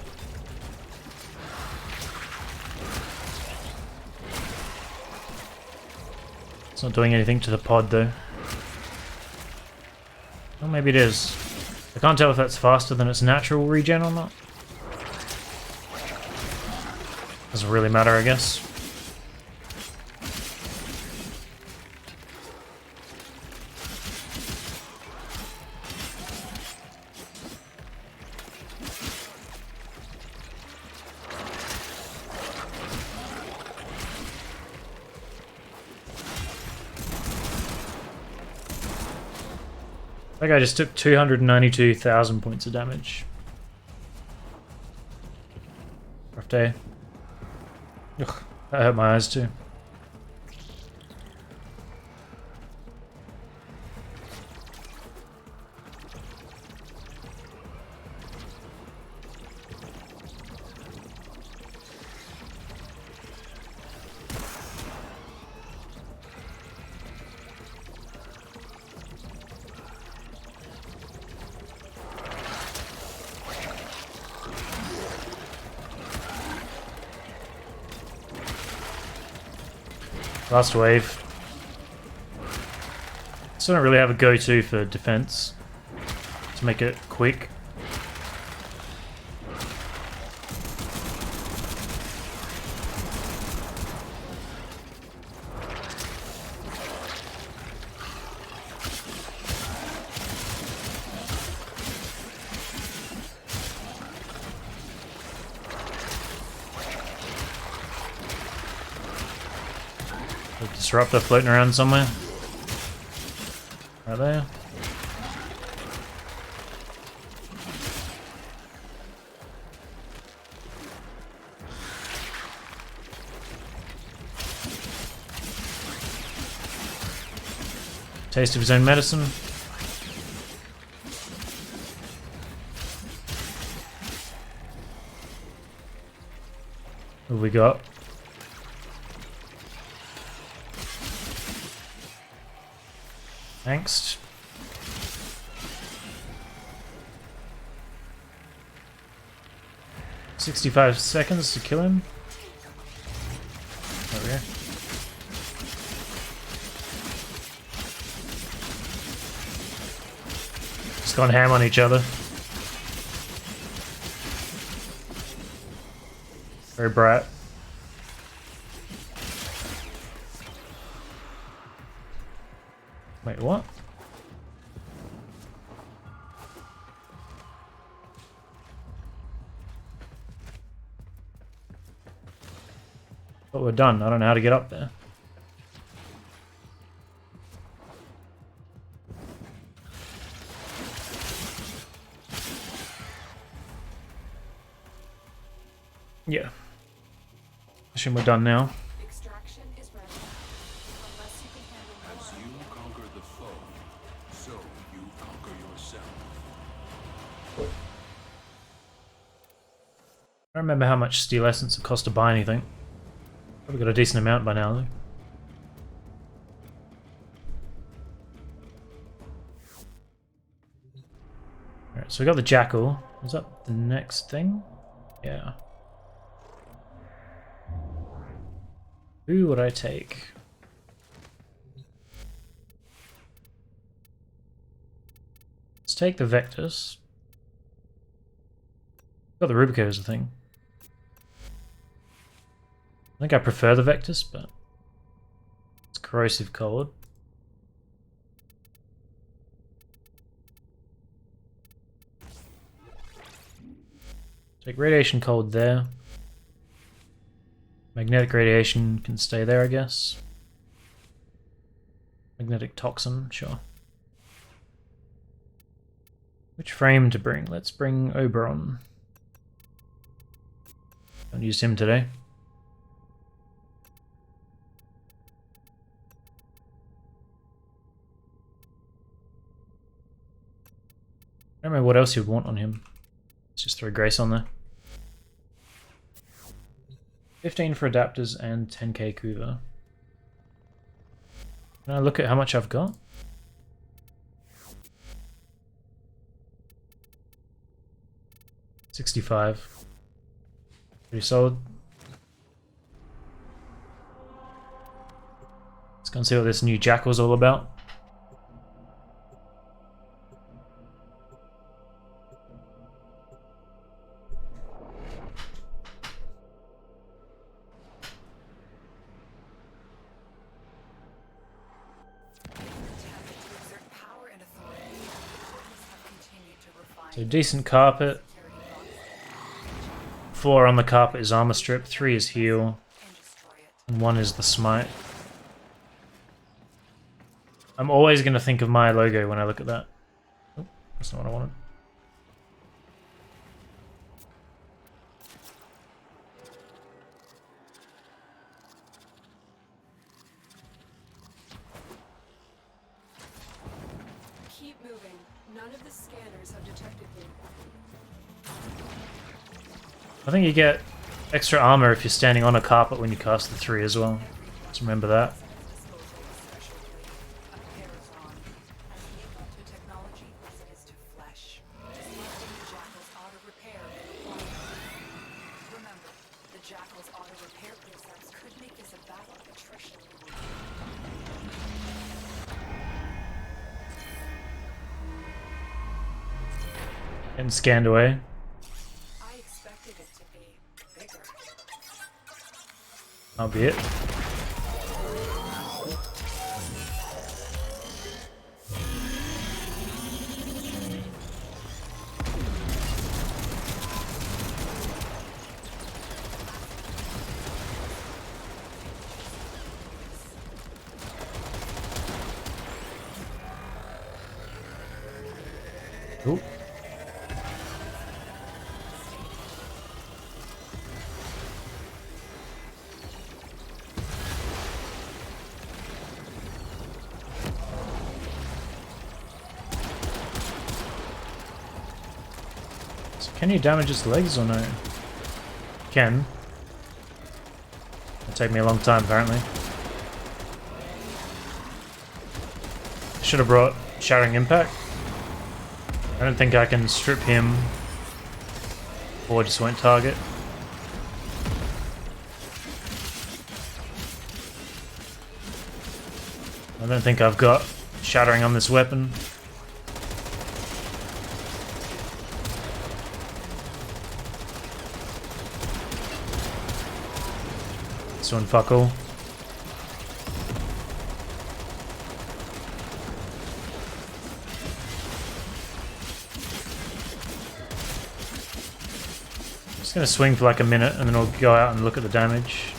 It's not doing anything to the pod though. Well, maybe it is. I can't tell if that's faster than its natural regen or not. Doesn't really matter, I guess. That guy just took 292,000 points of damage. Rough day. Ugh, that hurt my eyes too. Last wave. So I don't really have a go-to for defense to make it quick. Disruptor floating around somewhere. Right there. Taste of his own medicine. What have we got? Angst. "65 seconds to kill him." There we go. Just gone ham on each other. Very bright. Wait, what? But we're done. I don't know how to get up there. Yeah. Assume we're done now. Extraction is ready. Unless you can handle As more. you conquer the foe, so you conquer yourself. I don't remember how much steel essence it cost to buy anything. Probably got a decent amount by now, though. Alright, so we got the jackal. Was that the next thing? Yeah. Who would I take? Let's take the Vectus. Got the Rubico as a thing. I think I prefer the Vectus, but it's corrosive cold. Take radiation cold there. Magnetic radiation can stay there, I guess. Magnetic toxin, sure. Which frame to bring? Let's bring Oberon. Don't use him today. I don't remember what else you'd want on him. Let's just throw Grace on there. 15 for adapters and 10k Kuva. Can I look at how much I've got? $65. Pretty solid. Let's go and see what this new Jackal's all about. So decent carpet. 4 on the carpet is armor strip, 3 is heal, and 1 is the smite. I'm always going to think of my logo when I look at that. That's not what I wanted. Keep moving. None of the scanners have detected you. I think you get extra armor if you're standing on a carpet when you cast the 3 as well. Just remember that. And scanned away. I expected it to be bigger. That'll be it. Ooh. Can you damage its legs or no? Can. It'll take me a long time apparently. Should have brought Shattering Impact. I don't think I can strip him or just went target. I don't think I've got Shattering on this weapon. This one, fuck all. Just gonna swing for like a minute and then I'll go out and look at the damage.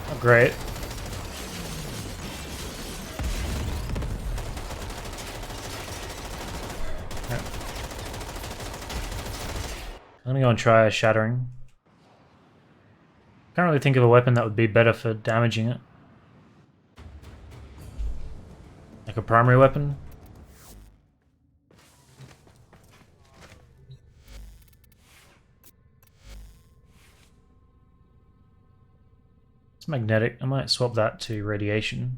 Not great. I'm gonna go and try a Shattering. Can't really think of a weapon that would be better for damaging it. Like a primary weapon. It's magnetic. I might swap that to radiation.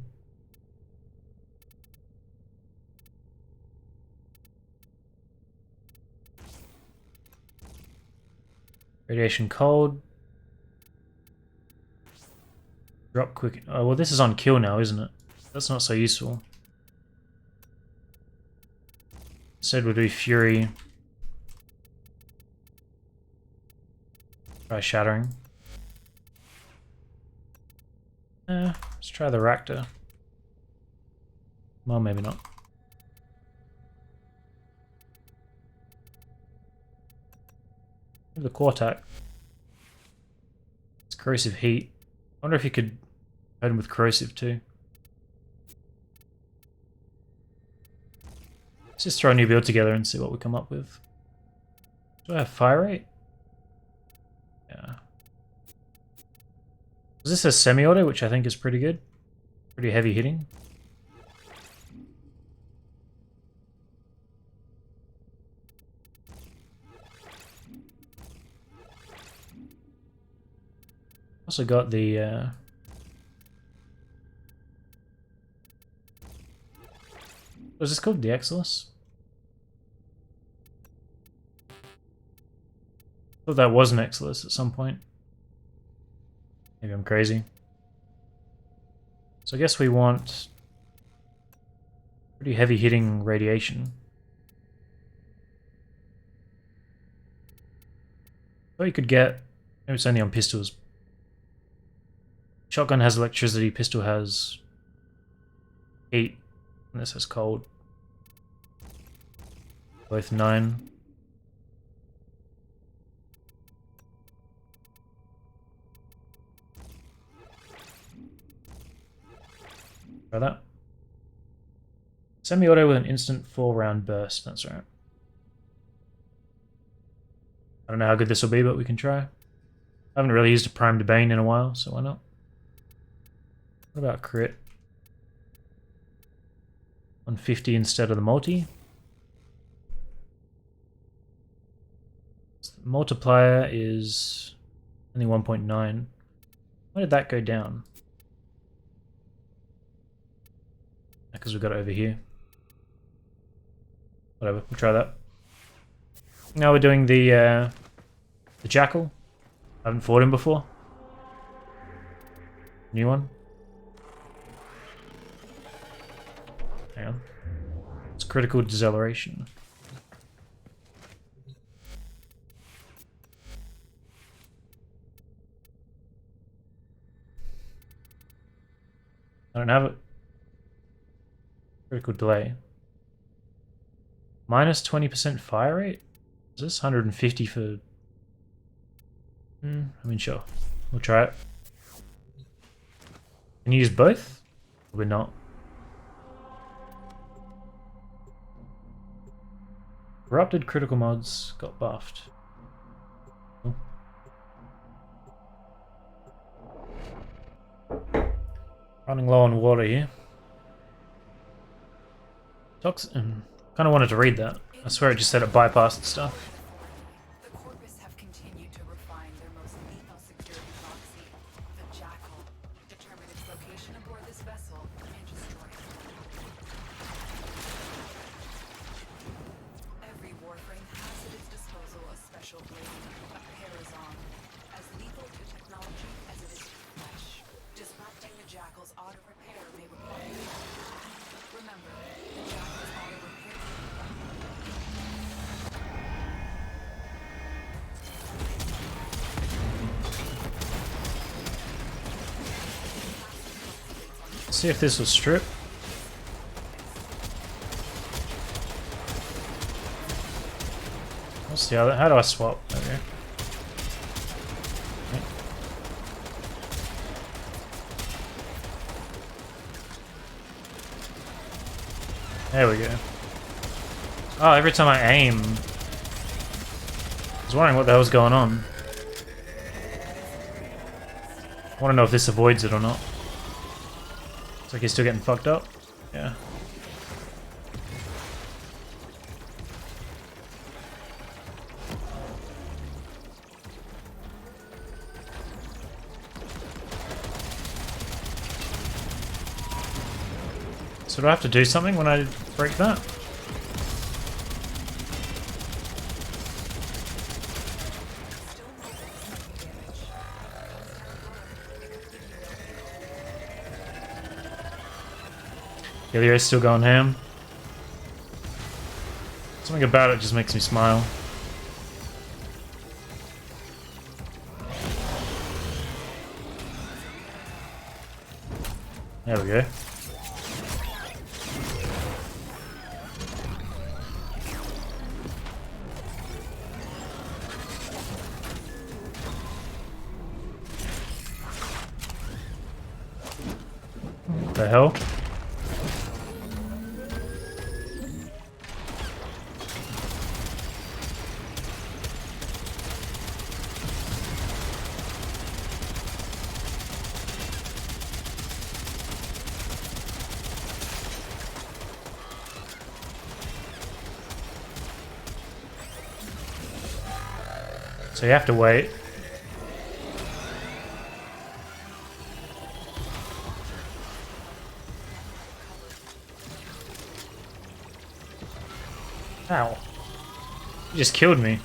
Radiation cold. Drop quick. Oh, well, this is on kill now, isn't it? That's not so useful. Instead, we'll do Fury. Try Shattering. Let's try the Raptor. Well, maybe not. The Quartak. It's corrosive heat. I wonder if you could hit him with corrosive too. Let's just throw a new build together and see what we come up with. Do I have fire rate? Yeah. Is this a semi-auto, which I think is pretty good? Pretty heavy hitting. Also got the was this called? The Exilus? I thought that was an Exilus at some point. Maybe I'm crazy. So I guess we want pretty heavy hitting radiation. Thought you could get, maybe it's only on pistols. Shotgun has electricity, pistol has heat, and this has cold. Both 9. Try that. Semi-auto with an instant 4-round burst. That's right. I don't know how good this will be, but we can try. I haven't really used a primed Bane in a while, so why not? What about crit? 150 instead of the multi. The multiplier is only 1.9. Why did that go down? Because we've got it over here. Whatever, we'll try that. Now we're doing the Jackal. I haven't fought him before. New one. Hang on. It's critical deceleration. I don't have it. Critical delay. Minus 20% fire rate? Is this 150 for... I mean, sure. We'll try it. Can you use both? Probably not. Corrupted critical mods got buffed. Cool. Running low on water here. Toxin. Kind of wanted to read that. I swear it just said it bypassed stuff. The Corpus have continued to refine their most lethal security proxy, the Jackal. Determine its location aboard this vessel and destroy it. Every warframe has at its disposal a special blade, a Parazon, as lethal to technology as it is to flesh. Disrupting the Jackal's auto-repair may require... Remember, the Jackal's auto-repair... See if this will strip. What's the other? How do I swap? Okay. There we go. Oh, every time I aim... I was wondering what the hell's going on. I want to know if this avoids it or not. Looks like he's still getting fucked up. Yeah. So do I have to do something when I break that? Ilio's still going ham. Something about it just makes me smile. There we go. What the hell? So you have to wait. Ow. You just killed me.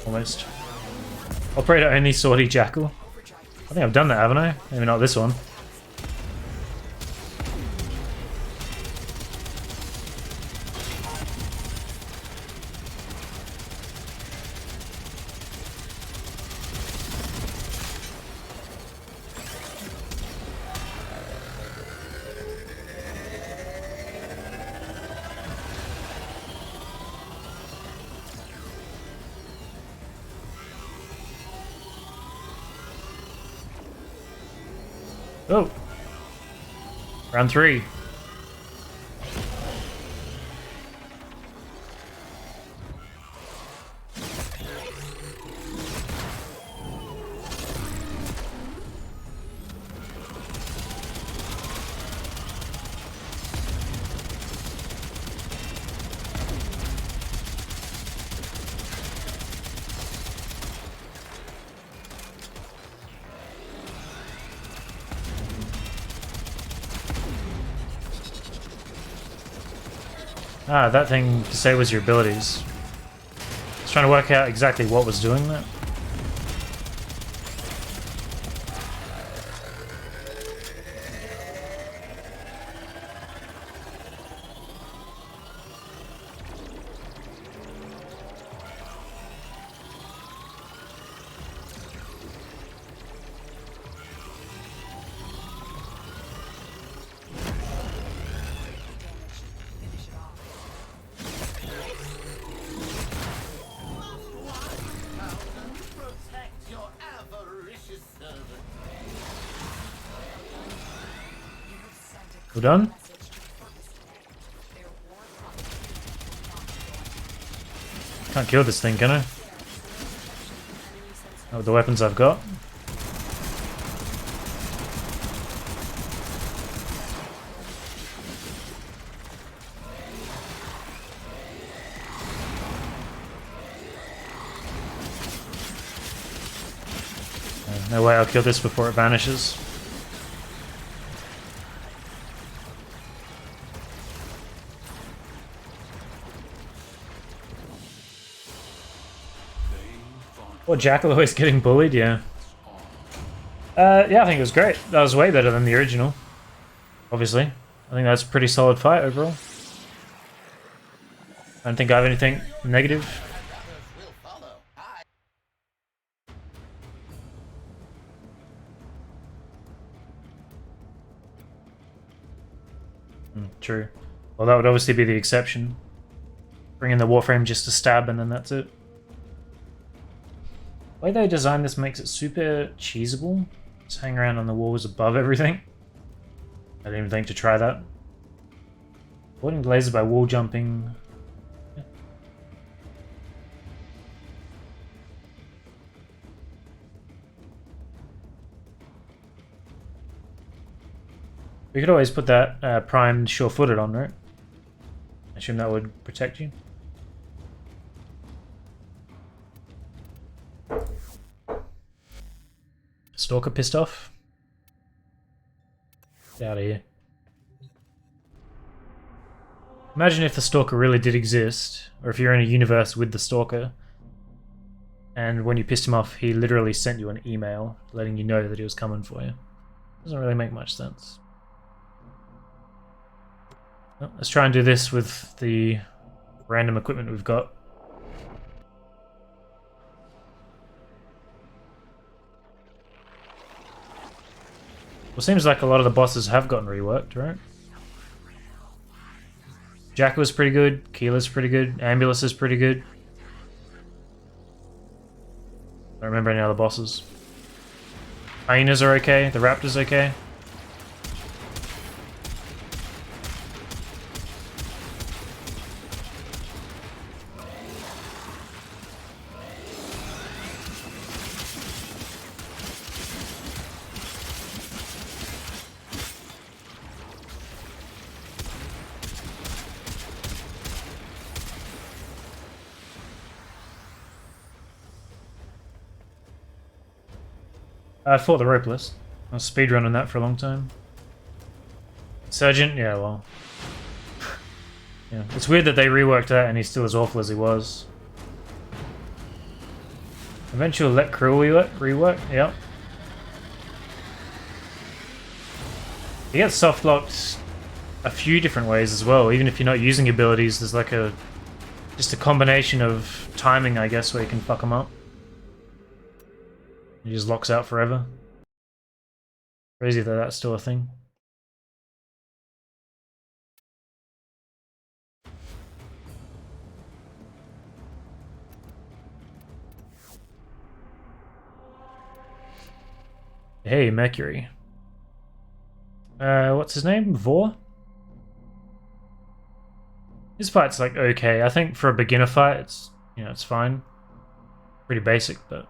Almost. Operator only sortie Jackal. I think I've done that, haven't I? Maybe not this one. Oh! Round 3. Ah, that thing disables your abilities. I was trying to work out exactly what was doing that. Protect your avaricious servant. We're done? Can't kill this thing, can I? Not with the weapons I've got. No way I'll kill this before it vanishes. Well, Jackal always getting bullied, yeah. Yeah, I think it was great. That was way better than the original. Obviously. I think that's a pretty solid fight overall. I don't think I have anything negative. True. Well, that would obviously be the exception. Bring in the warframe just to stab and then that's it. The way they designed this makes it super cheesable. Just hang around on the walls above everything. I didn't even think to try that. Avoiding lasers by wall jumping. Yeah. We could always put that primed sure-footed on, right? I assume that would protect you. Stalker pissed off? Get out of here. Imagine if the Stalker really did exist, or if you're in a universe with the Stalker, and when you pissed him off, he literally sent you an email letting you know that he was coming for you. Doesn't really make much sense. Well, let's try and do this with the random equipment we've got. Well, seems like a lot of the bosses have gotten reworked, right? Jack was pretty good, Keela's pretty good, Ambulance is pretty good. I don't remember any other bosses. Hyenas are okay, the Raptor's okay. I fought the Ropeless. I was speedrunning that for a long time. Surgeon? Yeah, well. Yeah, it's weird that they reworked that and he's still as awful as he was. Eventual Let Cruel rework? Yep. He gets soft locked a few different ways as well. Even if you're not using abilities, there's like just a combination of timing, I guess, where you can fuck him up. He just locks out forever. Crazy that that's still a thing. Hey, Mercury. What's his name? Vor? His fight's like okay. I think for a beginner fight, it's it's fine. Pretty basic, but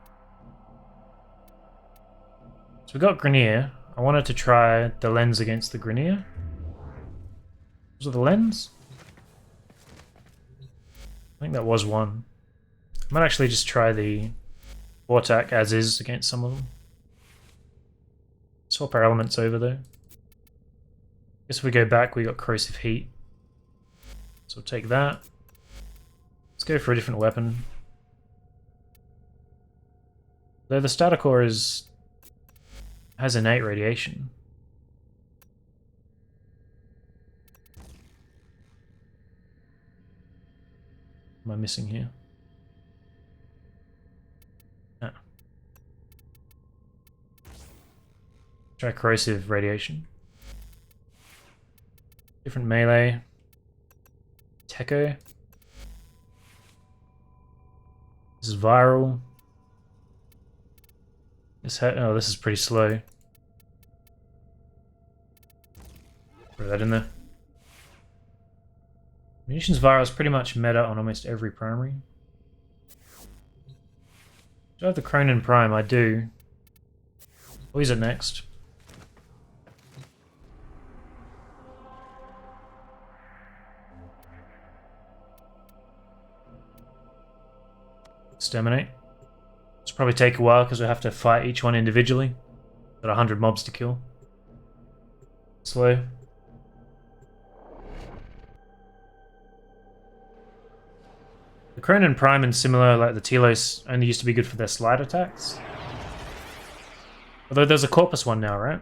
so we got Grenier. I wanted to try the lens against the Grenier. Was it the lens? I think that was one. I might actually just try the Vortac as is against some of them. Swap our elements over though. Guess if we go back, we got Corrosive Heat. So we'll take that. Let's go for a different weapon. Though the Staticore has innate radiation. What am I missing here? Ah. Try corrosive radiation. Different melee. Techo. This is viral. Oh, this is pretty slow. Throw that in there. Munitions viral is pretty much meta on almost every primary. Do I have the Cronin Prime? I do. I'll use it next. Exterminate. This will probably take a while because we have to fight each one individually. Got 100 mobs to kill. Slow. The Cronin Prime and similar, like the Telos, only used to be good for their slide attacks. Although there's a Corpus one now, right?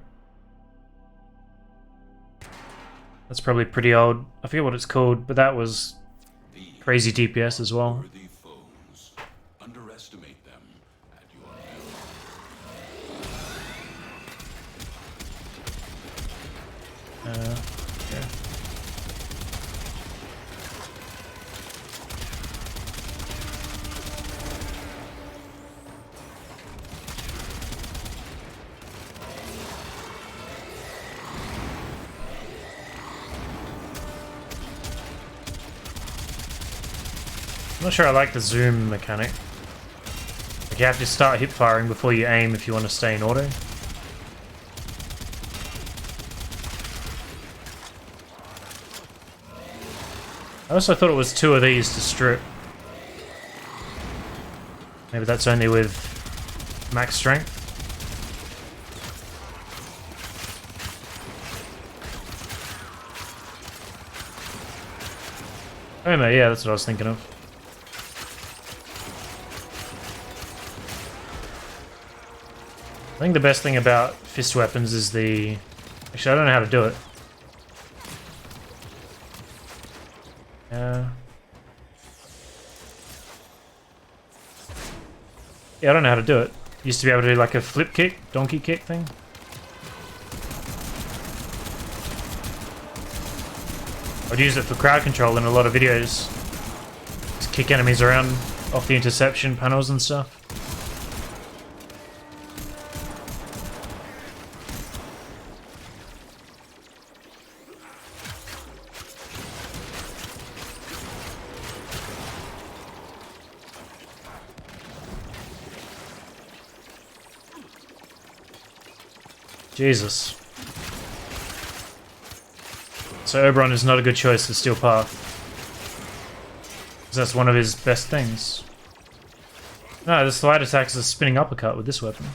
That's probably pretty old. I forget what it's called, but that was crazy DPS as well. Underestimate them at your Yeah. I'm not sure I like the zoom mechanic. Like you have to start hip firing before you aim if you want to stay in auto. I also thought it was 2 of these to strip. Maybe that's only with max strength. Oh no, yeah, that's what I was thinking of. I think the best thing about fist weapons is the... Actually, I don't know how to do it. Yeah, I don't know how to do it. Used to be able to do like a flip kick, donkey kick thing. I'd use it for crowd control in a lot of videos. Just kick enemies around off the interception panels and stuff. Jesus. So Oberon is not a good choice for Steel Path. Because that's one of his best things. No, the slide attack is a spinning uppercut with this weapon.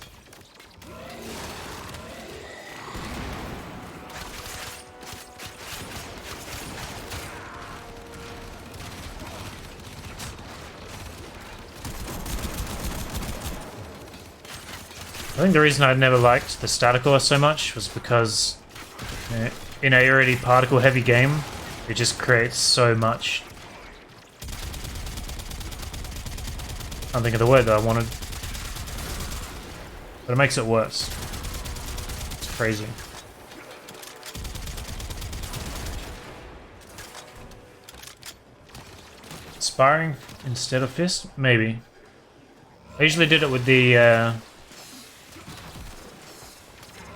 I think the reason I never liked the Staticore so much was because in a already particle heavy game, it just creates so much. I can't think of the word that I wanted. But it makes it worse. It's crazy. Sparring instead of fist? Maybe. I usually did it with the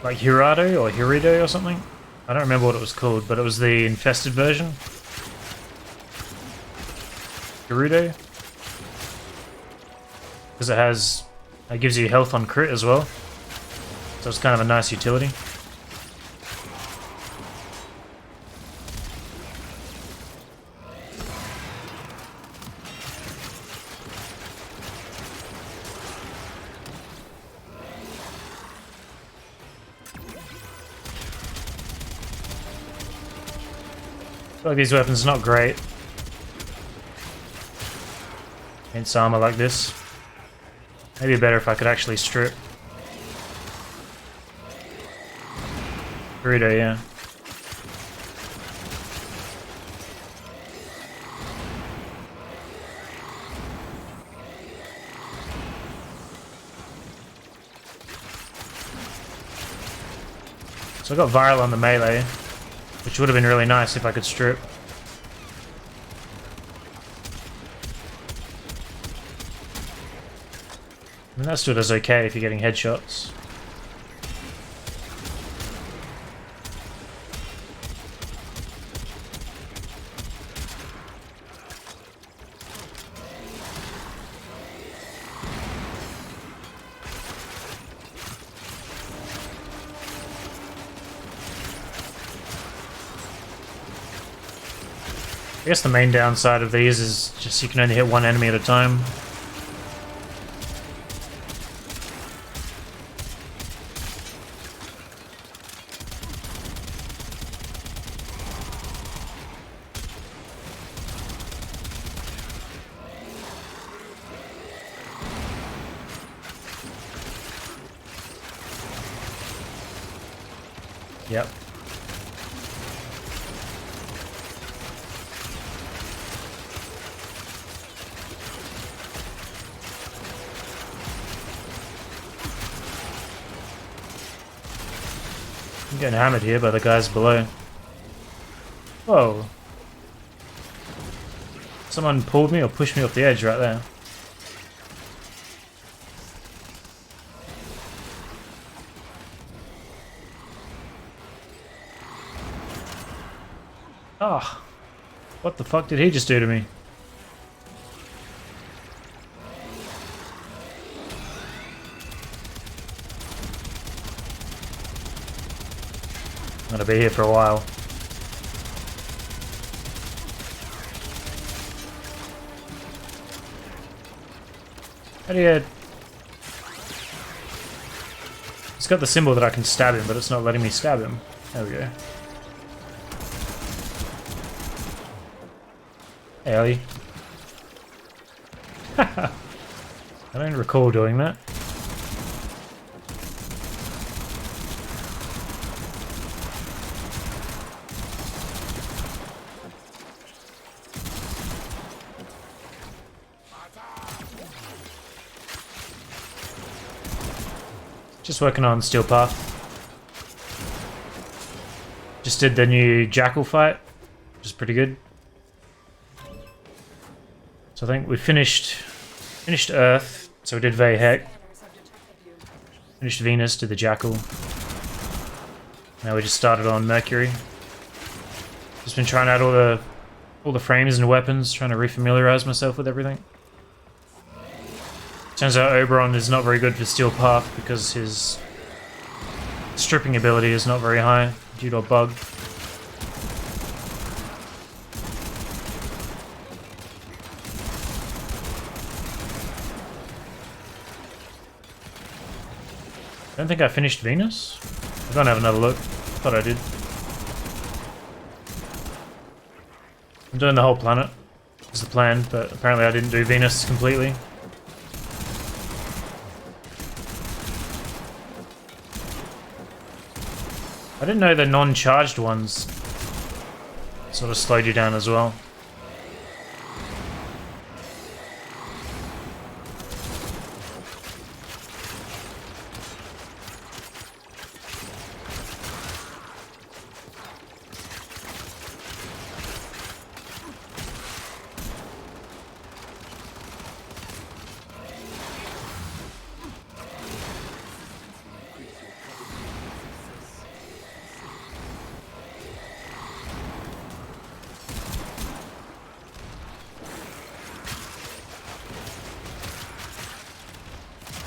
like Hirado or Hirido or something. I don't remember what it was called, but it was the infested version. Gerudo. Because it gives you health on crit as well. So it's kind of a nice utility. I feel like these weapons are not great against armor like this. Maybe better if I could actually strip. Burrito, yeah. So I got viral on the melee, which would have been really nice if I could strip. I mean, that still does okay if you're getting headshots. I guess the main downside of these is just you can only hit one enemy at a time. Yep. I'm getting hammered here by the guys below. Whoa. Someone pulled me or pushed me off the edge right there. Ah. What the fuck did he just do to me? I'm gonna be here for a while. How do you... It's got the symbol that I can stab him, but it's not letting me stab him. There we go. Hey, Ellie. I don't recall doing that. Just working on Steel Path. Just did the new Jackal fight, which is pretty good. So I think we finished Earth, so we did Vehek. Finished Venus, did the Jackal. Now we just started on Mercury. Just been trying out all the frames and weapons, trying to refamiliarize myself with everything. Turns out Oberon is not very good for Steel Path because his stripping ability is not very high due to a bug. I don't think I finished Venus. I'm gonna have another look. Thought I did. I'm doing the whole planet. Is the plan, but apparently I didn't do Venus completely. I didn't know the non-charged ones sort of slowed you down as well.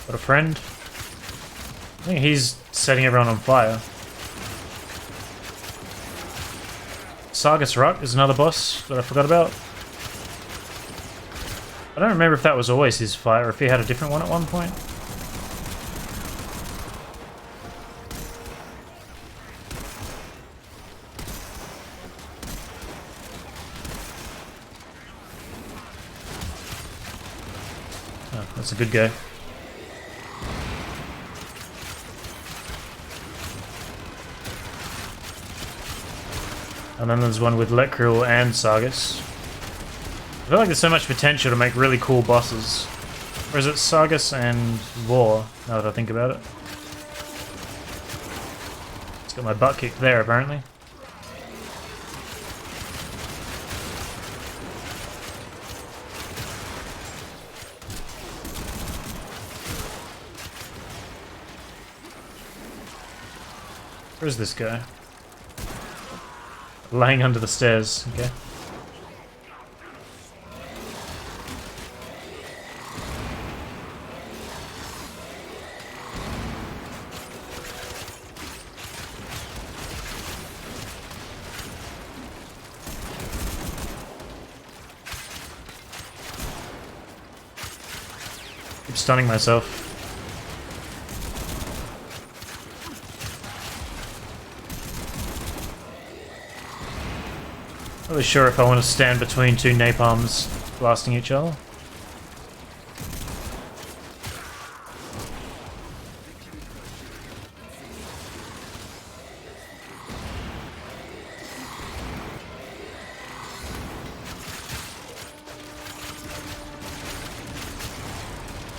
Got a friend. I think he's setting everyone on fire. Sargus Rut is another boss that I forgot about. I don't remember if that was always his fight or if he had a different one at one point. Oh, that's a good guy. And then there's one with Lecril and Sargus. I feel like there's so much potential to make really cool bosses. Or is it Sargus and Vor, now that I think about it? Just got my butt kicked there, apparently. Where's this guy? Laying under the stairs, okay. Keep stunning myself. Not really sure if I want to stand between two napalms blasting each other.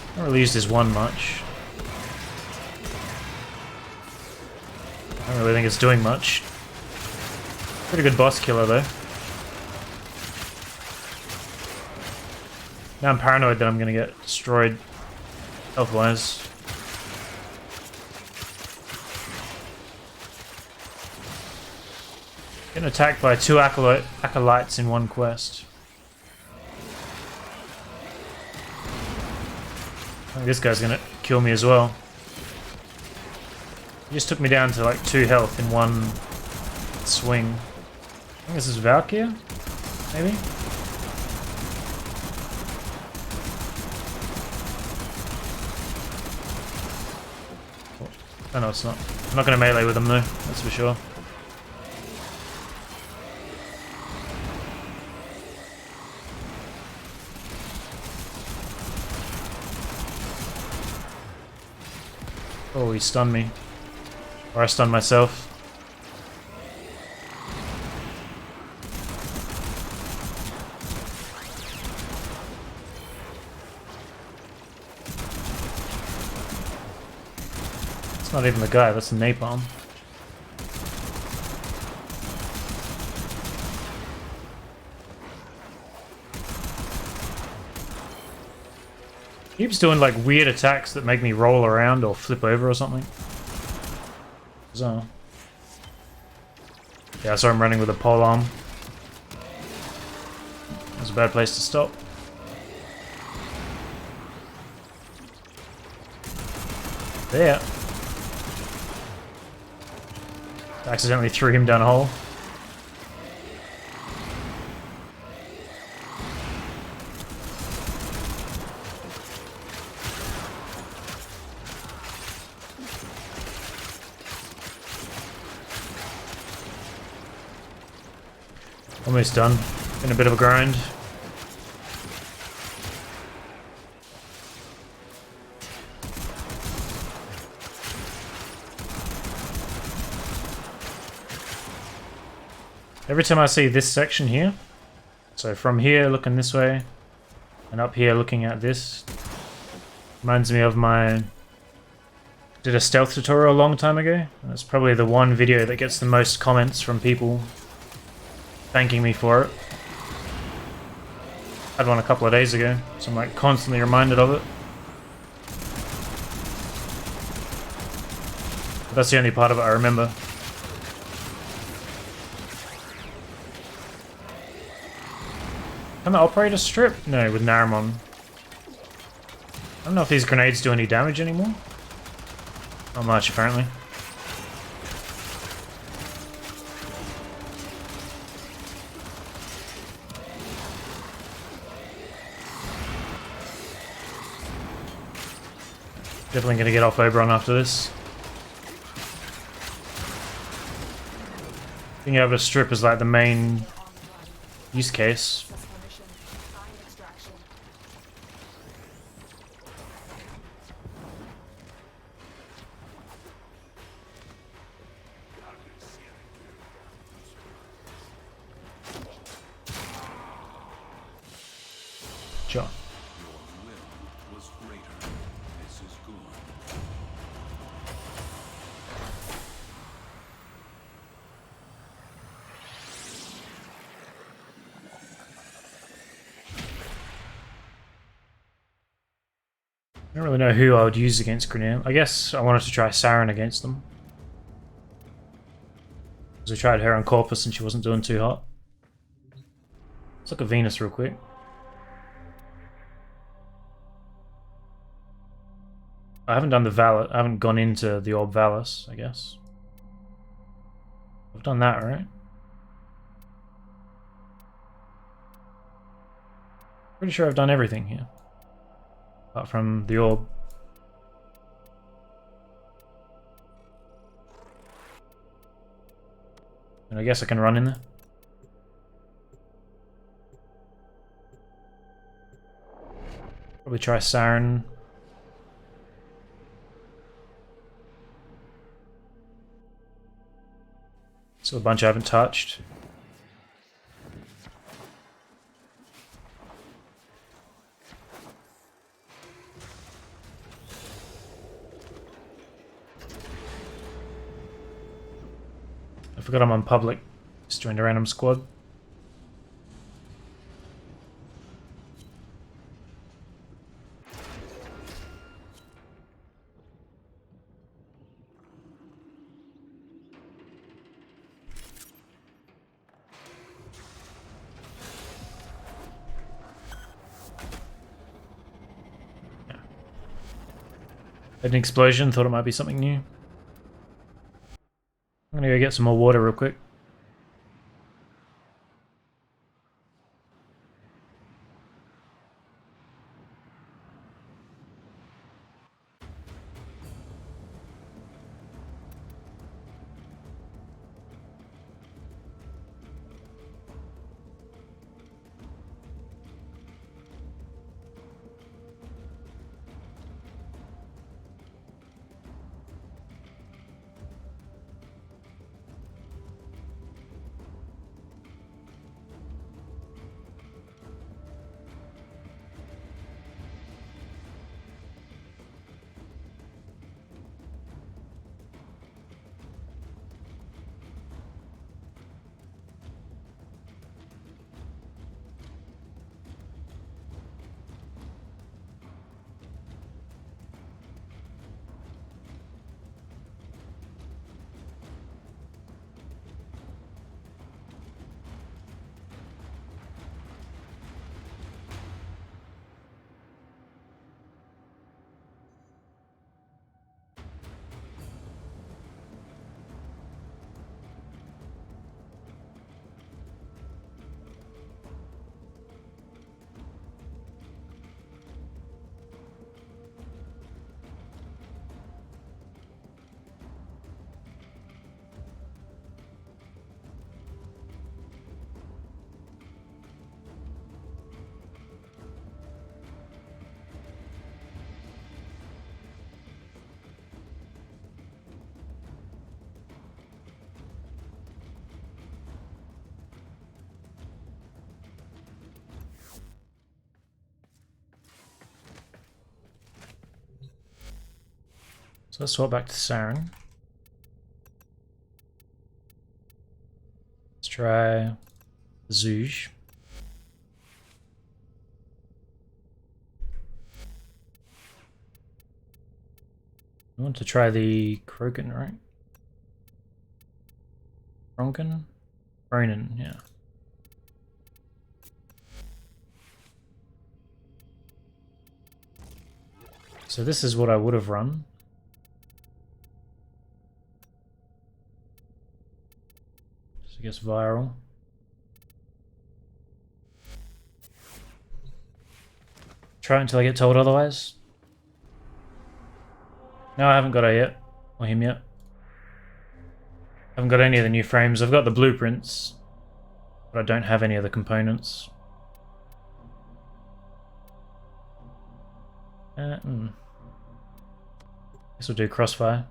I haven't really used his one much. I don't really think it's doing much. Pretty good boss killer though. Now I'm paranoid that I'm gonna get destroyed health-wise. Getting attacked by two acolytes in one quest. I think this guy's gonna kill me as well. He just took me down to like 2 health in one swing. I think this is Valkyr, maybe? Oh no, it's not. I'm not going to melee with them though, that's for sure. Oh, he stunned me. Or I stunned myself. That's not even the guy, that's the napalm. Keeps doing like weird attacks that make me roll around or flip over or something. So yeah, I saw him running with a pole arm. That's a bad place to stop. There. Accidentally threw him down a hole. Almost done. Been a bit of a grind. Every time I see this section here, so from here looking this way, and up here looking at this, reminds me of my... did a stealth tutorial a long time ago. That's probably the one video that gets the most comments from people thanking me for it. I had one a couple of days ago, so I'm like constantly reminded of it. But that's the only part of it I remember. Can the operator strip? No, with Naramon. I don't know if these grenades do any damage anymore. Not much, apparently. Definitely gonna get off Oberon after this. Being able to strip is like the main use case. Successful mission. Ion extraction. Sure. Your will was greater. This is good. I don't really know who I would use against Grineer. I guess I wanted to try Saren against them. Because I tried her on Corpus and she wasn't doing too hot. Let's look at Venus real quick. I haven't done the Valor. I haven't gone into the Orb Valus, I guess. I've done that, right? Pretty sure I've done everything here. Apart from the Orb. And I guess I can run in there. Probably try Saren. So a bunch I haven't touched. I forgot I'm on public. Just joined a random squad. Had an explosion, thought it might be something new. I'm gonna go get some more water real quick. So let's swap back to Saren. Let's try Zouge. I want to try the Krogan, right? Ronkin? Ronin, yeah. So this is what I would have run. So I guess viral. Try it until I get told otherwise. No, I haven't got her yet. Or him yet. I haven't got any of the new frames. I've got the blueprints, but I don't have any of the components. Guess we'll do crossfire.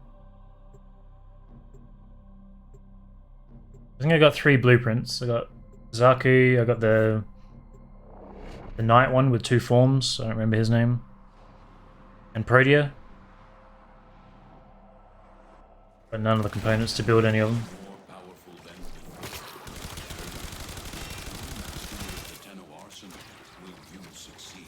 I think I got 3 blueprints. I got Zaku, I got the knight one with 2 forms, I don't remember his name. And Protea. But none of the components to build any of them. More powerful than before. The Tenno arsenal. Will you succeed?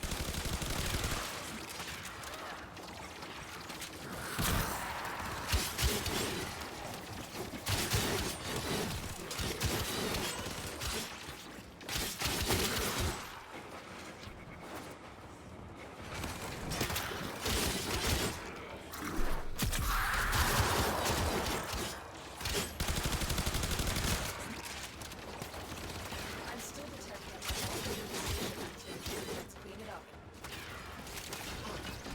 I'm still detecting activity. Let's clean it up.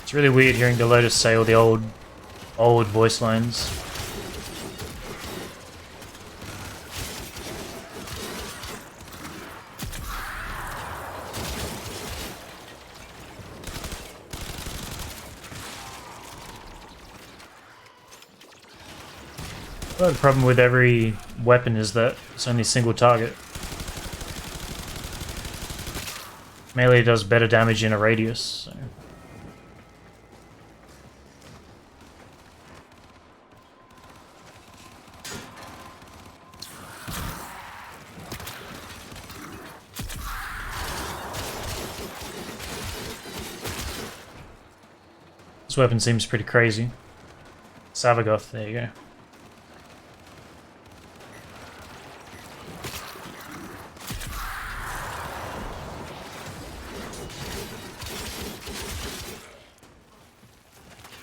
It's really weird hearing the Lotus say all the old voice lines. Well, the problem with every weapon is that it's only a single target. Melee does better damage in a radius, so. This weapon seems pretty crazy. Savagoth, there you go.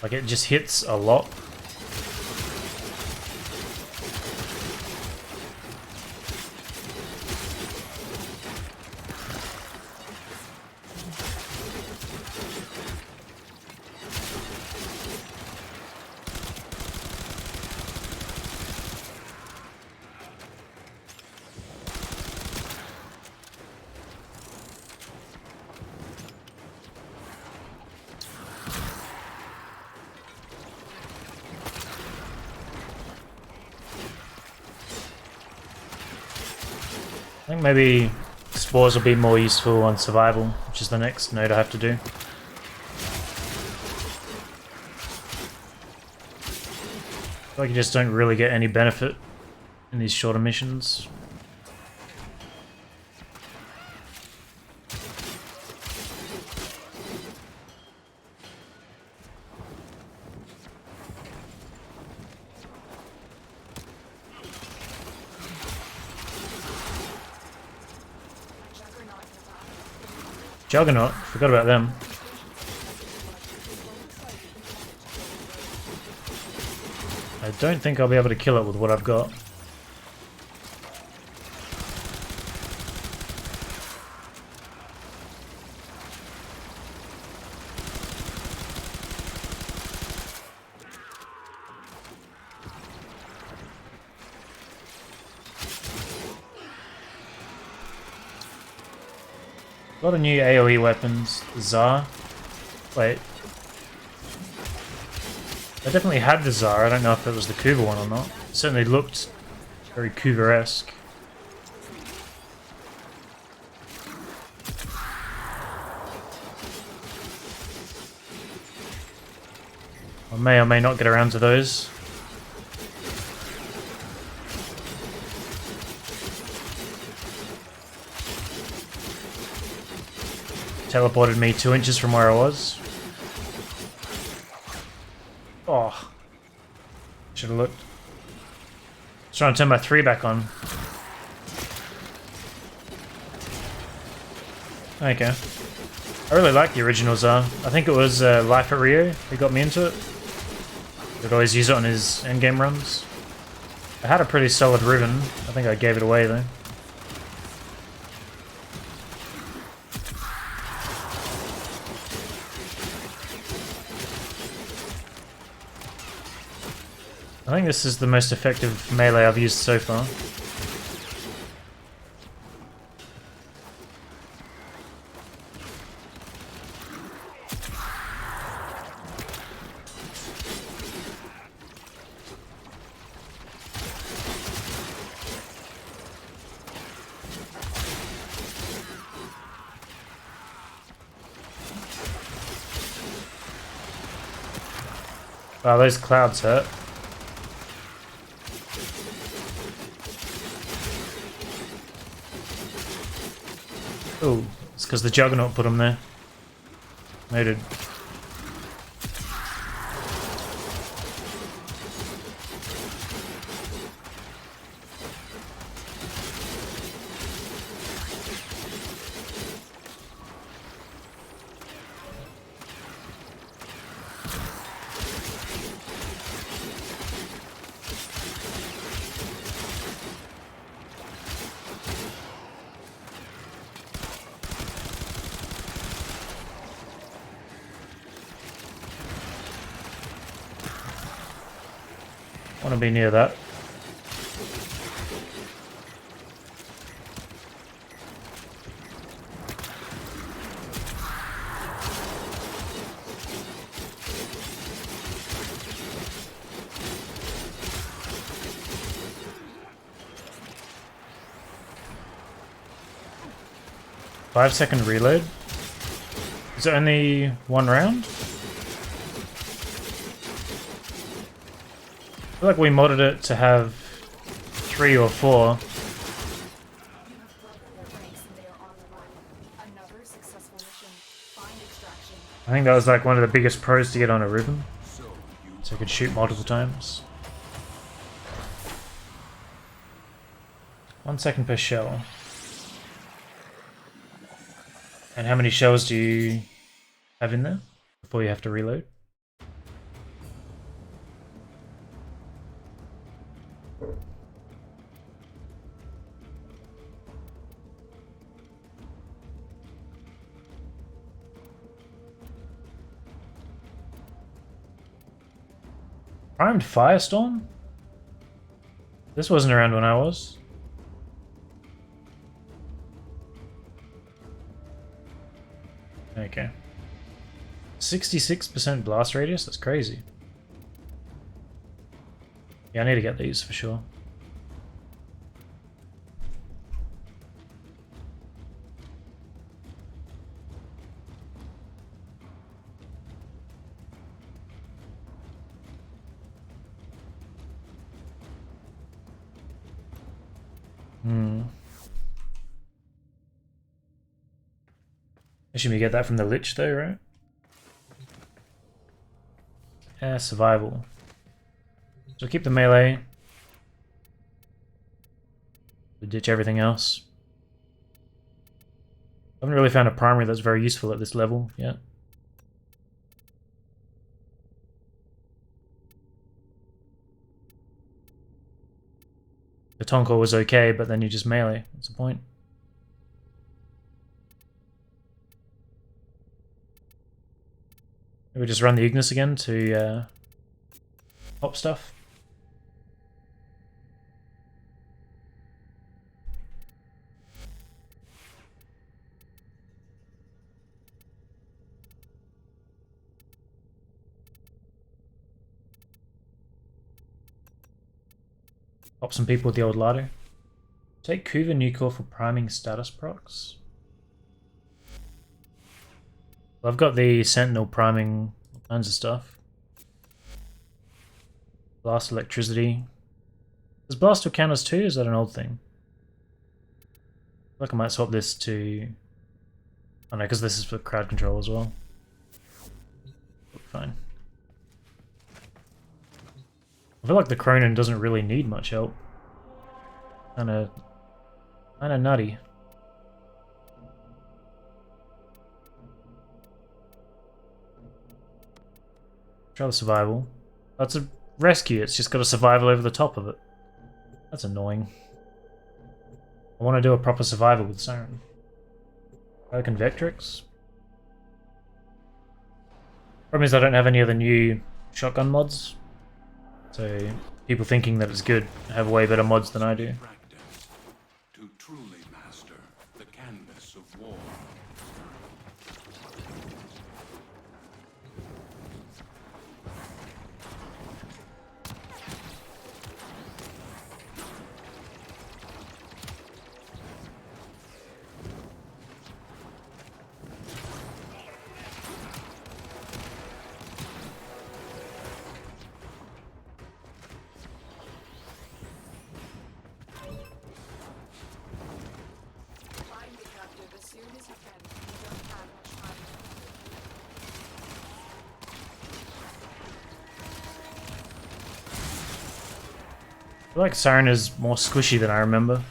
Like, it just hits a lot. I think maybe spores will be more useful on survival, which is the next node I have to do. I feel like you just don't really get any benefit in these shorter missions. Juggernaut, forgot about them. I don't think I'll be able to kill it with what I've got. A lot of new AoE weapons. Tsar. Wait. I definitely had the Tsar. I don't know if it was the Kuva one or not. It certainly looked very Kuva-esque. I may or may not get around to those. Teleported me 2 inches from where I was. Oh. Should have looked. I was trying to turn my 3 back on. Okay. I really like the originals are. I think it was Life at Rio who got me into it. He'd always use it on his endgame runs. I had a pretty solid Riven. I think I gave it away though. I think this is the most effective melee I've used so far. Wow, those clouds hurt. Oh, it's because the Juggernaut put them there. Noted. Want to be near that. Five-second reload? Is it only one round? I feel like we modded it to have 3 or 4. You have broken their ranks and they are on the run. Another successful mission. Find extraction. I think that was like one of the biggest pros to get on a Riven. So you So I could shoot multiple times. 1 second per shell. And how many shells do you have in there before you have to reload? Primed Firestorm? This wasn't around when I was. Okay. 66% blast radius? That's crazy. Yeah, I need to get these for sure. Assume you get that from the Lich though, right? Survival. So keep the melee. We ditch everything else. I haven't really found a primary that's very useful at this level yet. The Tonko was okay, but then you just melee. What's the point? Maybe just run the Ignis again to pop stuff. Pop some people with the old ladder. Take Kuva Nucor for priming status procs. I've got the Sentinel priming all kinds of stuff. Blast electricity. Does blast still count as 2? Is that an old thing? I feel like I might swap this to... Oh no, because this is for crowd control as well. Fine. I feel like the Cronin doesn't really need much help. Kinda nutty. Try the survival. That's a rescue, it's just got a survival over the top of it. That's annoying. I want to do a proper survival with Siren. Try the Convectrix. Problem is I don't have any of the new shotgun mods. So people thinking that it's good have way better mods than I do. Practice to truly master the canvas of war. Find the captive as soon as you can. You don't have much time. I feel like Siren is more squishy than I remember. You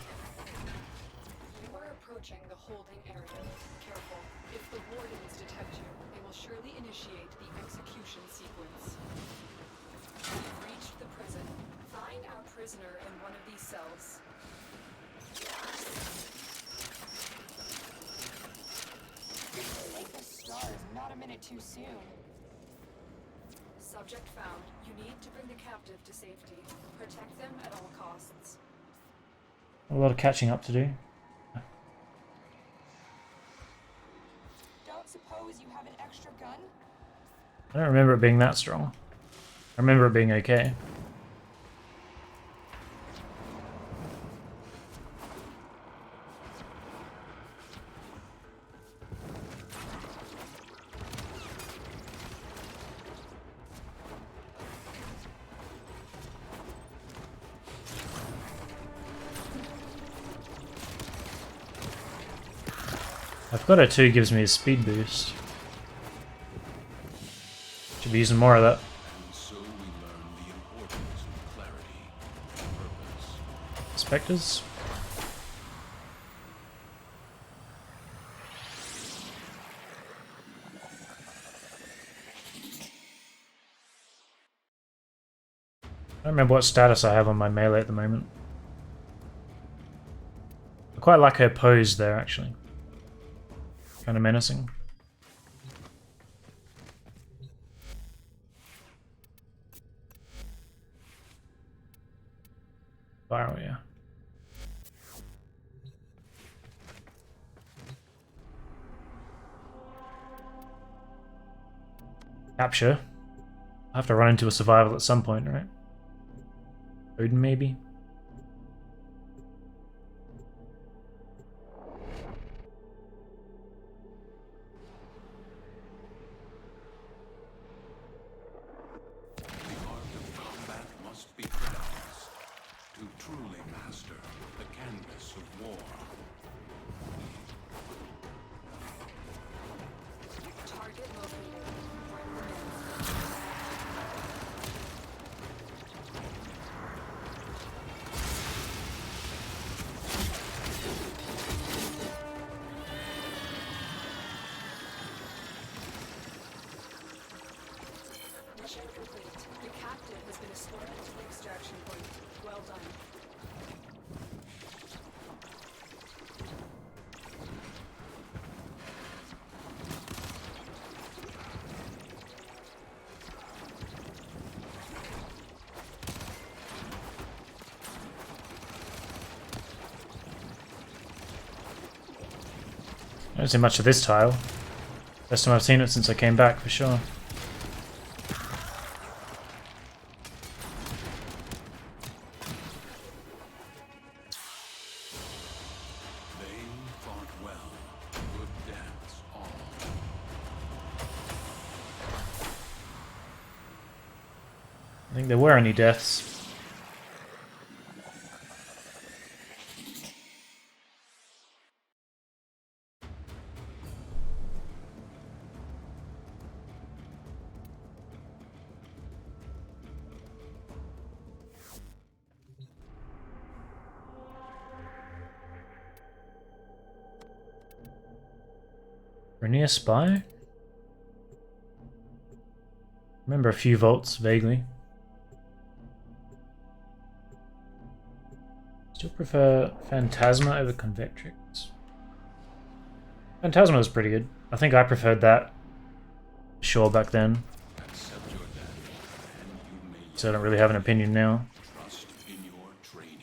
are approaching the holding area. Careful. If the wardens detect you, they will surely initiate the execution sequence. You've reached the prison. Find our prisoner in one of these cells. Make the stars, not a minute too soon. Subject found. You need to bring the captive to safety. Protect them at all costs. A lot of catching up to do. Don't suppose you have an extra gun? I don't remember it being that strong. I remember it being okay. I've got a 2 gives me a speed boost. Should be using more of that. And so we learn the importance of clarity and purpose. Spectres. I don't remember what status I have on my melee at the moment. I quite like her pose there, actually. Kind of menacing. Viral, yeah. Capture. I have to run into a survival at some point, right? Odin, maybe? The art of combat must be practiced to truly master the canvas of war. Target located. Bring them in. Mission complete. The captive has been escorted to the extraction point. Well done. I don't see much of this tile. First time I've seen it since I came back, for sure. They fought well. Good deaths all. I think there were any deaths. Rainier Spy? Remember a few volts vaguely. Still prefer Phantasma over Convectrix. Phantasma was pretty good. I think I preferred that sure back then. Accept your death, and you may So I don't really have an opinion now. trust in your training.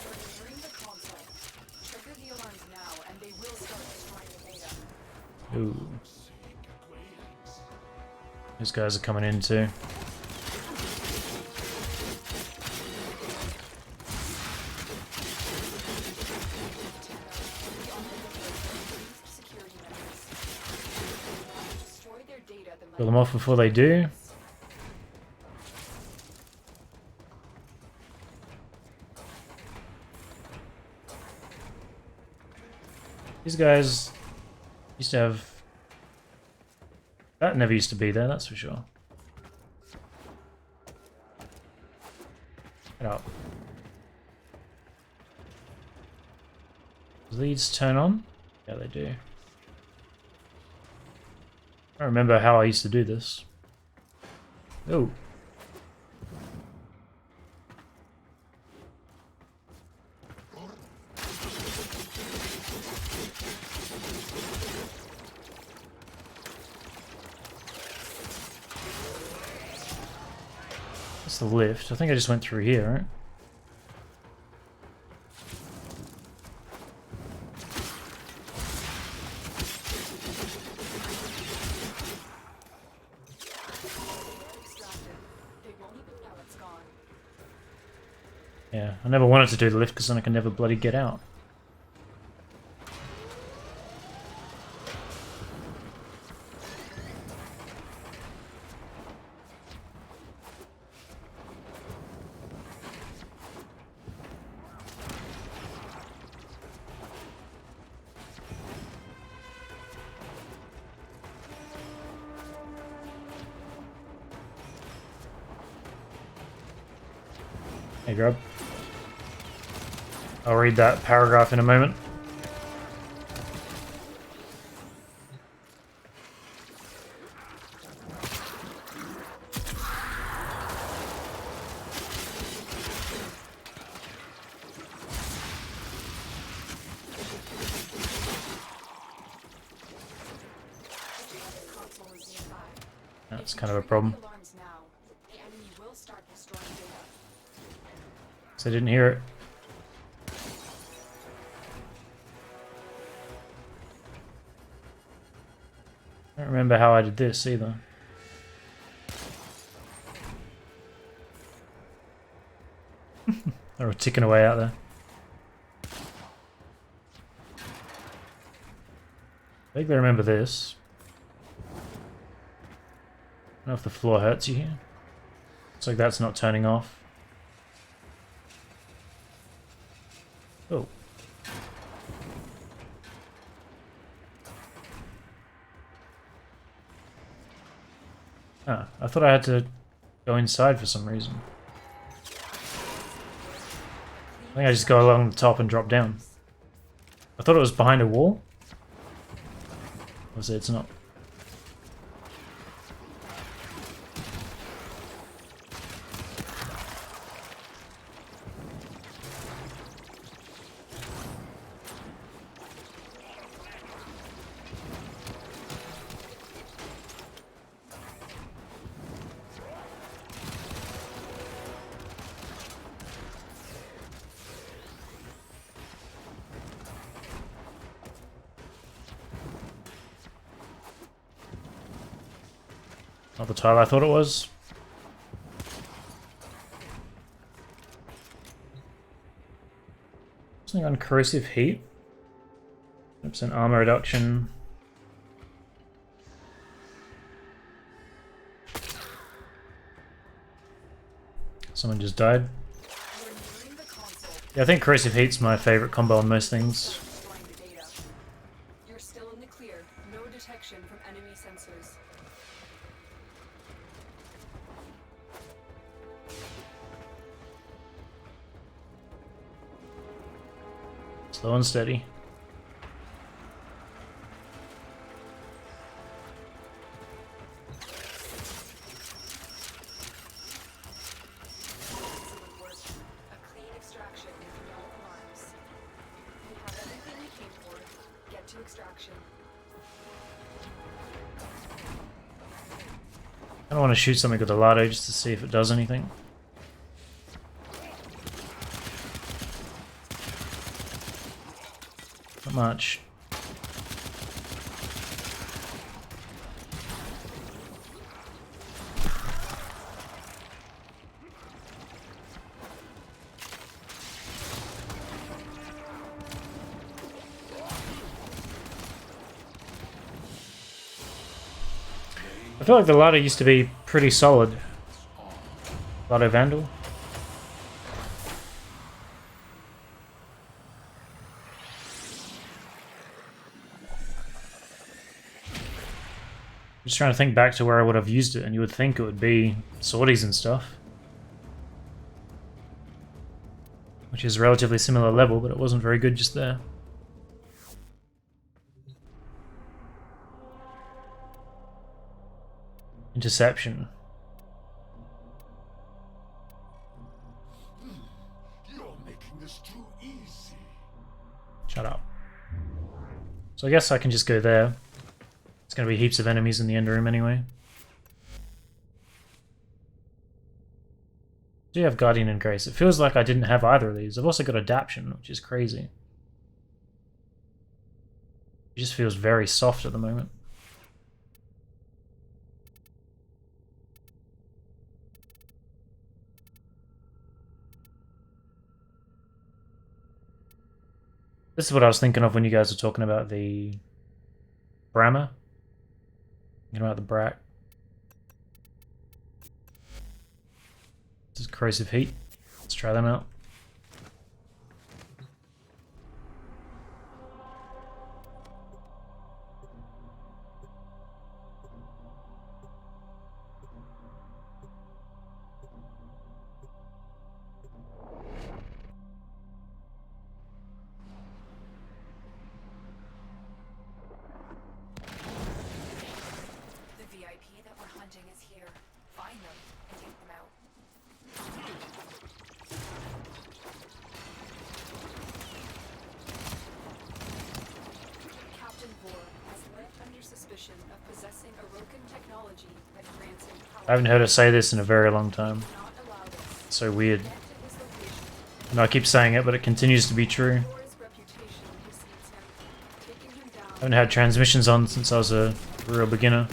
We're nearing the console. Trigger the alarms now, and they will start destroying the data. Ooh. These guys are coming in too. Security measures. Destroy their data. The Kill them off before they do. These guys used to have... That never used to be there, that's for sure. Get up. Do these turn on? Yeah, they do. I don't remember how I used to do this. Oh. That's the lift. I think I just went through here, right? extracted. They won't even know it's gone. Yeah, I never wanted to do the lift because then I can never bloody get out. Hey, Grub. I'll read that paragraph in a moment. Console is nearby. That's If you kind of a trigger problem. the alarms now, the enemy will start destroying data. So I didn't hear it. I don't remember how I did this either. They were ticking away out there. I think I remember this. I don't know if the floor hurts you here. Looks like that's not turning off. Oh. Ah, I thought I had to go inside for some reason. I think I just go along the top and drop down. I thought it was behind a wall. Was it? It's not. Not the tile I thought it was. Something on corrosive heat. 100% armor reduction. Someone just died. We're nearing the console. Yeah, I think corrosive heat's my favorite combo on most things. Destroying the data. You're still in the clear. No detection from enemy sensors. Slow and steady. Excellent work. A clean extraction with no alarms. We have everything we came for. Get to extraction. I don't want to shoot something with a Lado just to see if it does anything. Not much. I feel like the Lado used to be pretty solid. Lado Vandal. Just trying to think back to where I would have used it, and you would think it would be sorties and stuff. Which is a relatively similar level, but it wasn't very good just there. Interception. You're making this too easy. Shut up. So I guess I can just go there. It's going to be heaps of enemies in the end room anyway. Do you have Guardian and Grace? It feels like I didn't have either of these. I've also got Adaption, which is crazy. It just feels very soft at the moment. This is what I was thinking of when you guys were talking about the Brahma. Thinking about the Brak. This is Corrosive Heat. Let's try them out. The VIP that we're hunting is here. Find them and take them out. Captain Vor has lived under suspicion of possessing Orokin technology that grants him power. I haven't heard her say this in a very long time. Not allow this. It's so weird. Get to his location. And I keep saying it, but it continues to be true. Vor's reputation precedes him. Taking him down. I haven't had transmissions on since I was a real beginner.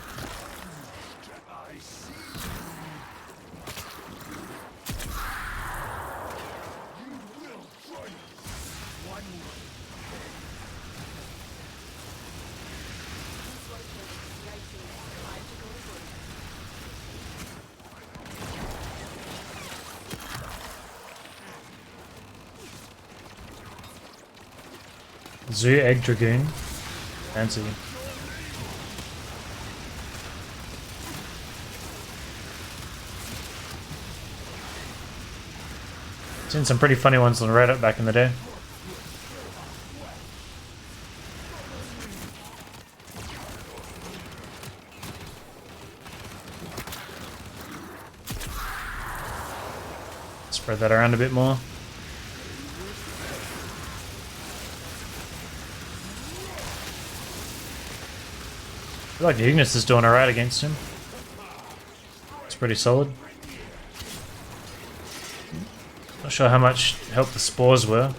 I see. You will triumph. One more. Zoo Egg Dragoon. Fancy. Seen some pretty funny ones on Reddit back in the day. Spread that around a bit more. I feel like Ignis is doing alright against him. It's pretty solid. Not sure how much help the spores were.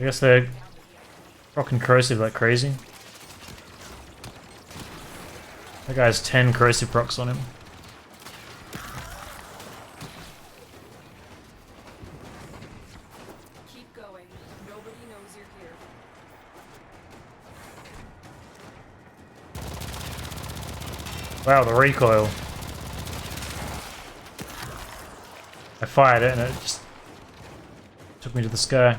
I guess they're rocking corrosive like crazy. That guy has 10 corrosive procs on him. Keep going. Nobody knows you're here. Wow, the recoil. I fired it and it just took me to the sky.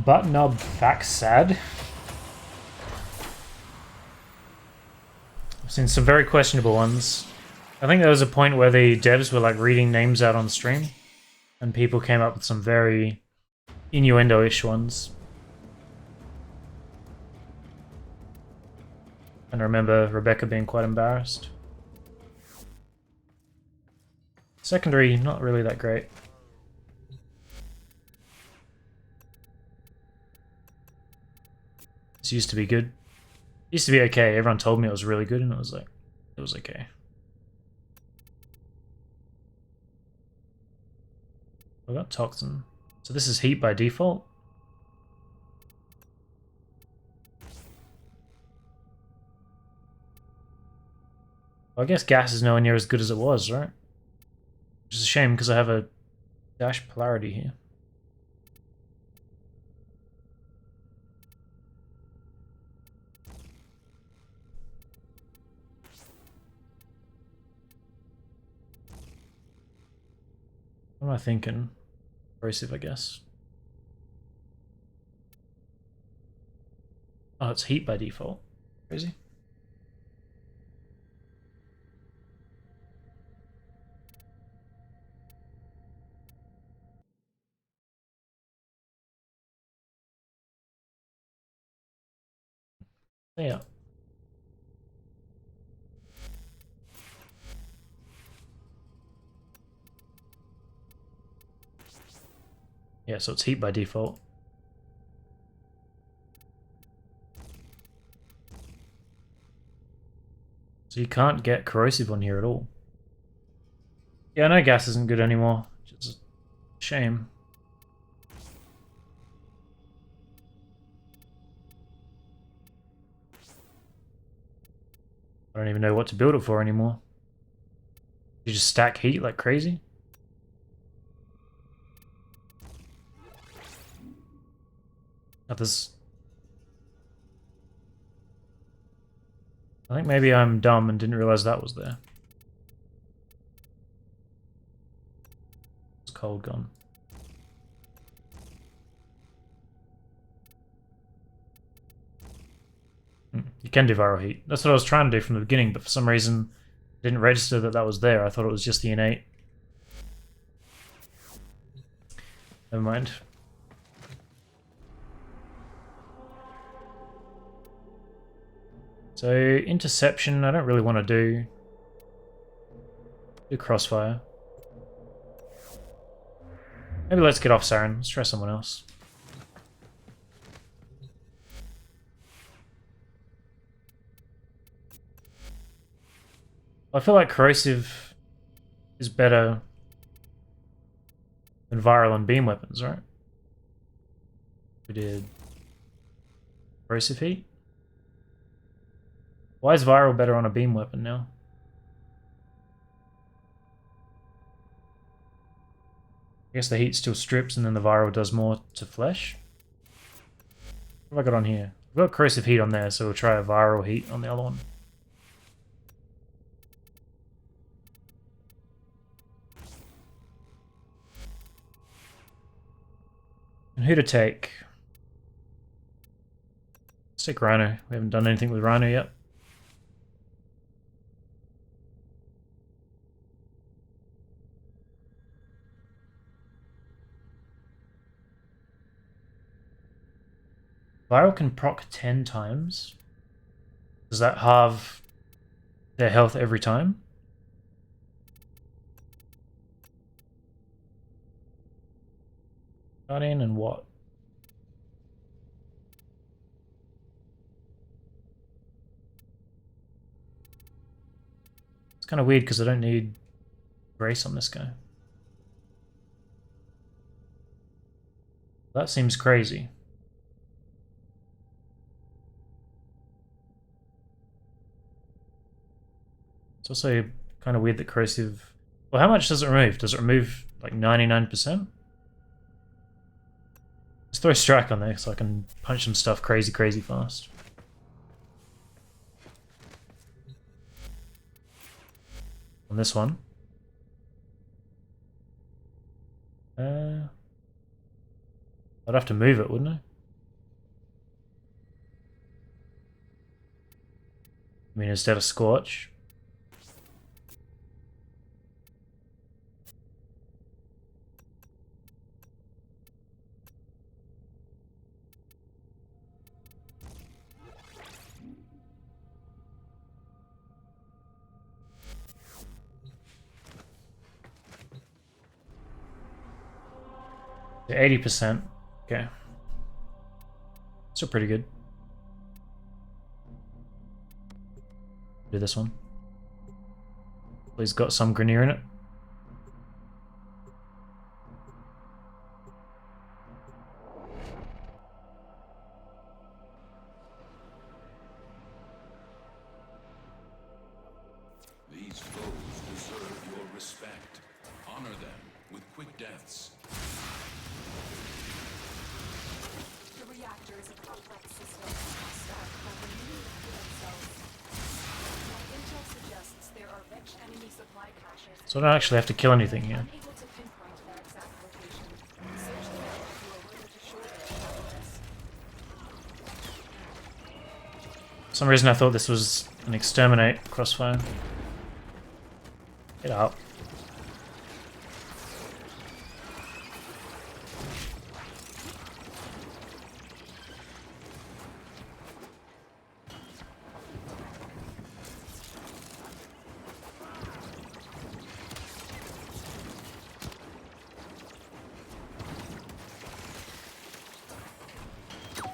Buttnub Faxad. seen some very questionable ones. I think there was a point where the devs were like reading names out on stream, and people came up with some very innuendo-ish ones. And I remember Rebecca being quite embarrassed. Secondary, not really that great. This used to be good. Used to be okay. Everyone told me it was really good, and it was like, it was okay. I got Toxin. So this is heat by default? Well, I guess gas is nowhere near as good as it was, right? Which is a shame, because I have a dash polarity here. What am I thinking? Corrosive, I guess. Oh, it's heat by default. Crazy. Yeah. Yeah, so it's heat by default. So you can't get corrosive on here at all. Yeah, I know gas isn't good anymore, which is a shame. I don't even know what to build it for anymore. You just stack heat like crazy? Others. I think maybe I'm dumb and didn't realize that was there. It's cold gone. You can do viral heat. That's what I was trying to do from the beginning, but for some reason it didn't register that that was there. I thought it was just the innate. Never mind. So interception, I don't really want to do. Do crossfire. Maybe let's get off Saren. Let's try someone else. I feel like corrosive is better than viral and beam weapons, right? We did corrosive heat. Why is viral better on a beam weapon now? I guess the heat still strips and then the viral does more to flesh. What have I got on here? I've got corrosive heat on there, so we'll try a viral heat on the other one. And who to take? Let's take Rhino. We haven't done anything with Rhino yet. Viral can proc 10 times. Does that halve their health every time? Guardian and what? It's kind of weird because I don't need Grace on this guy. That seems crazy. It's also kind of weird that corrosive... Well, how much does it remove? Does it remove like 99%? Let's throw Strike on there so I can punch some stuff crazy fast. On this one. I'd have to move it, wouldn't I? I mean, instead of Scorch. To 80%. Okay. Still pretty good. Do this one. Please got some Grenier in it. These foes deserve your respect. Honor them with quick deaths. The reactor is a complex system stacked over many themselves. My intel suggests there are rich enemy supply caches. So I don't actually have to kill anything here. Unable to pinpoint their exact location. Search them out if you are willing to shoulder the risk. For some reason I thought this was an exterminate crossfire. Get out.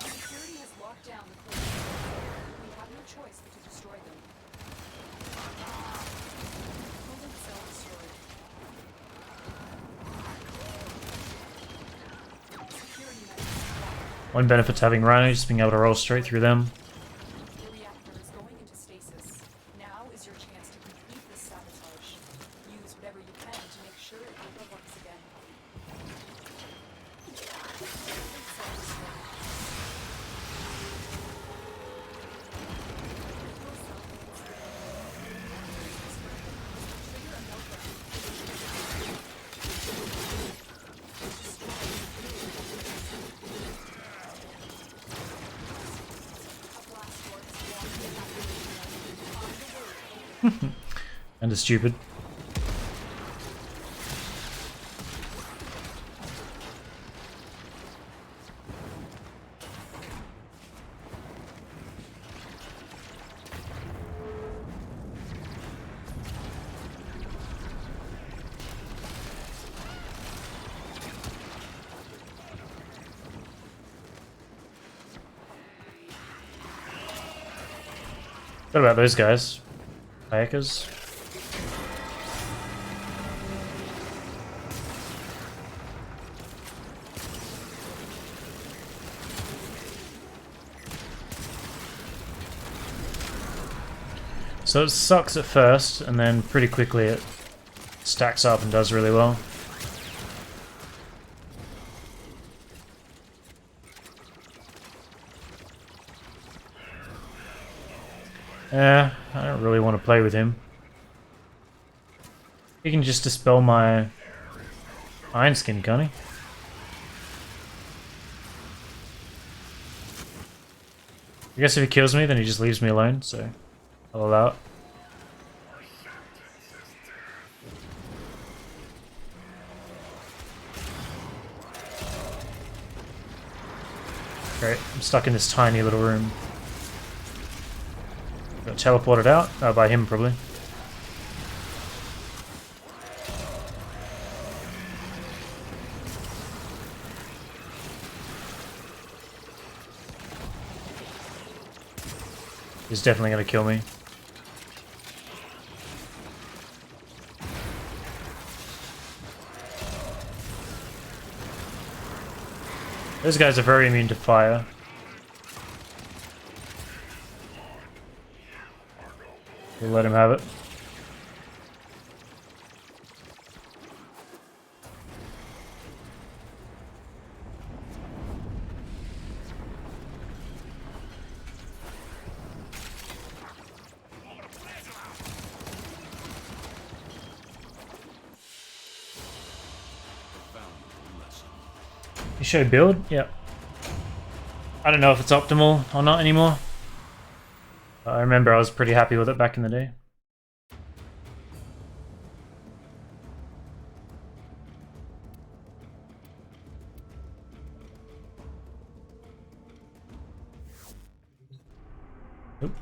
Security has locked down the closed door. We have no choice but to destroy them. Cooling cell destroyed. Security measures. One benefit to having Rhino, just being able to roll straight through them. The reactor is going into stasis. Now is your chance to complete this sabotage. Use whatever you can to make sure it never works again. Cooling cell destroyed. And it's stupid. What about those guys? Kayakers? So it sucks at first, and then pretty quickly it stacks up and does really well. Yeah, I don't really want to play with him. He can just dispel my Iron Skin, can't he? I guess if he kills me, then he just leaves me alone, so I'll allow it. Great, I'm stuck in this tiny little room. Got teleported out? Oh, by him, probably. He's definitely going to kill me. Those guys are very immune to fire. We'll let him have it. You show build? Yep. I don't know if it's optimal or not anymore. I remember I was pretty happy with it back in the day. Oop.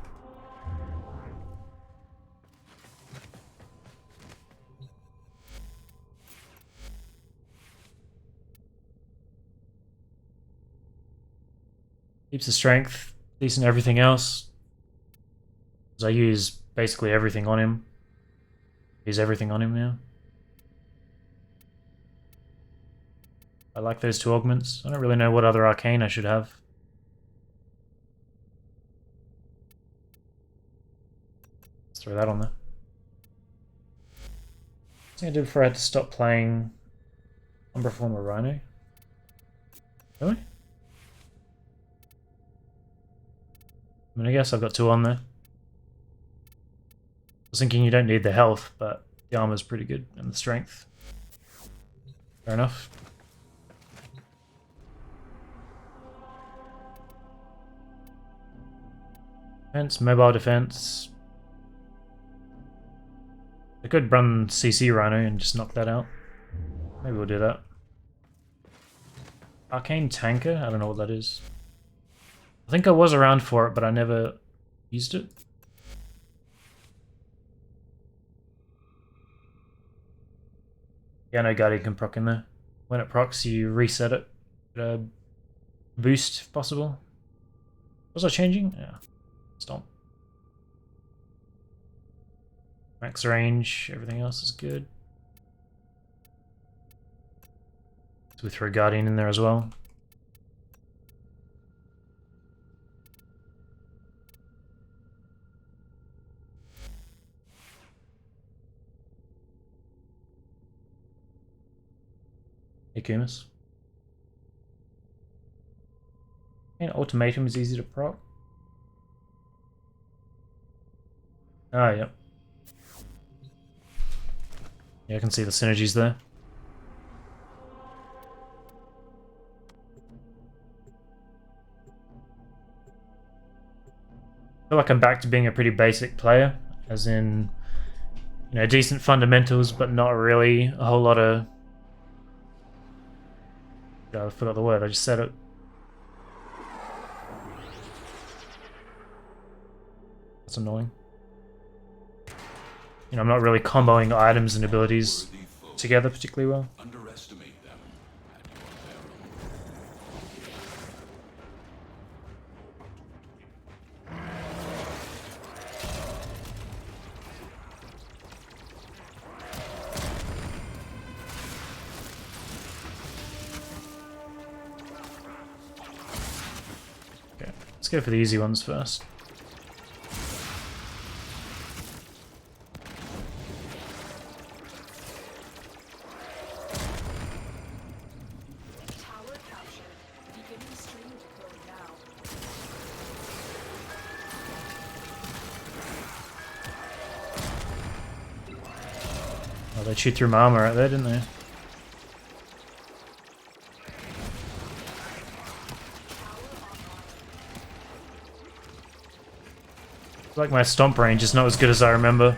Keeps the strength, decent everything else. Because I use basically everything on him. Use everything on him now. I like those two augments. I don't really know what other arcane I should have. Let's throw that on there. I think I did before I had to stop playing Umbra Form or Rhino. Really? I mean, I guess I've got two on there. I was thinking you don't need the health, but the armor's pretty good, and the strength. Fair enough. Defense, mobile defense. I could run CC Rhino and just knock that out. Maybe we'll do that. Arcane Tanker? I don't know what that is. I think I was around for it, but I never used it. Yeah, no Guardian can proc in there. When it procs, you reset it. Boost, if possible. Was I changing? Yeah. Stomp. Max range, everything else is good. So we throw Guardian in there as well. Ikumis. And Ultimatum is easy to proc. Ah, yep. Yeah, I can see the synergies there. I feel like I'm back to being a pretty basic player, as in, you know, decent fundamentals, but not really a whole lot of... Oh, I forgot the word, I just said it. That's annoying. You know, I'm not really comboing items and abilities together particularly well. Underestimate them at your Okay, let's go for the easy ones first. Tower captured. Beginning stream decode now. Oh, they chewed through my armor right there, didn't they? Tower online. Like my stomp range is not as good as I remember.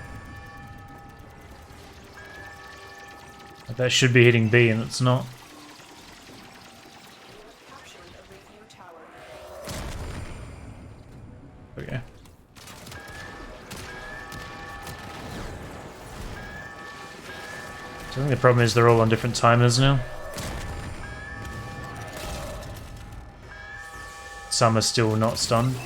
Like that should be hitting B and it's not. You have captured a radio tower. Okay. So I think the problem is they're all on different timers now. Some are still not stunned.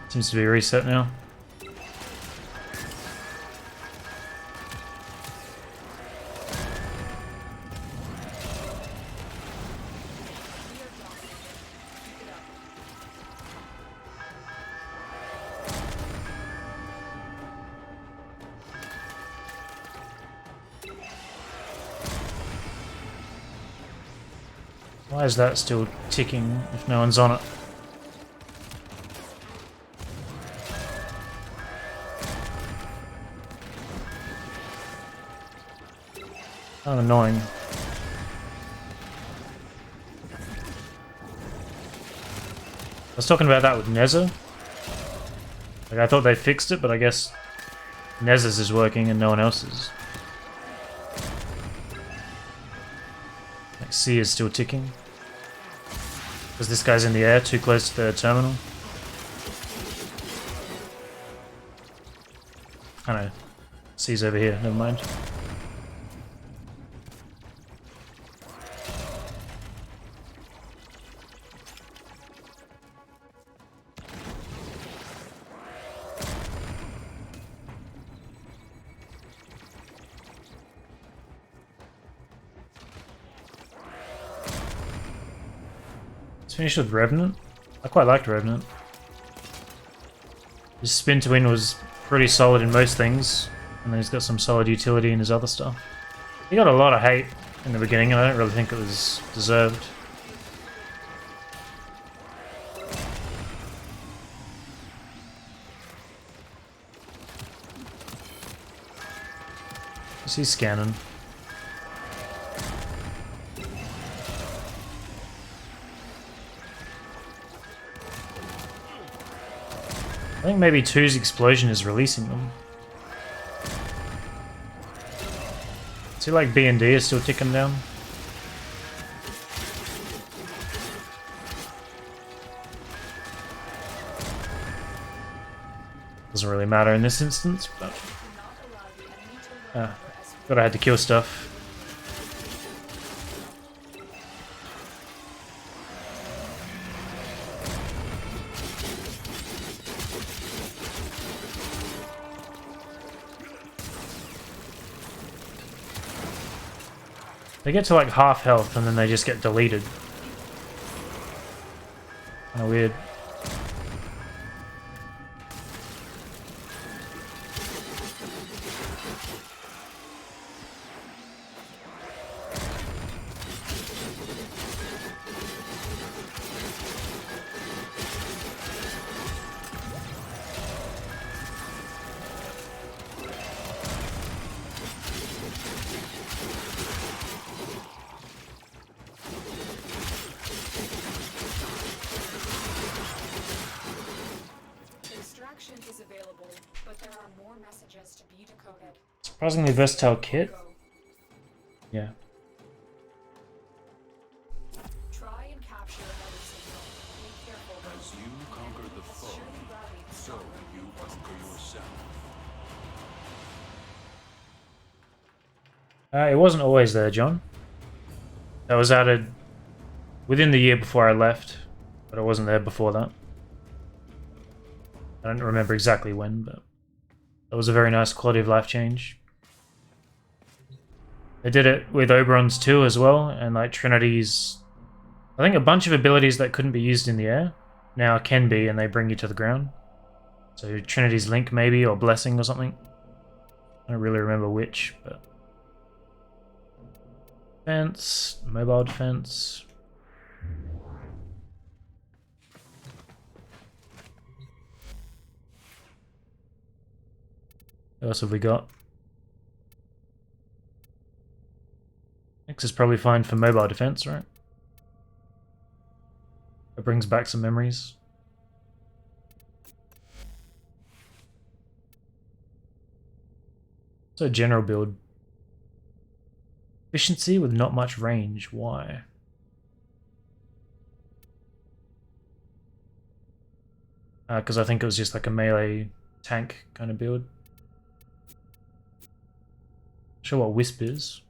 Seems to be reset now. We are dominating. Keep it up. Why is that still ticking if no one's on it? Kind of annoying. I was talking about that with Nezza. Like, I thought they fixed it, but I guess Nezza's is working and no one else's. Like, C is still ticking. Because this guy's in the air, too close to the terminal. I know. C's over here, never mind. Finished with Revenant. I quite liked Revenant. His spin to win was pretty solid in most things, and then he's got some solid utility in his other stuff. He got a lot of hate in the beginning, and I don't really think it was deserved. Is he scanning? I think maybe 2's explosion is releasing them. See, like B and D is still ticking down. Doesn't really matter in this instance, but thought I had to kill stuff. They get to like half health and then they just get deleted. Kinda weird. Is available, but there are more messages to be decoded. Surprisingly versatile kit. Yeah. Try and capture another signal. Be careful. As you conquer the foe, so you conquer yourself. It wasn't always there, John. That was added within the year before I left, but it wasn't there before that. I don't remember exactly when, but that was a very nice quality of life change. They did it with Oberon's too as well, and like Trinity's... I think a bunch of abilities that couldn't be used in the air now can be, and they bring you to the ground. So Trinity's Link maybe, or Blessing or something. I don't really remember which, but... Defense, mobile defense... What else have we got? X is probably fine for mobile defense, right? It brings back some memories. So general build. Efficiency with not much range. Why? Because I think it was just like a melee tank kind of build. Sure what Wisp is.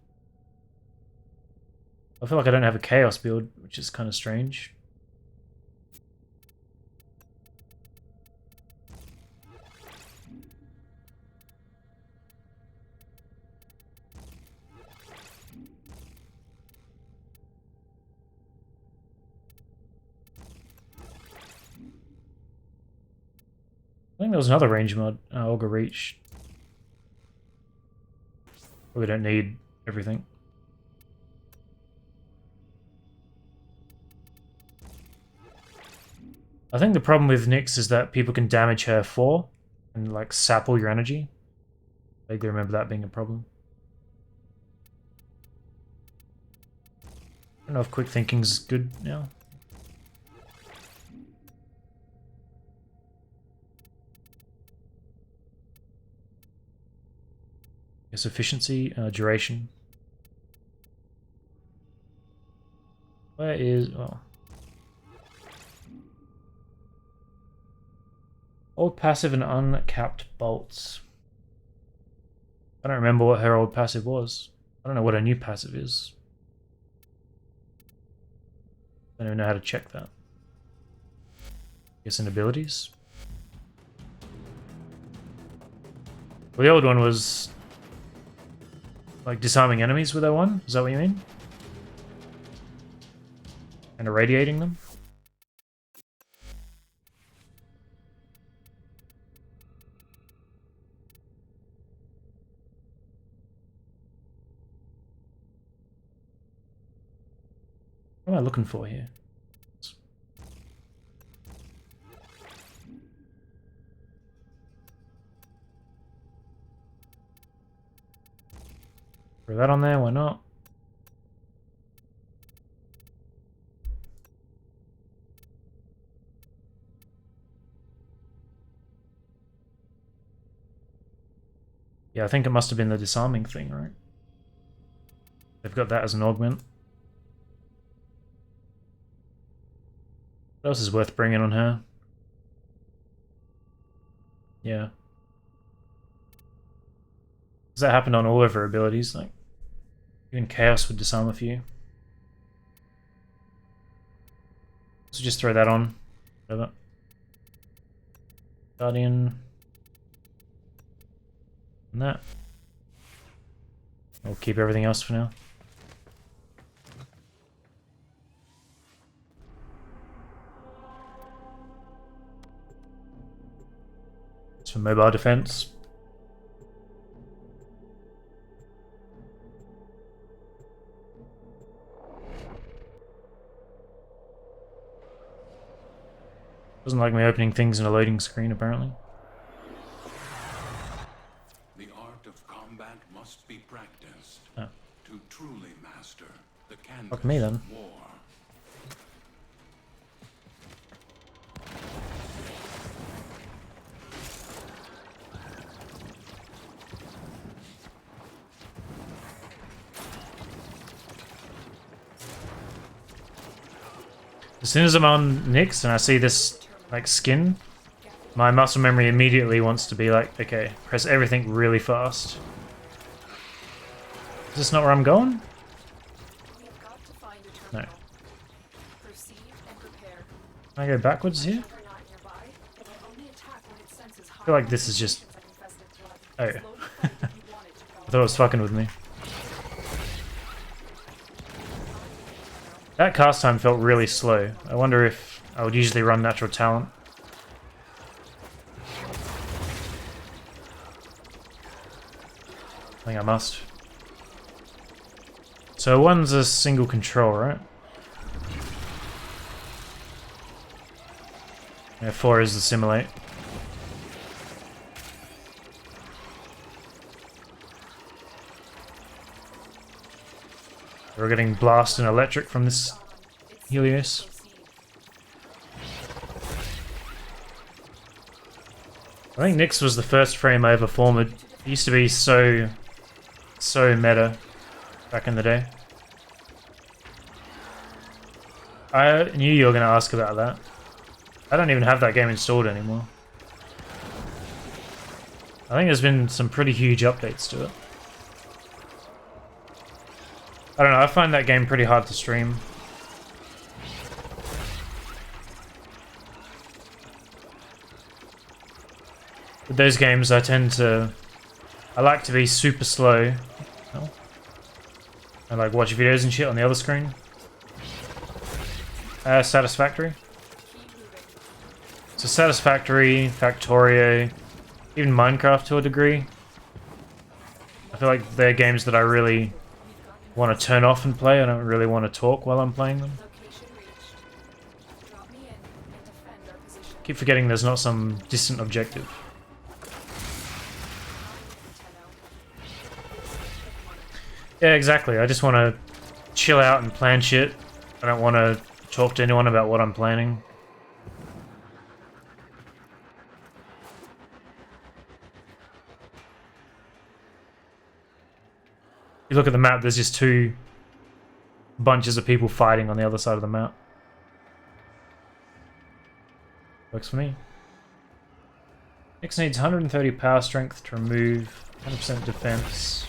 I feel like I don't have a Chaos build, which is kind of strange. I think there was another range mod, Augur Reach. But we don't need everything. I think the problem with Nyx is that people can damage her 4 and like sap all your energy. I vaguely remember that being a problem. I don't know if quick thinking's good now. Yes, efficiency, duration. Where is... oh. Old passive and uncapped bolts. I don't remember what her old passive was. I don't know what her new passive is. I don't even know how to check that. Guess in abilities? Well, the old one was... like disarming enemies with that one? Is that what you mean? And irradiating them? What am I looking for here? Throw that on there, why not? Yeah, I think it must have been the disarming thing, right? They've got that as an augment. What else is worth bringing on her? Yeah. Does that happen on all of her abilities? Like, even Chaos would disarm a few. So just throw that on. Whatever. Guardian. And that. We'll keep everything else for now. It's for mobile defense. Doesn't like me opening things in a loading screen, apparently. The art of combat must be practiced Oh. to truly master the canvas Fuck me, then. of war. As soon as I'm on Nyx and I see this like skin, my muscle memory immediately wants to be like, okay, press everything really fast. Is this not where I'm going? We've got to find a No. terminal. Proceed and prepare. Can I go backwards here? Juggernaut nearby, it will only attack when it senses I feel like this is just... Oh. Slowly find what you want it to I thought it was fucking with me. That cast time felt really slow. I wonder if I would usually run natural talent. I think I must. So one's a single control, right? Yeah, 4 is the simulate. We're getting blast and electric from this Helios. I think Nyx was the first frame I ever formed. It used to be so meta back in the day. I knew you were going to ask about that. I don't even have that game installed anymore. I think there's been some pretty huge updates to it. I don't know, I find that game pretty hard to stream. With those games, I like to be super slow. Oh. And like watch videos and shit on the other screen. Satisfactory. So Satisfactory, Factorio, even Minecraft to a degree. I feel like they're games that I really want to turn off and play. I don't really want to talk while I'm playing them. Location reached. Drop me in and defend our Keep forgetting there's not some distant objective. Yeah, exactly. I just want to chill out and plan shit. I don't want to talk to anyone about what I'm planning. You look at the map, there's just two bunches of people fighting on the other side of the map. Works for me. X needs 130 power strength to remove, 100% defense.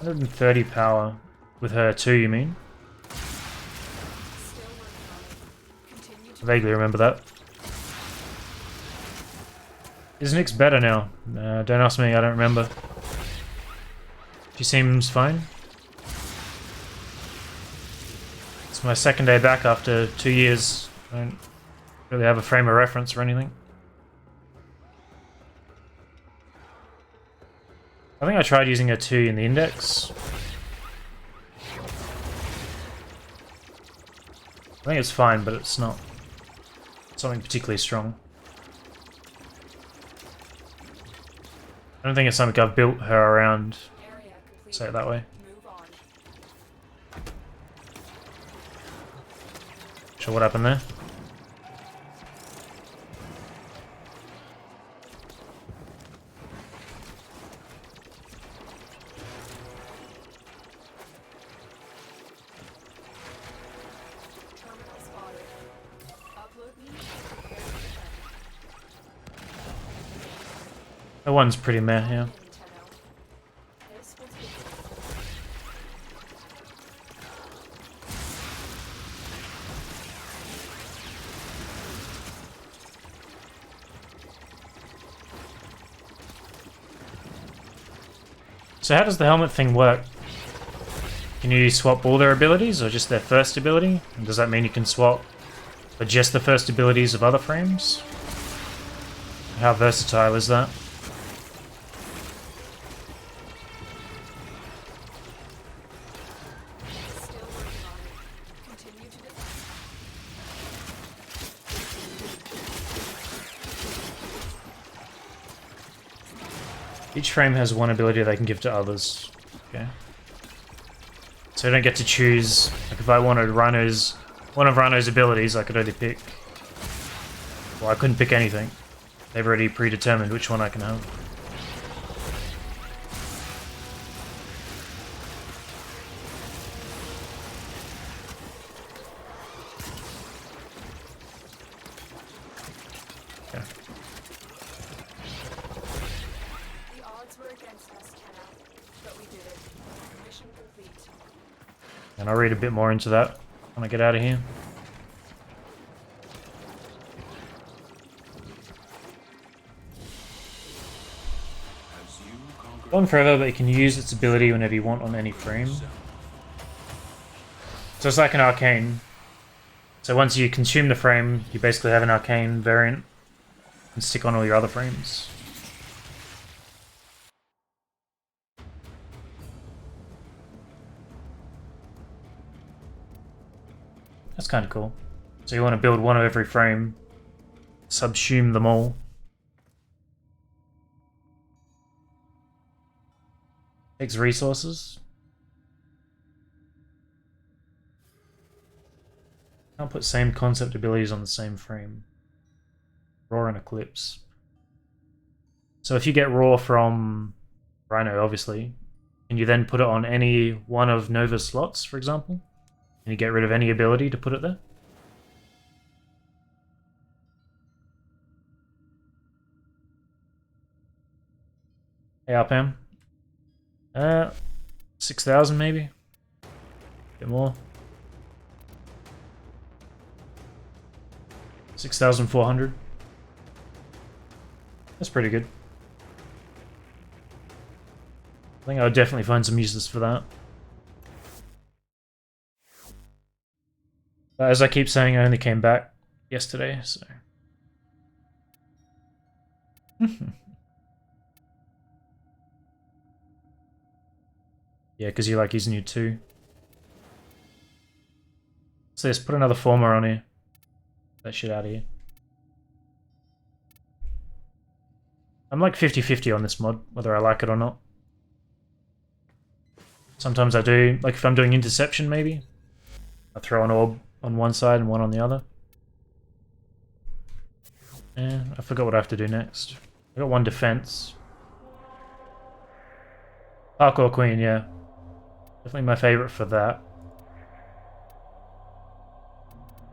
130 power with her too, you mean? Still working on it. Continue to I vaguely remember that. Is Nyx better now? Don't ask me, I don't remember. She seems fine. It's my second day back after 2 years. I don't really have a frame of reference or anything. I think I tried using her 2 in the index. I think it's fine, but it's not something particularly strong. I don't think it's something I've built her around, area complete. say it that way. Move on. Sure what happened there? Terminal spotted. Upload me. Prepare to defend. That one's pretty meh, yeah. Nintendo. This will take So how does the helmet thing work? Can you swap all their abilities or just their first ability? And does that mean you can swap for just the first abilities of other frames? How versatile is that? still working on it. Continue to defend. Each frame has one ability they can give to others. Okay. So I don't get to choose. Like if I wanted Rhino's, one of Rhino's abilities, I could only pick. Well, I couldn't pick anything. They've already predetermined which one I can have. Okay. The odds were against us, Kenna, but we did it. Mission complete. And I'll read a bit more into that when I get out of here. As you conquer Gone forever, but you can use its ability whenever you want on any frame. So it's like an arcane. So once you consume the frame, you basically have an arcane variant and stick on all your other frames. That's kind of cool. So you want to build one of every frame, subsume them all. Takes resources. Can't put same concept abilities on the same frame. Raw and Eclipse. So if you get Raw from Rhino, obviously, can you then put it on any one of Nova's slots, for example? Can you get rid of any ability to put it there? Hey, Alpam. 6,000 maybe? Bit more. 6,400. That's pretty good. I think I would definitely find some uses for that. But as I keep saying, I only came back yesterday, so... Yeah, because you like using your 2. So let's put another former on here. that shit out of here. I'm like 50-50 on this mod, whether I like it or not. Sometimes I do, like if I'm doing interception maybe, I throw an orb on one side and one on the other. Yeah, I forgot what I have to do next. I got one defense. Parkour Queen, yeah. Definitely my favorite for that.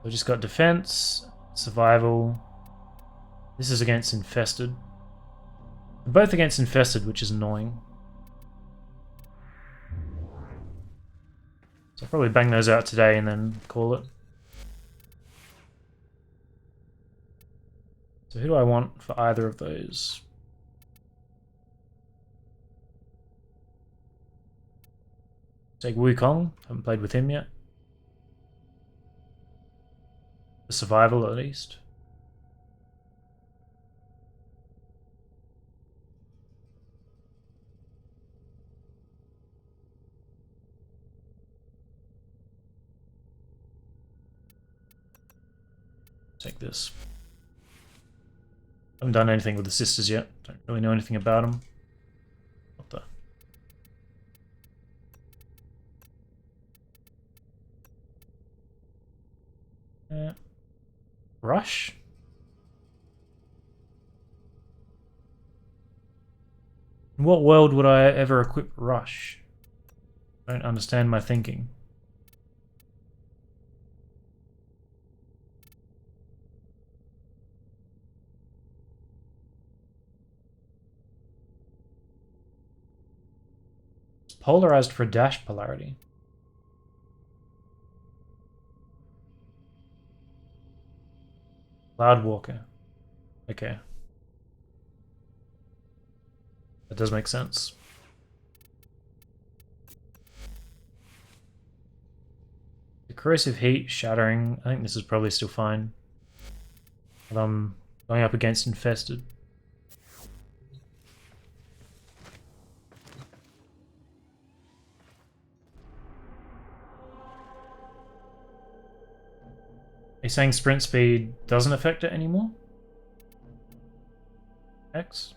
I just got defense, survival. This is against infested. Both against infested, which is annoying. So I'll probably bang those out today and then call it. So who do I want for either of those? Take Wukong. Haven't played with him yet. The survival at least. Take this. Haven't done anything with the sisters yet. Don't really know anything about them. What the? Rush? In what world would I ever equip Rush? I don't understand my thinking. It's polarized for dash polarity. Cloudwalker. Okay. That does make sense. The corrosive heat, shattering. I think this is probably still fine. But I'm going up against infested. Are you saying sprint speed doesn't affect it anymore? X?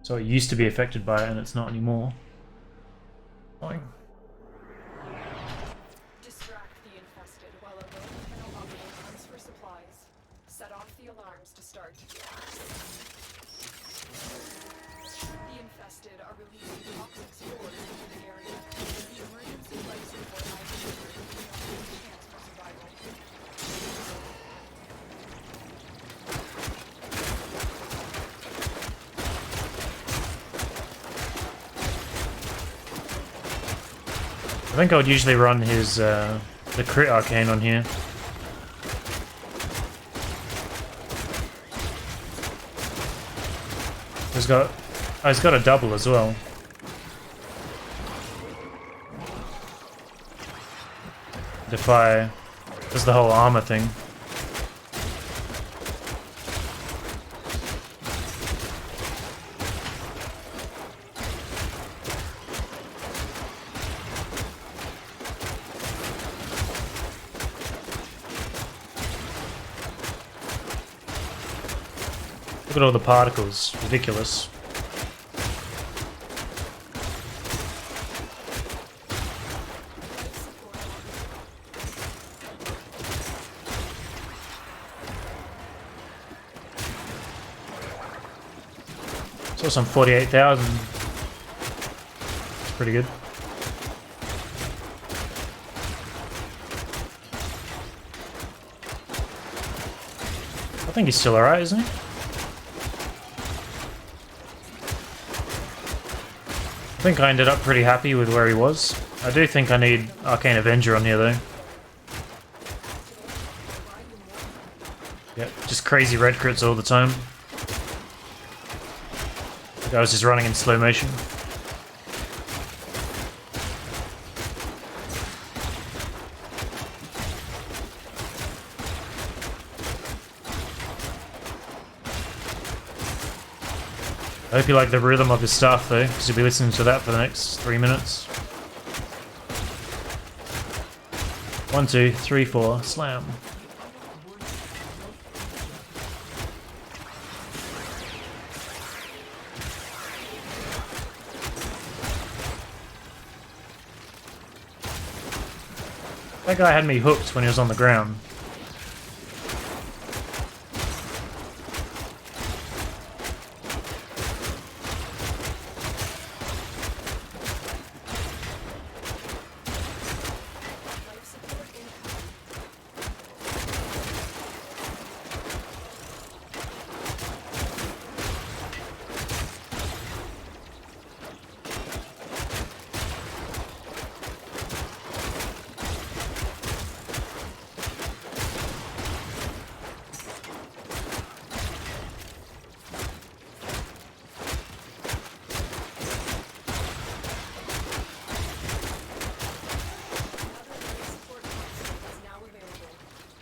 So it used to be affected by it and it's not anymore. Fine. Distract the infested while a rogue panel operator hunts for supplies. Set off the alarms to start. The infested are releasing toxic spores into the area. The emergency life support items are the only chance for survival. I think I would usually run his the crit arcane on here. He's got a double as well. Defy does the whole armor thing. Look at all the particles. Ridiculous. Saw some 48,000. It's pretty good. I think he's still alright, isn't he? I think I ended up pretty happy with where he was. I do think I need Arcane Avenger on here though. Yep, just crazy red crits all the time. I was just running in slow motion. I hope you like the rhythm of his stuff though, because you'll be listening to that for the next 3 minutes. 1, 2, 3, 4, slam. That guy had me hooked when he was on the ground. Life support incoming.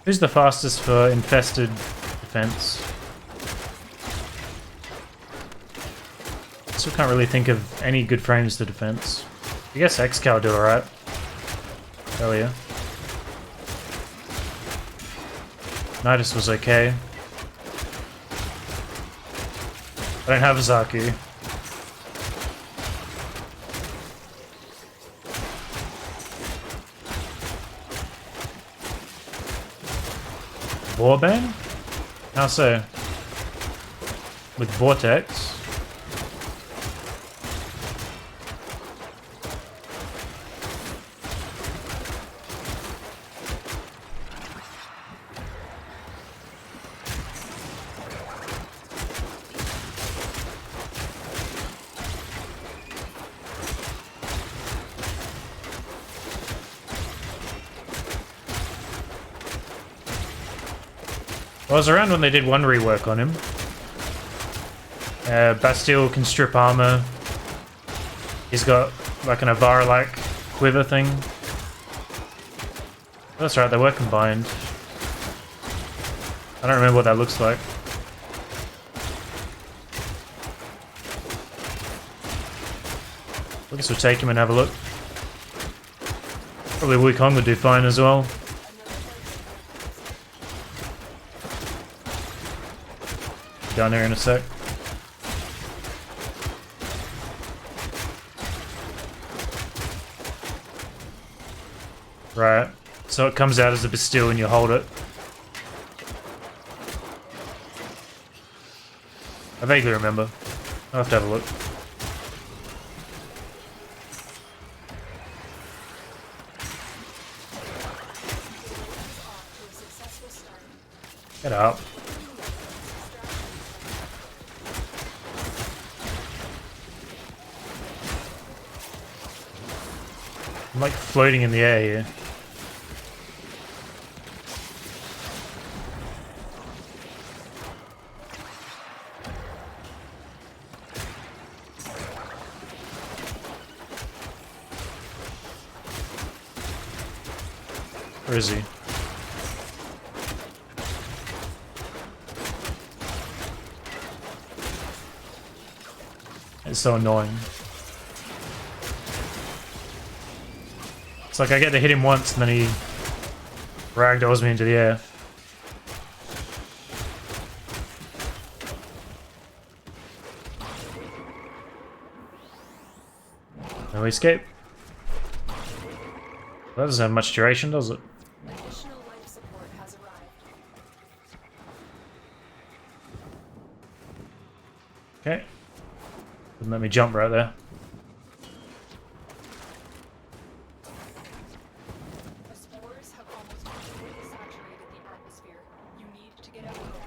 Who's the fastest for infested defense? Still can't really think of any good frames to defense. I guess Xcal do alright. Earlier. Nidus was okay. I don't have a Zaku. Warband? How so? With Vortex? I was around when they did one rework on him. Bastille can strip armor. He's got like an Avara-like quiver thing. That's right, they were combined. I don't remember what that looks like. I guess we'll take him and have a look. Probably Wukong would do fine as well. Down here in a sec. Right, so it comes out as a Bastille and you hold it. I vaguely remember. I'll have to have a look. Get up. I'm like floating in the air here. Where is he? It's so annoying. It's like I get to hit him once and then he ragdolls me into the air. No escape. That doesn't have much duration, does it? Additional life support has arrived. Okay. Wouldn't let me jump right there. The spores have almost completely saturated the atmosphere. You need to get out of there.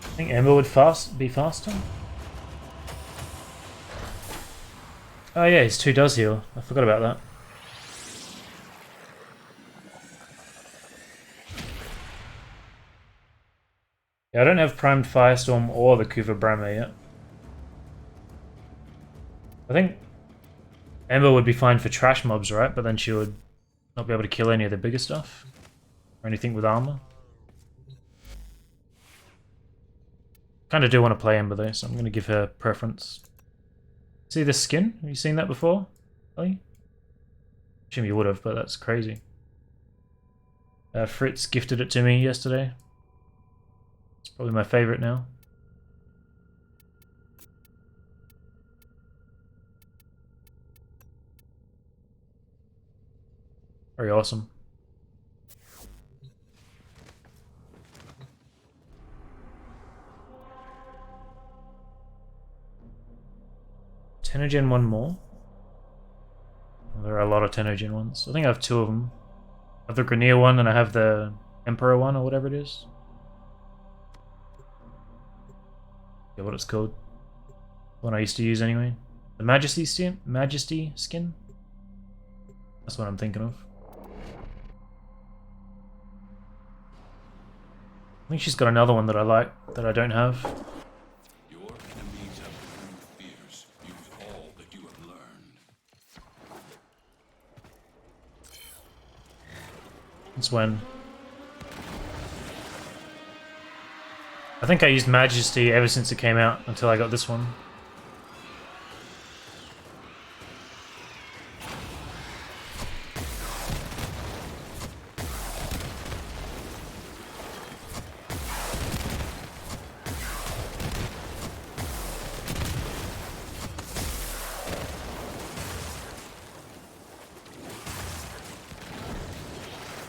I think Ember would be faster. Oh yeah, his 2 does heal. I forgot about that. Yeah, I don't have primed Firestorm or the Kuva Brahma yet. I think Ember would be fine for trash mobs, right? But then she would not be able to kill any of the bigger stuff. Or anything with armor. Kind of do want to play Ember though, so I'm going to give her preference. See this skin? Have you seen that before, Ellie? Assume you would have, but that's crazy. Fritz gifted it to me yesterday. It's probably my favorite now. Very awesome. Tenogen one more? There are a lot of Tenogen ones. I think I have 2 of them. I have the Grenier one and I have the Emperor one or whatever it is. Yeah, what it's called. The one I used to use anyway. The Majesty skin? Majesty skin? That's what I'm thinking of. I think she's got another one that I like, that I don't have. Your enemies have become fierce. Use all that you have learned. That's when... I think I used Majesty ever since it came out, until I got this one.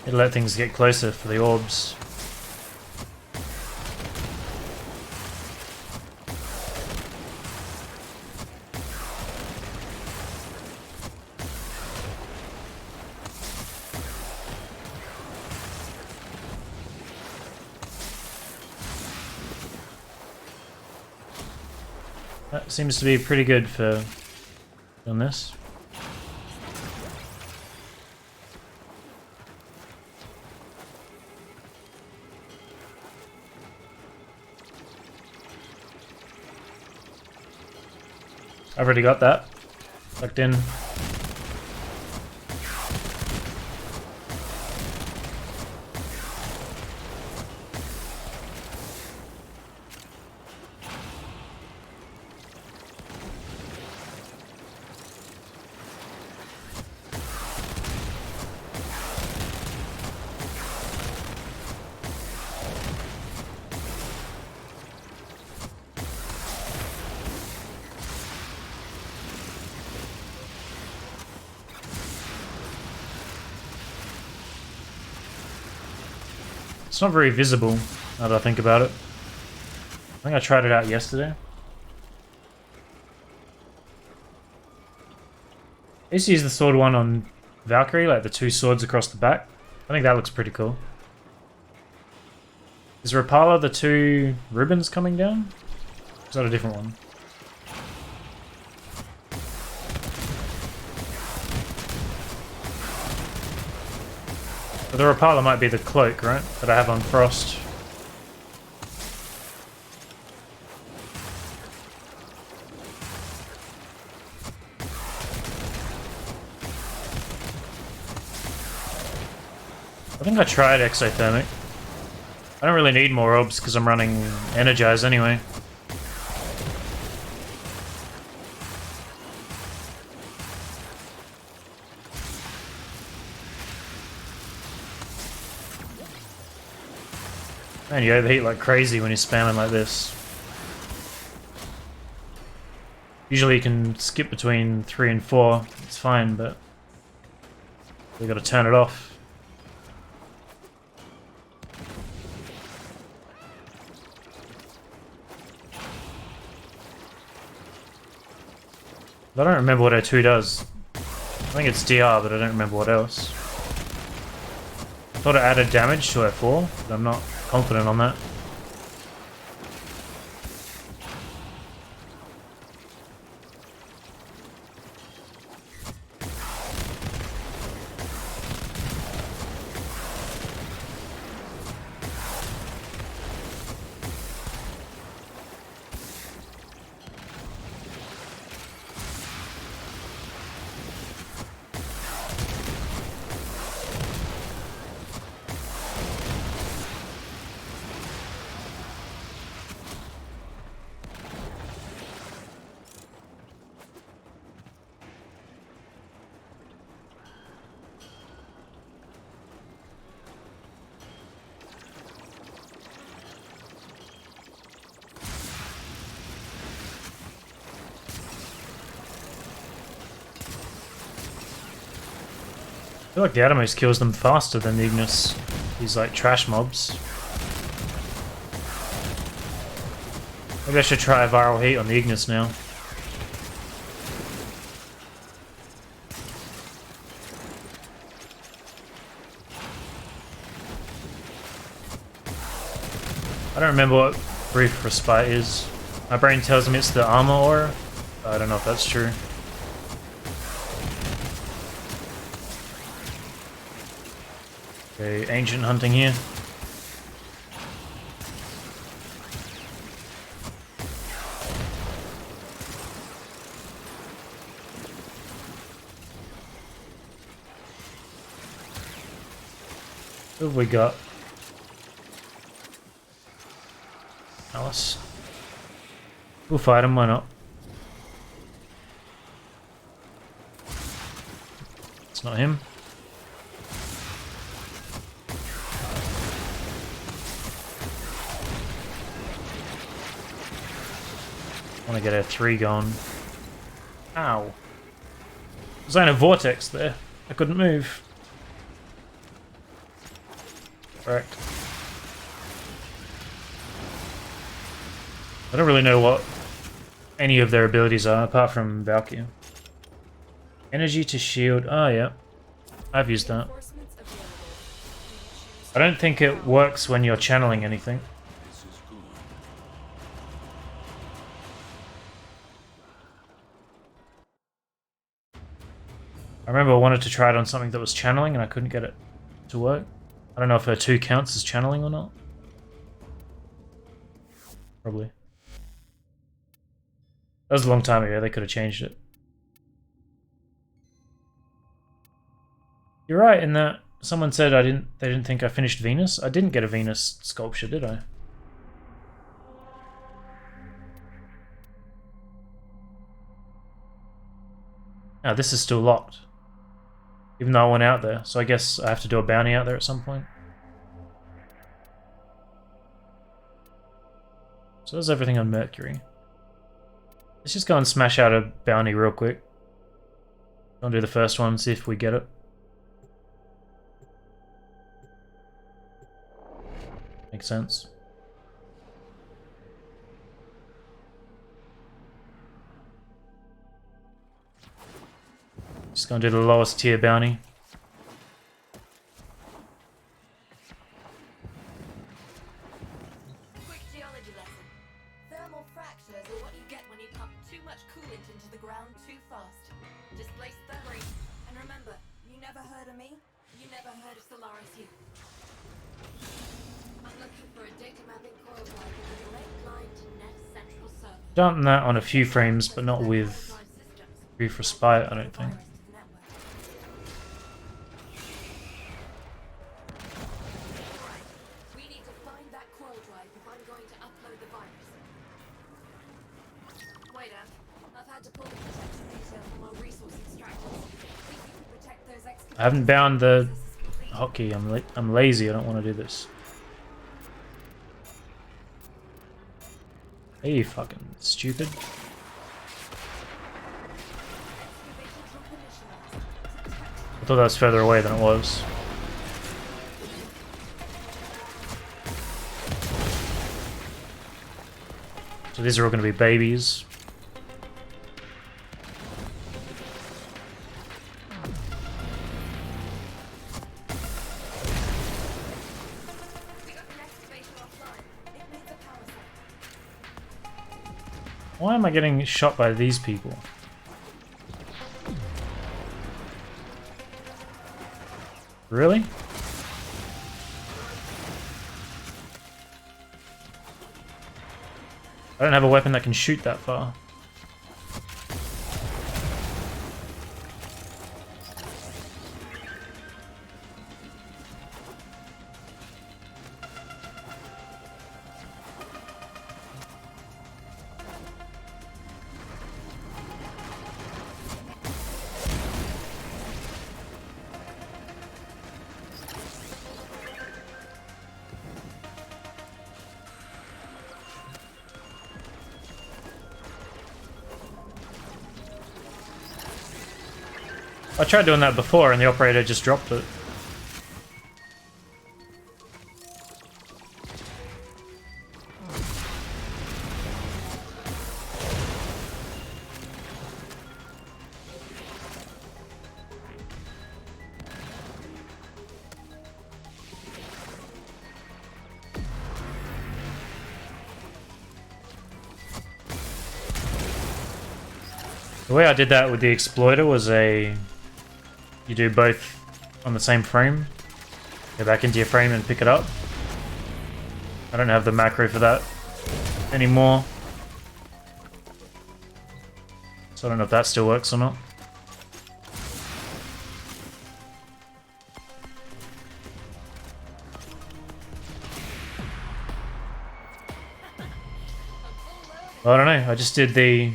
It let things get closer for the orbs. That seems to be pretty good for doing this. I've already got that plugged in. It's not very visible, now that I think about it. I think I tried it out yesterday. I used to use the sword one on Valkyrie, like the 2 swords across the back. I think that looks pretty cool. Is Rapala the 2 ribbons coming down? Or is that a different one? But the Rapala might be the cloak, right? That I have on Frost. I think I tried Exothermic. I don't really need more orbs because I'm running Energize anyway. Man, you overheat like crazy when you're spamming like this. Usually you can skip between 3 and 4, it's fine, but we gotta turn it off. I don't remember what O2 does. I think it's DR, but I don't remember what else. I thought it added damage to O4, but I'm not confident on that. feel like the Atomos kills them faster than the Ignis. These like trash mobs. Maybe I should try a viral heat on the Ignis now. I don't remember what brief respite is. My brain tells me it's the armor aura. I don't know if that's true. Okay, ancient hunting here. What have we got? Alice. We'll fight him, why not? It's not him. I want to get a 3 going. Ow. Was I in a vortex there? I couldn't move. Correct. I don't really know what any of their abilities are, apart from Valkyrie. Energy to shield. Oh, yeah. I've used that. Reinforcements available. Do you choose I don't think it works when you're channeling anything. This is good. I remember I wanted to try it on something that was channeling and I couldn't get it to work. I don't know if her 2 counts as channeling or not. Probably. That was a long time ago, they could have changed it. You're right in that someone said they didn't think I finished Venus. I didn't get a Venus sculpture, did I? Now this is still locked. Even though I went out there, so I guess I have to do a bounty out there at some point. So that's everything on Mercury. Let's just go and smash out a bounty real quick. I'll do the first one, see if we get it. Makes sense. Just gonna do the lowest tier bounty. Quick geology lesson. Thermal fractures are what you get when you pump too much coolant into the ground too fast. Displace thermal. And remember, you never heard of me, you never heard of Solaris U. I'm looking for a data mapping coil drive with a direct line to Net Central Server. Done that on a few frames, but not with Drive systems. brief respite, I don't think. Virus to the network. We need to find that coil drive if I'm going to upload the virus. Wait, I've had to pull the protection detail from our resource extractors. Think you can protect those I haven't bound the excavators? hotkey. I'm lazy. I don't want to do this. Hey, you fucking stupid. I thought that was further away than it was. So these are all going to be babies. We got the excavation offline. It made the power cycle. Why am I getting shot by these people? Really? I don't have a weapon that can shoot that far. I tried doing that before and the operator just dropped it. The way I did that with the exploiter was you do both on the same frame. Go back into your frame and pick it up. I don't have the macro for that anymore. So I don't know if that still works or not. Well, I don't know, I just did the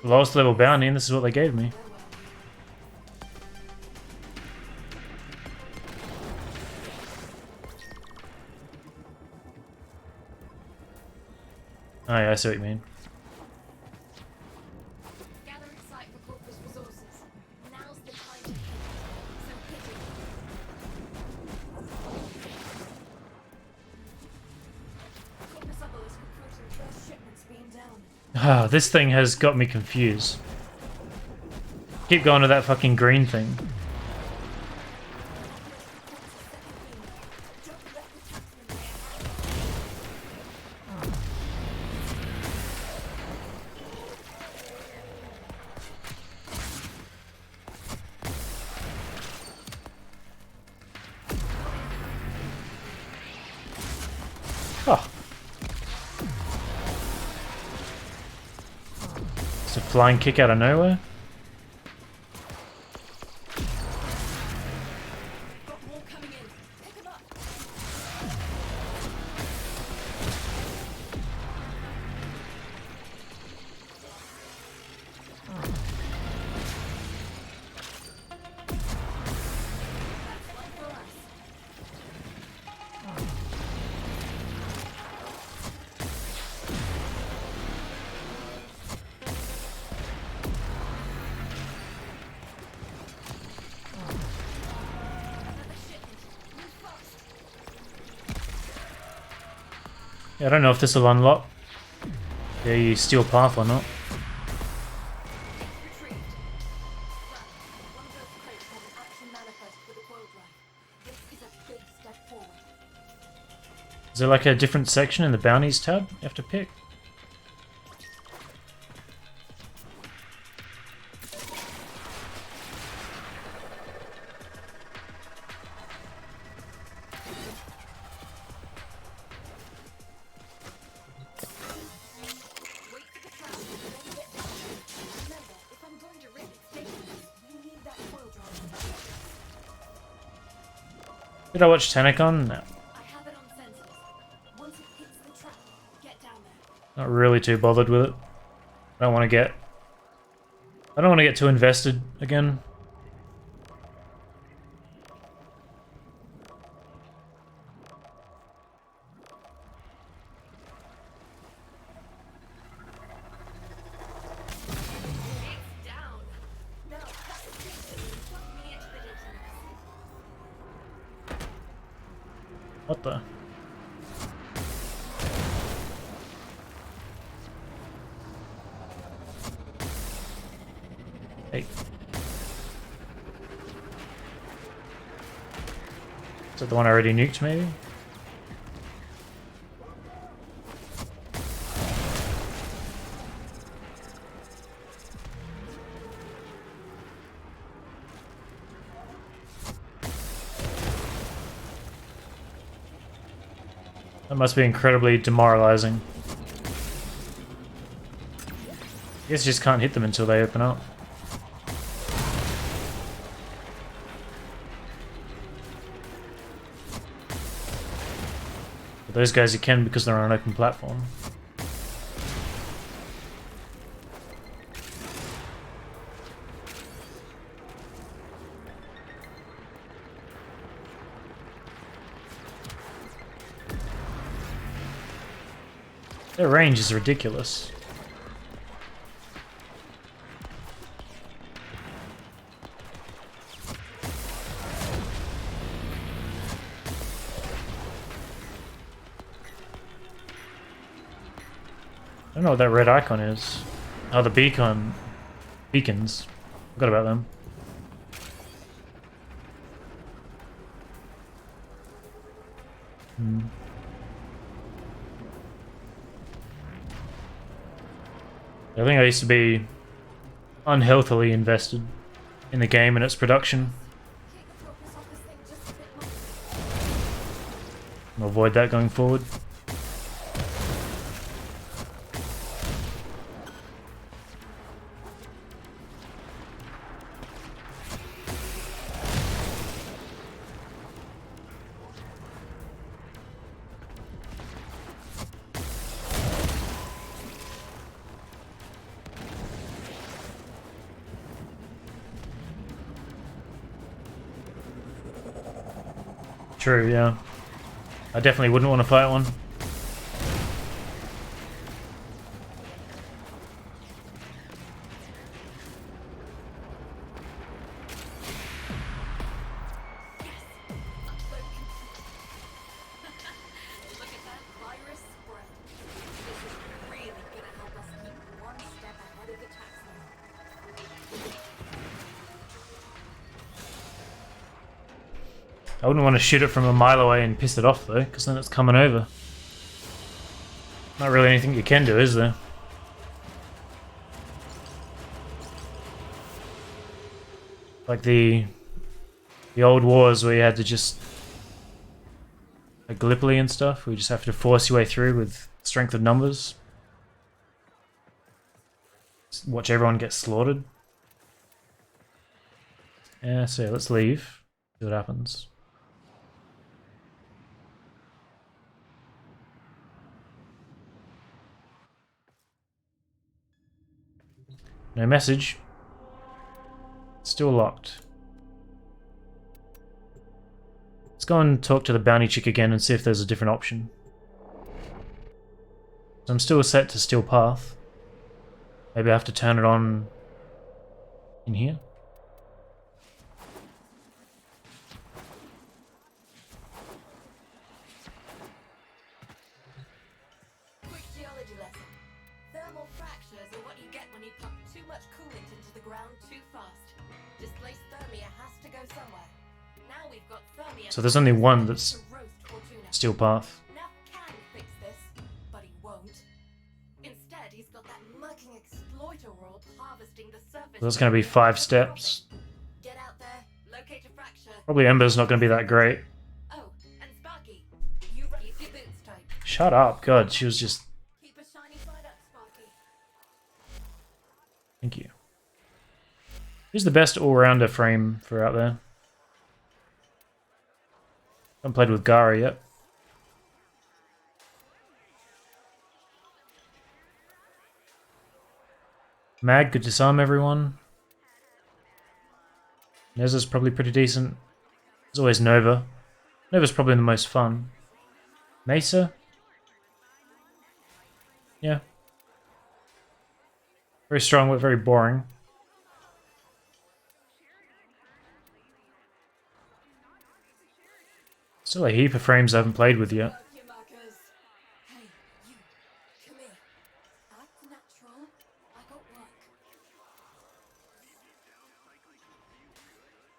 lowest level bounty and this is what they gave me. Oh yeah, I see what you mean. Gathering site for corpus resources. Now's the time to hit. So hit it. Corpus others recruiting first shipments being down. Ah, this thing has got me confused. Keep going to that fucking green thing. Oh. It's a flying kick out of nowhere. Got more coming in. Pick 'em up. That's one for us. Yeah, I don't know if this will unlock the steel path or not. Retrieved. One of those crates has an action manifest for the coil drive. This is a big step forward. Is there like a different section in the bounties tab you have to pick? Wait for the trap, then get down. Remember, if I'm going to rig its stations, you need that coil drive. Did I watch Tenacon? No. I have it on sensors. Once it hits the trap, get down there. Not really too bothered with it. I don't want to get too invested again. It's down. No, that's the thing. Plug me into the data. What the? Hey. Is that the one I already nuked, maybe? That must be incredibly demoralizing. I guess you just can't hit them until they open up. But those guys you can because they're on an open platform. Their range is ridiculous. I don't know what that red icon is. Oh, the beacon. Beacons. Forgot about them. I think I used to be unhealthily invested in the game and its production. Keep the focus on this thing just a bit more. I'll avoid that going forward. True, yeah. I definitely wouldn't want to fight one. Look at that virus spread. This is really gonna help us keep one step ahead of the taxman. I wouldn't want to shoot it from a mile away and piss it off though, because then it's coming over. Not really anything you can do, is there? Like the old wars where you had to just like Gallipoli and stuff, where you just have to force your way through with strength of numbers. Just watch everyone get slaughtered. Yeah, so yeah, let's leave. See what happens. No message. Still locked. Let's go and talk to the bounty chick again and see if there's a different option. So I'm still set to steel path. Maybe I have to turn it on in here. Quick geology lesson. Thermal fractures are what you get when you pump too much coolant into the ground too fast. Displaced thermia has to go somewhere. Now we've got thermia. So there's only one that's to roast Fortuna. steel path. Neff can fix this, but he won't. Instead, he's got that mucking exploiter world harvesting the surface. So that's going to be 5 steps. Get out there, locate a fracture. Probably Ember's not going to be that great. Oh, and Sparky, you keep your boots tight. Shut up. God, she was just... Keep a shiny side up, Sparky. Thank you. Who's the best all-rounder frame for out there? Haven't played with Gara yet. Mag could disarm everyone. Neza's probably pretty decent. There's always Nova. Nova's probably the most fun. Mesa? Yeah. Very strong, but very boring. Still a heap of frames I haven't played with yet. Work your markers. Hey, you. Come here. Act natural. I got work.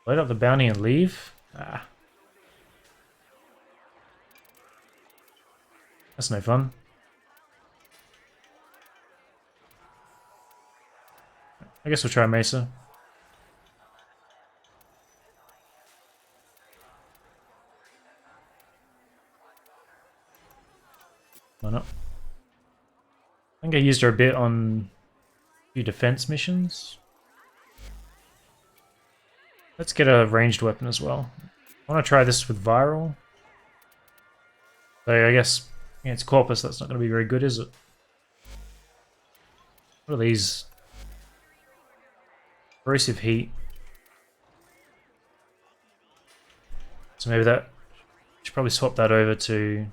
Load up the bounty and leave? Ah. That's no fun. I guess we'll try Mesa. Why not? I think I used her a bit on a few defense missions. Let's get a ranged weapon as well. I want to try this with viral. So I guess against Corpus that's not going to be very good, is it? What are these? Corrosive heat. So maybe that... should probably swap that over to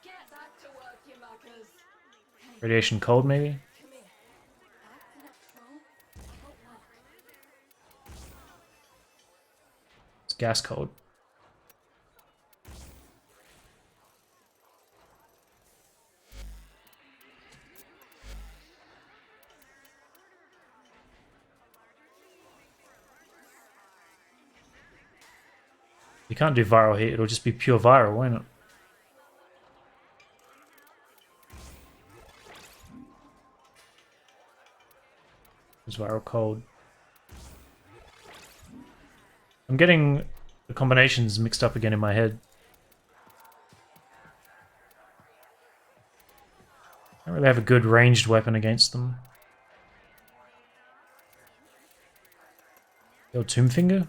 Get back to work, you markers. Hey, radiation cold maybe? come here. Act natural. I got work. It's gas cold. You can't do viral heat, it'll just be pure viral, won't it? It's viral cold. I'm getting the combinations mixed up again in my head. I don't really have a good ranged weapon against them. Your Tomb Finger?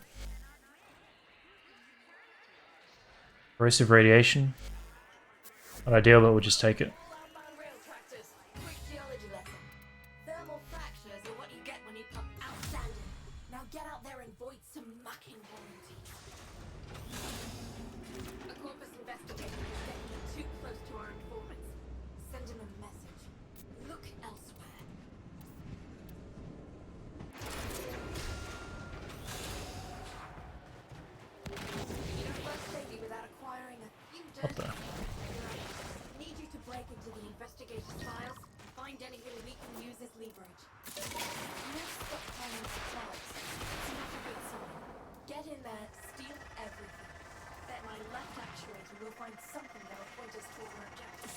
Corrosive radiation. Not ideal, but we'll just take it. Outbound rail tractors. Quick geology lesson. Thermal fractures are what you get when you pump. Outstanding. Now get out there and void some mucking warranties. A corpus investigator is getting too close to our informants. Send him a message. Look elsewhere. You don't work safely without acquiring a few What the? Need you to break into the investigator's files and find anything we can use as leverage. No stockpiling supplies. It's not a good sign. Get in there, steal everything. Bet my left actuator will find something that'll point us toward our objective.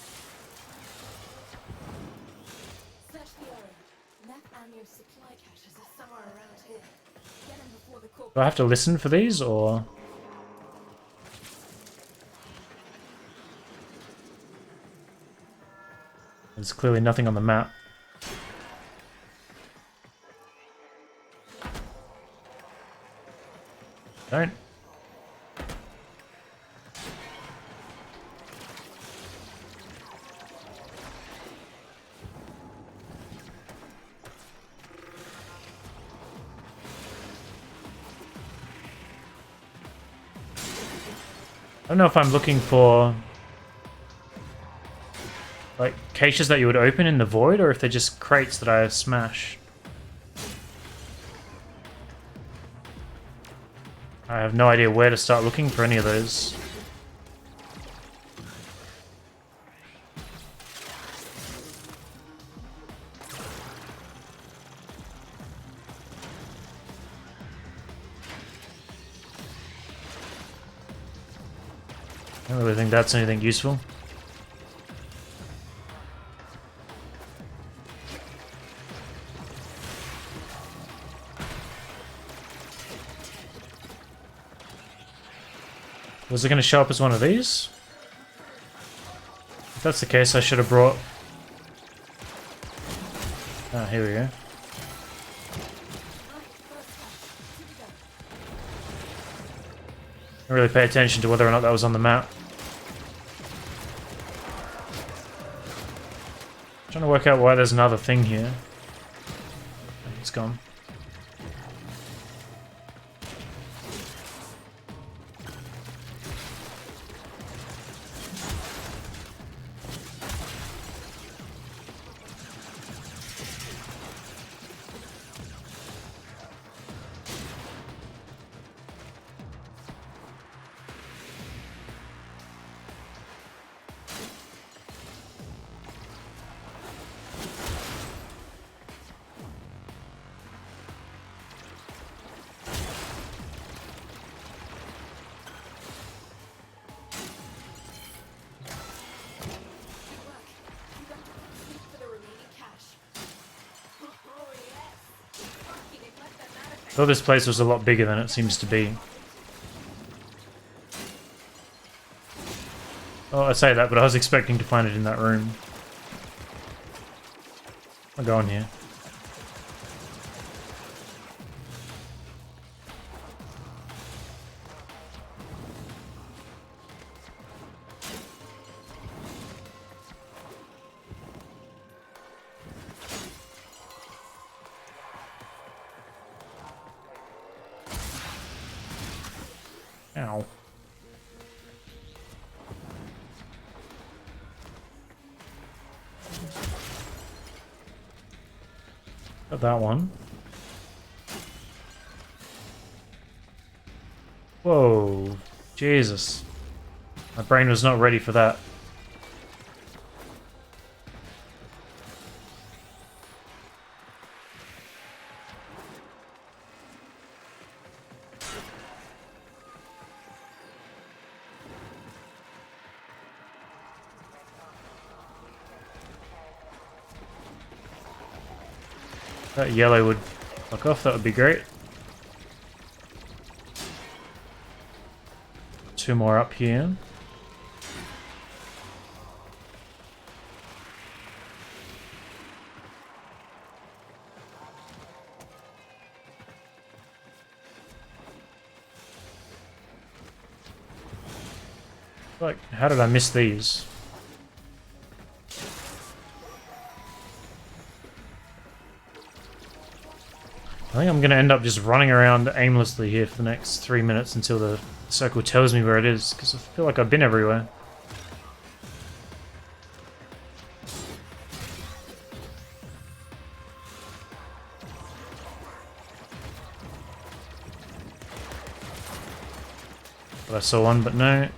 Search the area. Neff and your supply caches are somewhere around here. Get them before the corp. Do I have to listen for these, or...? There's clearly nothing on the map. Don't. I don't know if I'm looking for like caches that you would open in the void, or if they're just crates that I smash. I have no idea where to start looking for any of those. I don't really think that's anything useful. Was it going to show up as one of these? If that's the case, I should have brought... Ah, here we go. I didn't really pay attention to whether or not that was on the map. Trying to work out why there's another thing here. It's gone. Thought this place was a lot bigger than it seems to be. Oh, I say that, but I was expecting to find it in that room. I'll go in here. Ow. Got that one. Whoa. Jesus. My brain was not ready for that. That yellow would fuck off, that would be great. 2 more up here. Like, how did I miss these? I think I'm going to end up just running around aimlessly here for the next 3 minutes until the circle tells me where it is, because I feel like I've been everywhere. But I saw one, but no.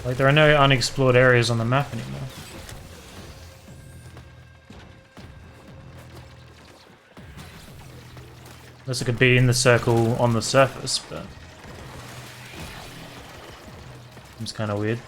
Like, there are no unexplored areas on the map anymore. Unless it could be in the circle on the surface, but... Seems kind of weird.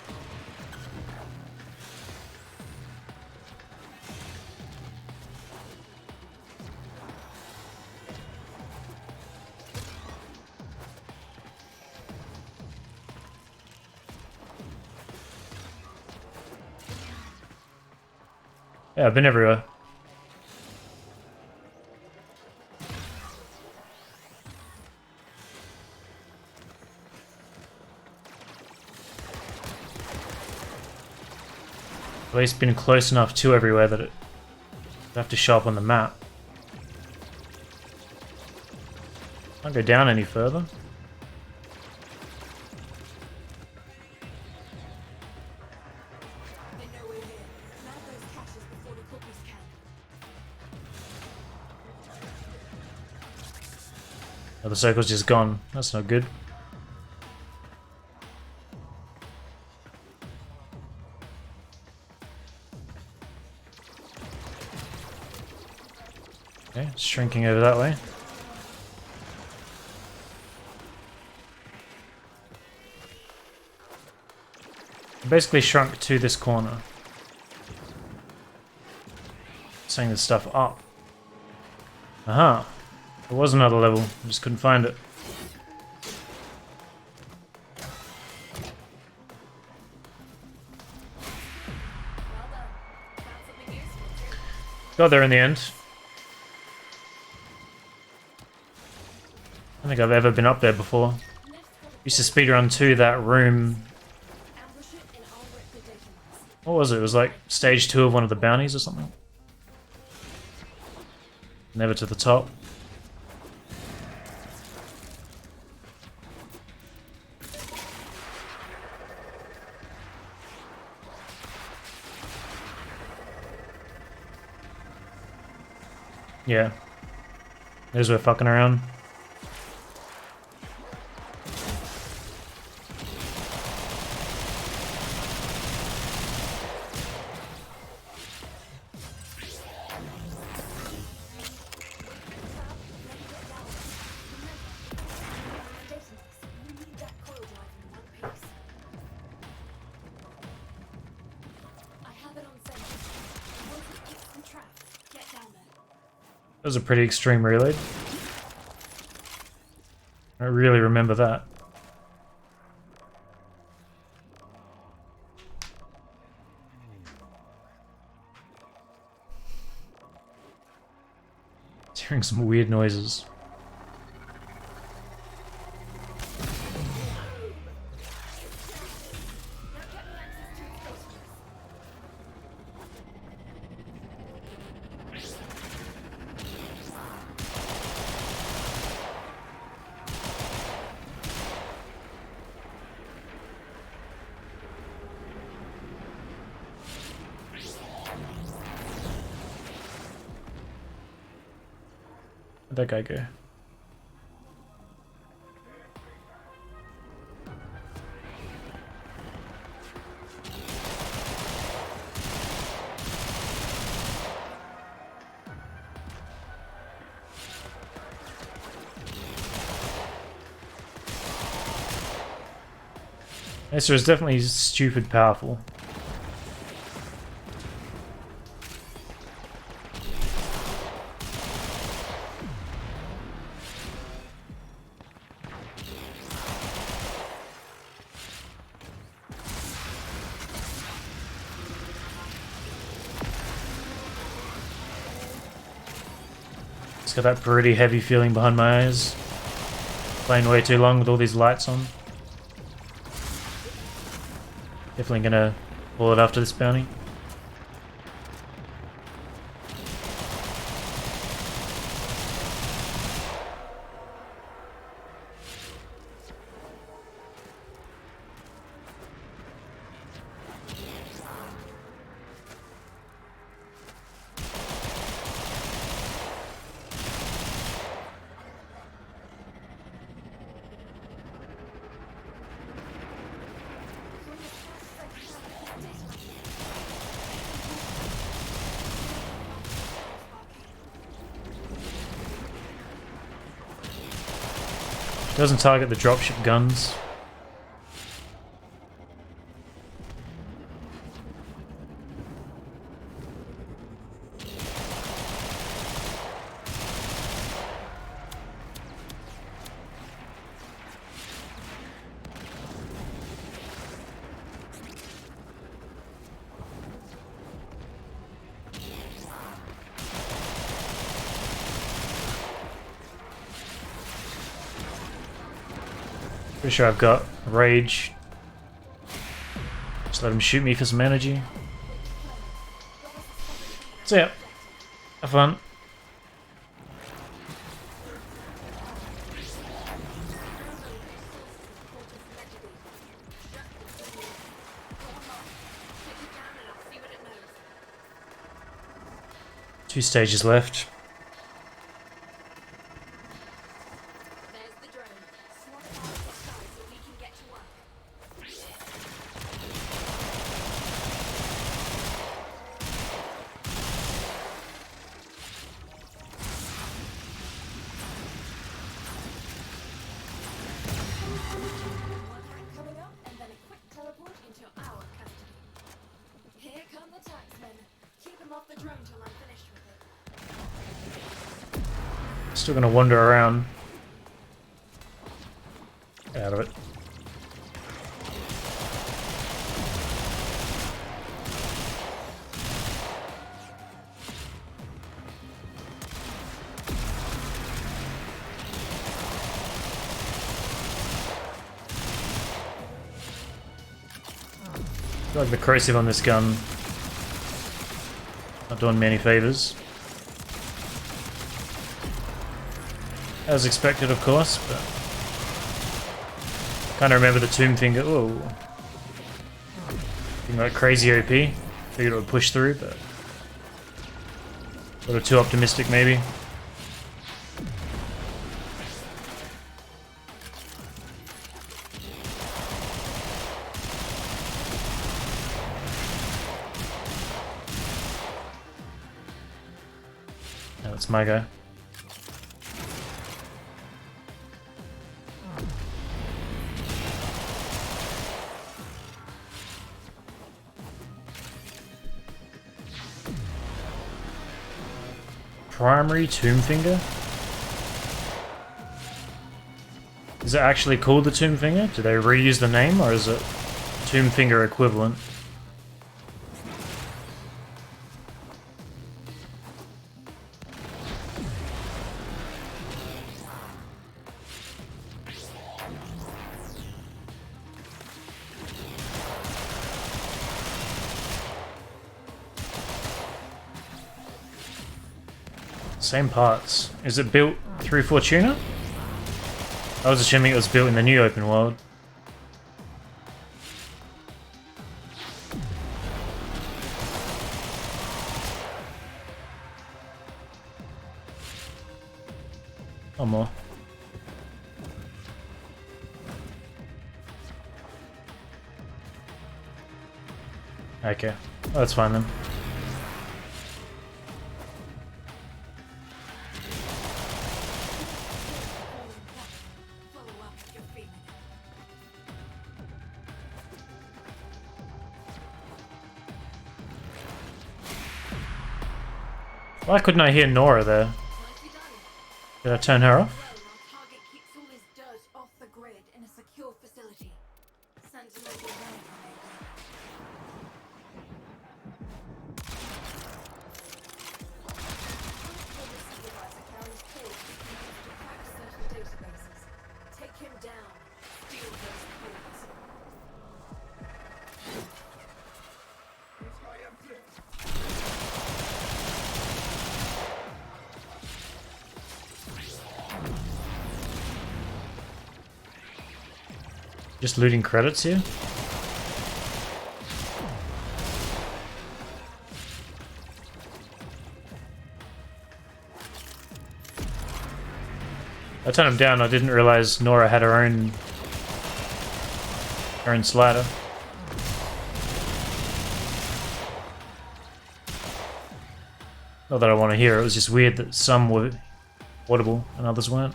Yeah, I've been everywhere. At least been close enough to everywhere that it would have to show up on the map. Can't go down any further. They know we're here. Nab those caches before the cookies can. Oh, the circle's just gone. That's not good. Okay, shrinking over that way. I basically shrunk to this corner. Setting this stuff up. Aha! There was another level, I just couldn't find it. Well done. Found something useful too. Got there in the end. I don't think I've ever been up there before. Used to speedrun to that room. Ambush it in our replication mass. What was it? It was like stage 2 of one of the bounties or something. Never to the top. Yeah. There's where fucking around. That was a pretty extreme reload. I really remember that. Hearing some weird noises. Where'd that guy go? Acer is definitely stupid powerful. It's got that pretty heavy feeling behind my eyes. Playing way too long with all these lights on. Definitely gonna pull it after this bounty. Doesn't target the dropship guns. Pretty sure I've got rage. Just let him shoot me for some energy. So yeah, have fun. Two stages left. There's the drone. Swat it out of the sky so we can get to work. One hack coming up, and then a quick teleport into our custody. Here come the taxmen. Keep them off the drone till I'm finished with it. Still gonna wander around. Get out of it. I feel like the corrosive on this gun not doing me any favors. As expected, of course, but kind of remember the tomb finger. Whoa, being like crazy OP. Figured it would push through, but a little too optimistic, maybe. Now that's my guy. Primary Tomb Finger? Is it actually called the Tomb Finger? Do they reuse the name, or is it Tomb Finger equivalent? Same parts. Is it built through Fortuna? I was assuming it was built in the new open world. Or more. Okay, well, that's fine then. Follow up if you're feeling Why couldn't I hear Nora there? Nicely done. Did I turn her off? Well, our target keeps all his dirt off the grid in a secure facility. Sentinels will run from it. The supervisor carries codes he can use to crack certain databases. Take him down. Steal those codes. Just looting credits here? I turned him down, I didn't realize Nora had her own slider. Not that I want to hear it, it was just weird that some were audible and others weren't.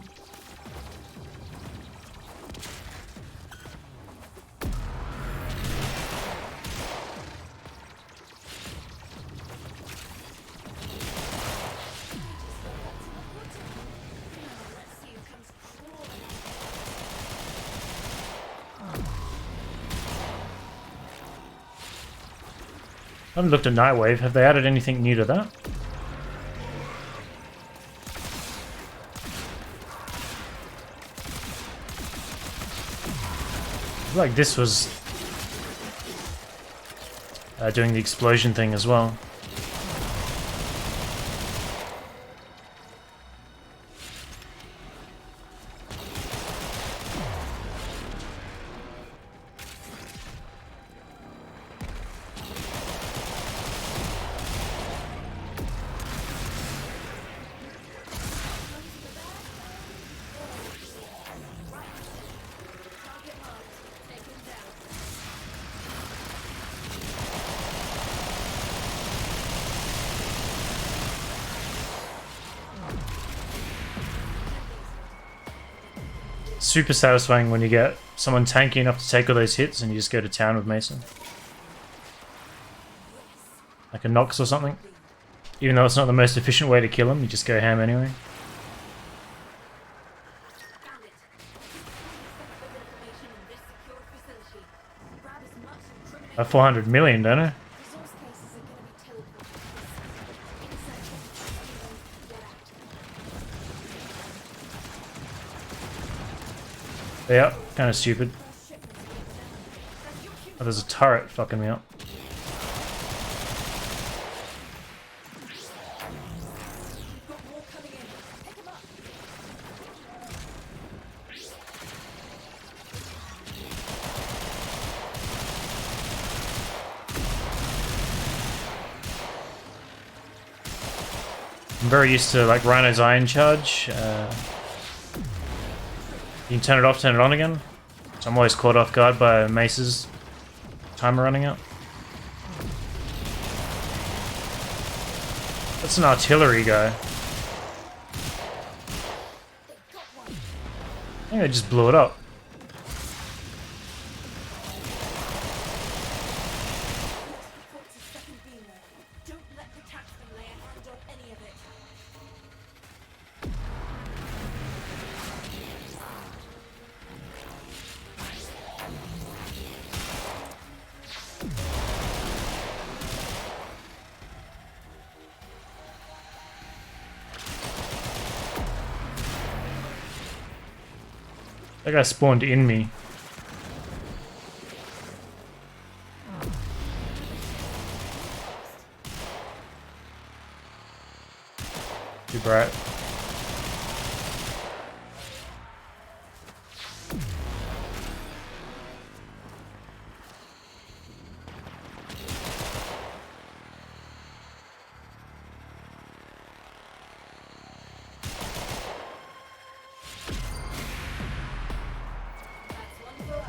Let's see who comes crawling. I haven't looked at Nightwave, have they added anything new to that? I feel like this was doing the explosion thing as well. Target marked. Take him down. Super satisfying when you get someone tanky enough to take all those hits and you just go to town with Mason. Like a Nox or something. Even though it's not the most efficient way to kill him, you just go ham anyway. Found it. Sensitive information in this secure facility. Grab as much incriminating 400 million, don't I? resource cases are going to be teleported to this site. Insert them and get out. Yeah, kind of stupid. First shipment's being down. That's your cue. Oh, there's a turret fucking me up. We've got more coming in. Pick 'em up. I'm very used to like Rhino's Iron Charge. You can turn it off, turn it on again. So I'm always caught off guard by Mace's timer running out. That's an artillery guy. I think they just blew it up. Reports a second beam there. Don't let the taxman lay a hand on any of it. That guy spawned in me. Too bright. That's one for us.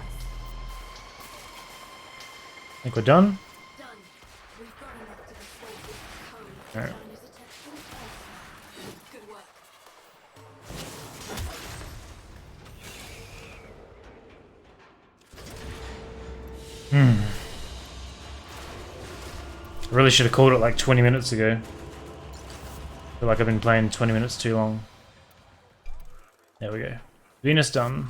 Think we're done? Done. We've got enough to persuade this code. Alright. Find his attention elsewhere. Good work. I really should have called it like 20 minutes ago. feel like I've been playing 20 minutes too long. There we go. Venus done.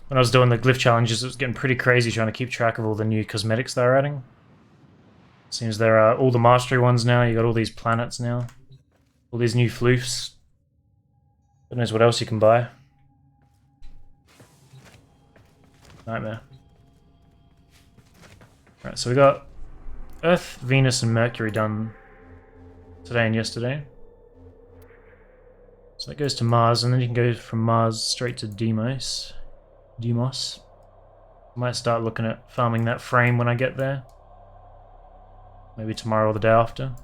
When I was doing the glyph challenges, it was getting pretty crazy trying to keep track of all the new cosmetics they're adding. Seems there are all the mastery ones now. You got all these planets now. All these new floofs. God knows what else you can buy. Nightmare. Right, so we got Earth, Venus, and Mercury done today and yesterday. So that goes to Mars, and then you can go from Mars straight to Deimos. I might start looking at farming that frame when I get there. Maybe tomorrow or the day after.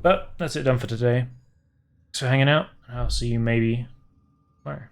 But that's it done for today. Thanks for hanging out. I'll see you maybe tomorrow.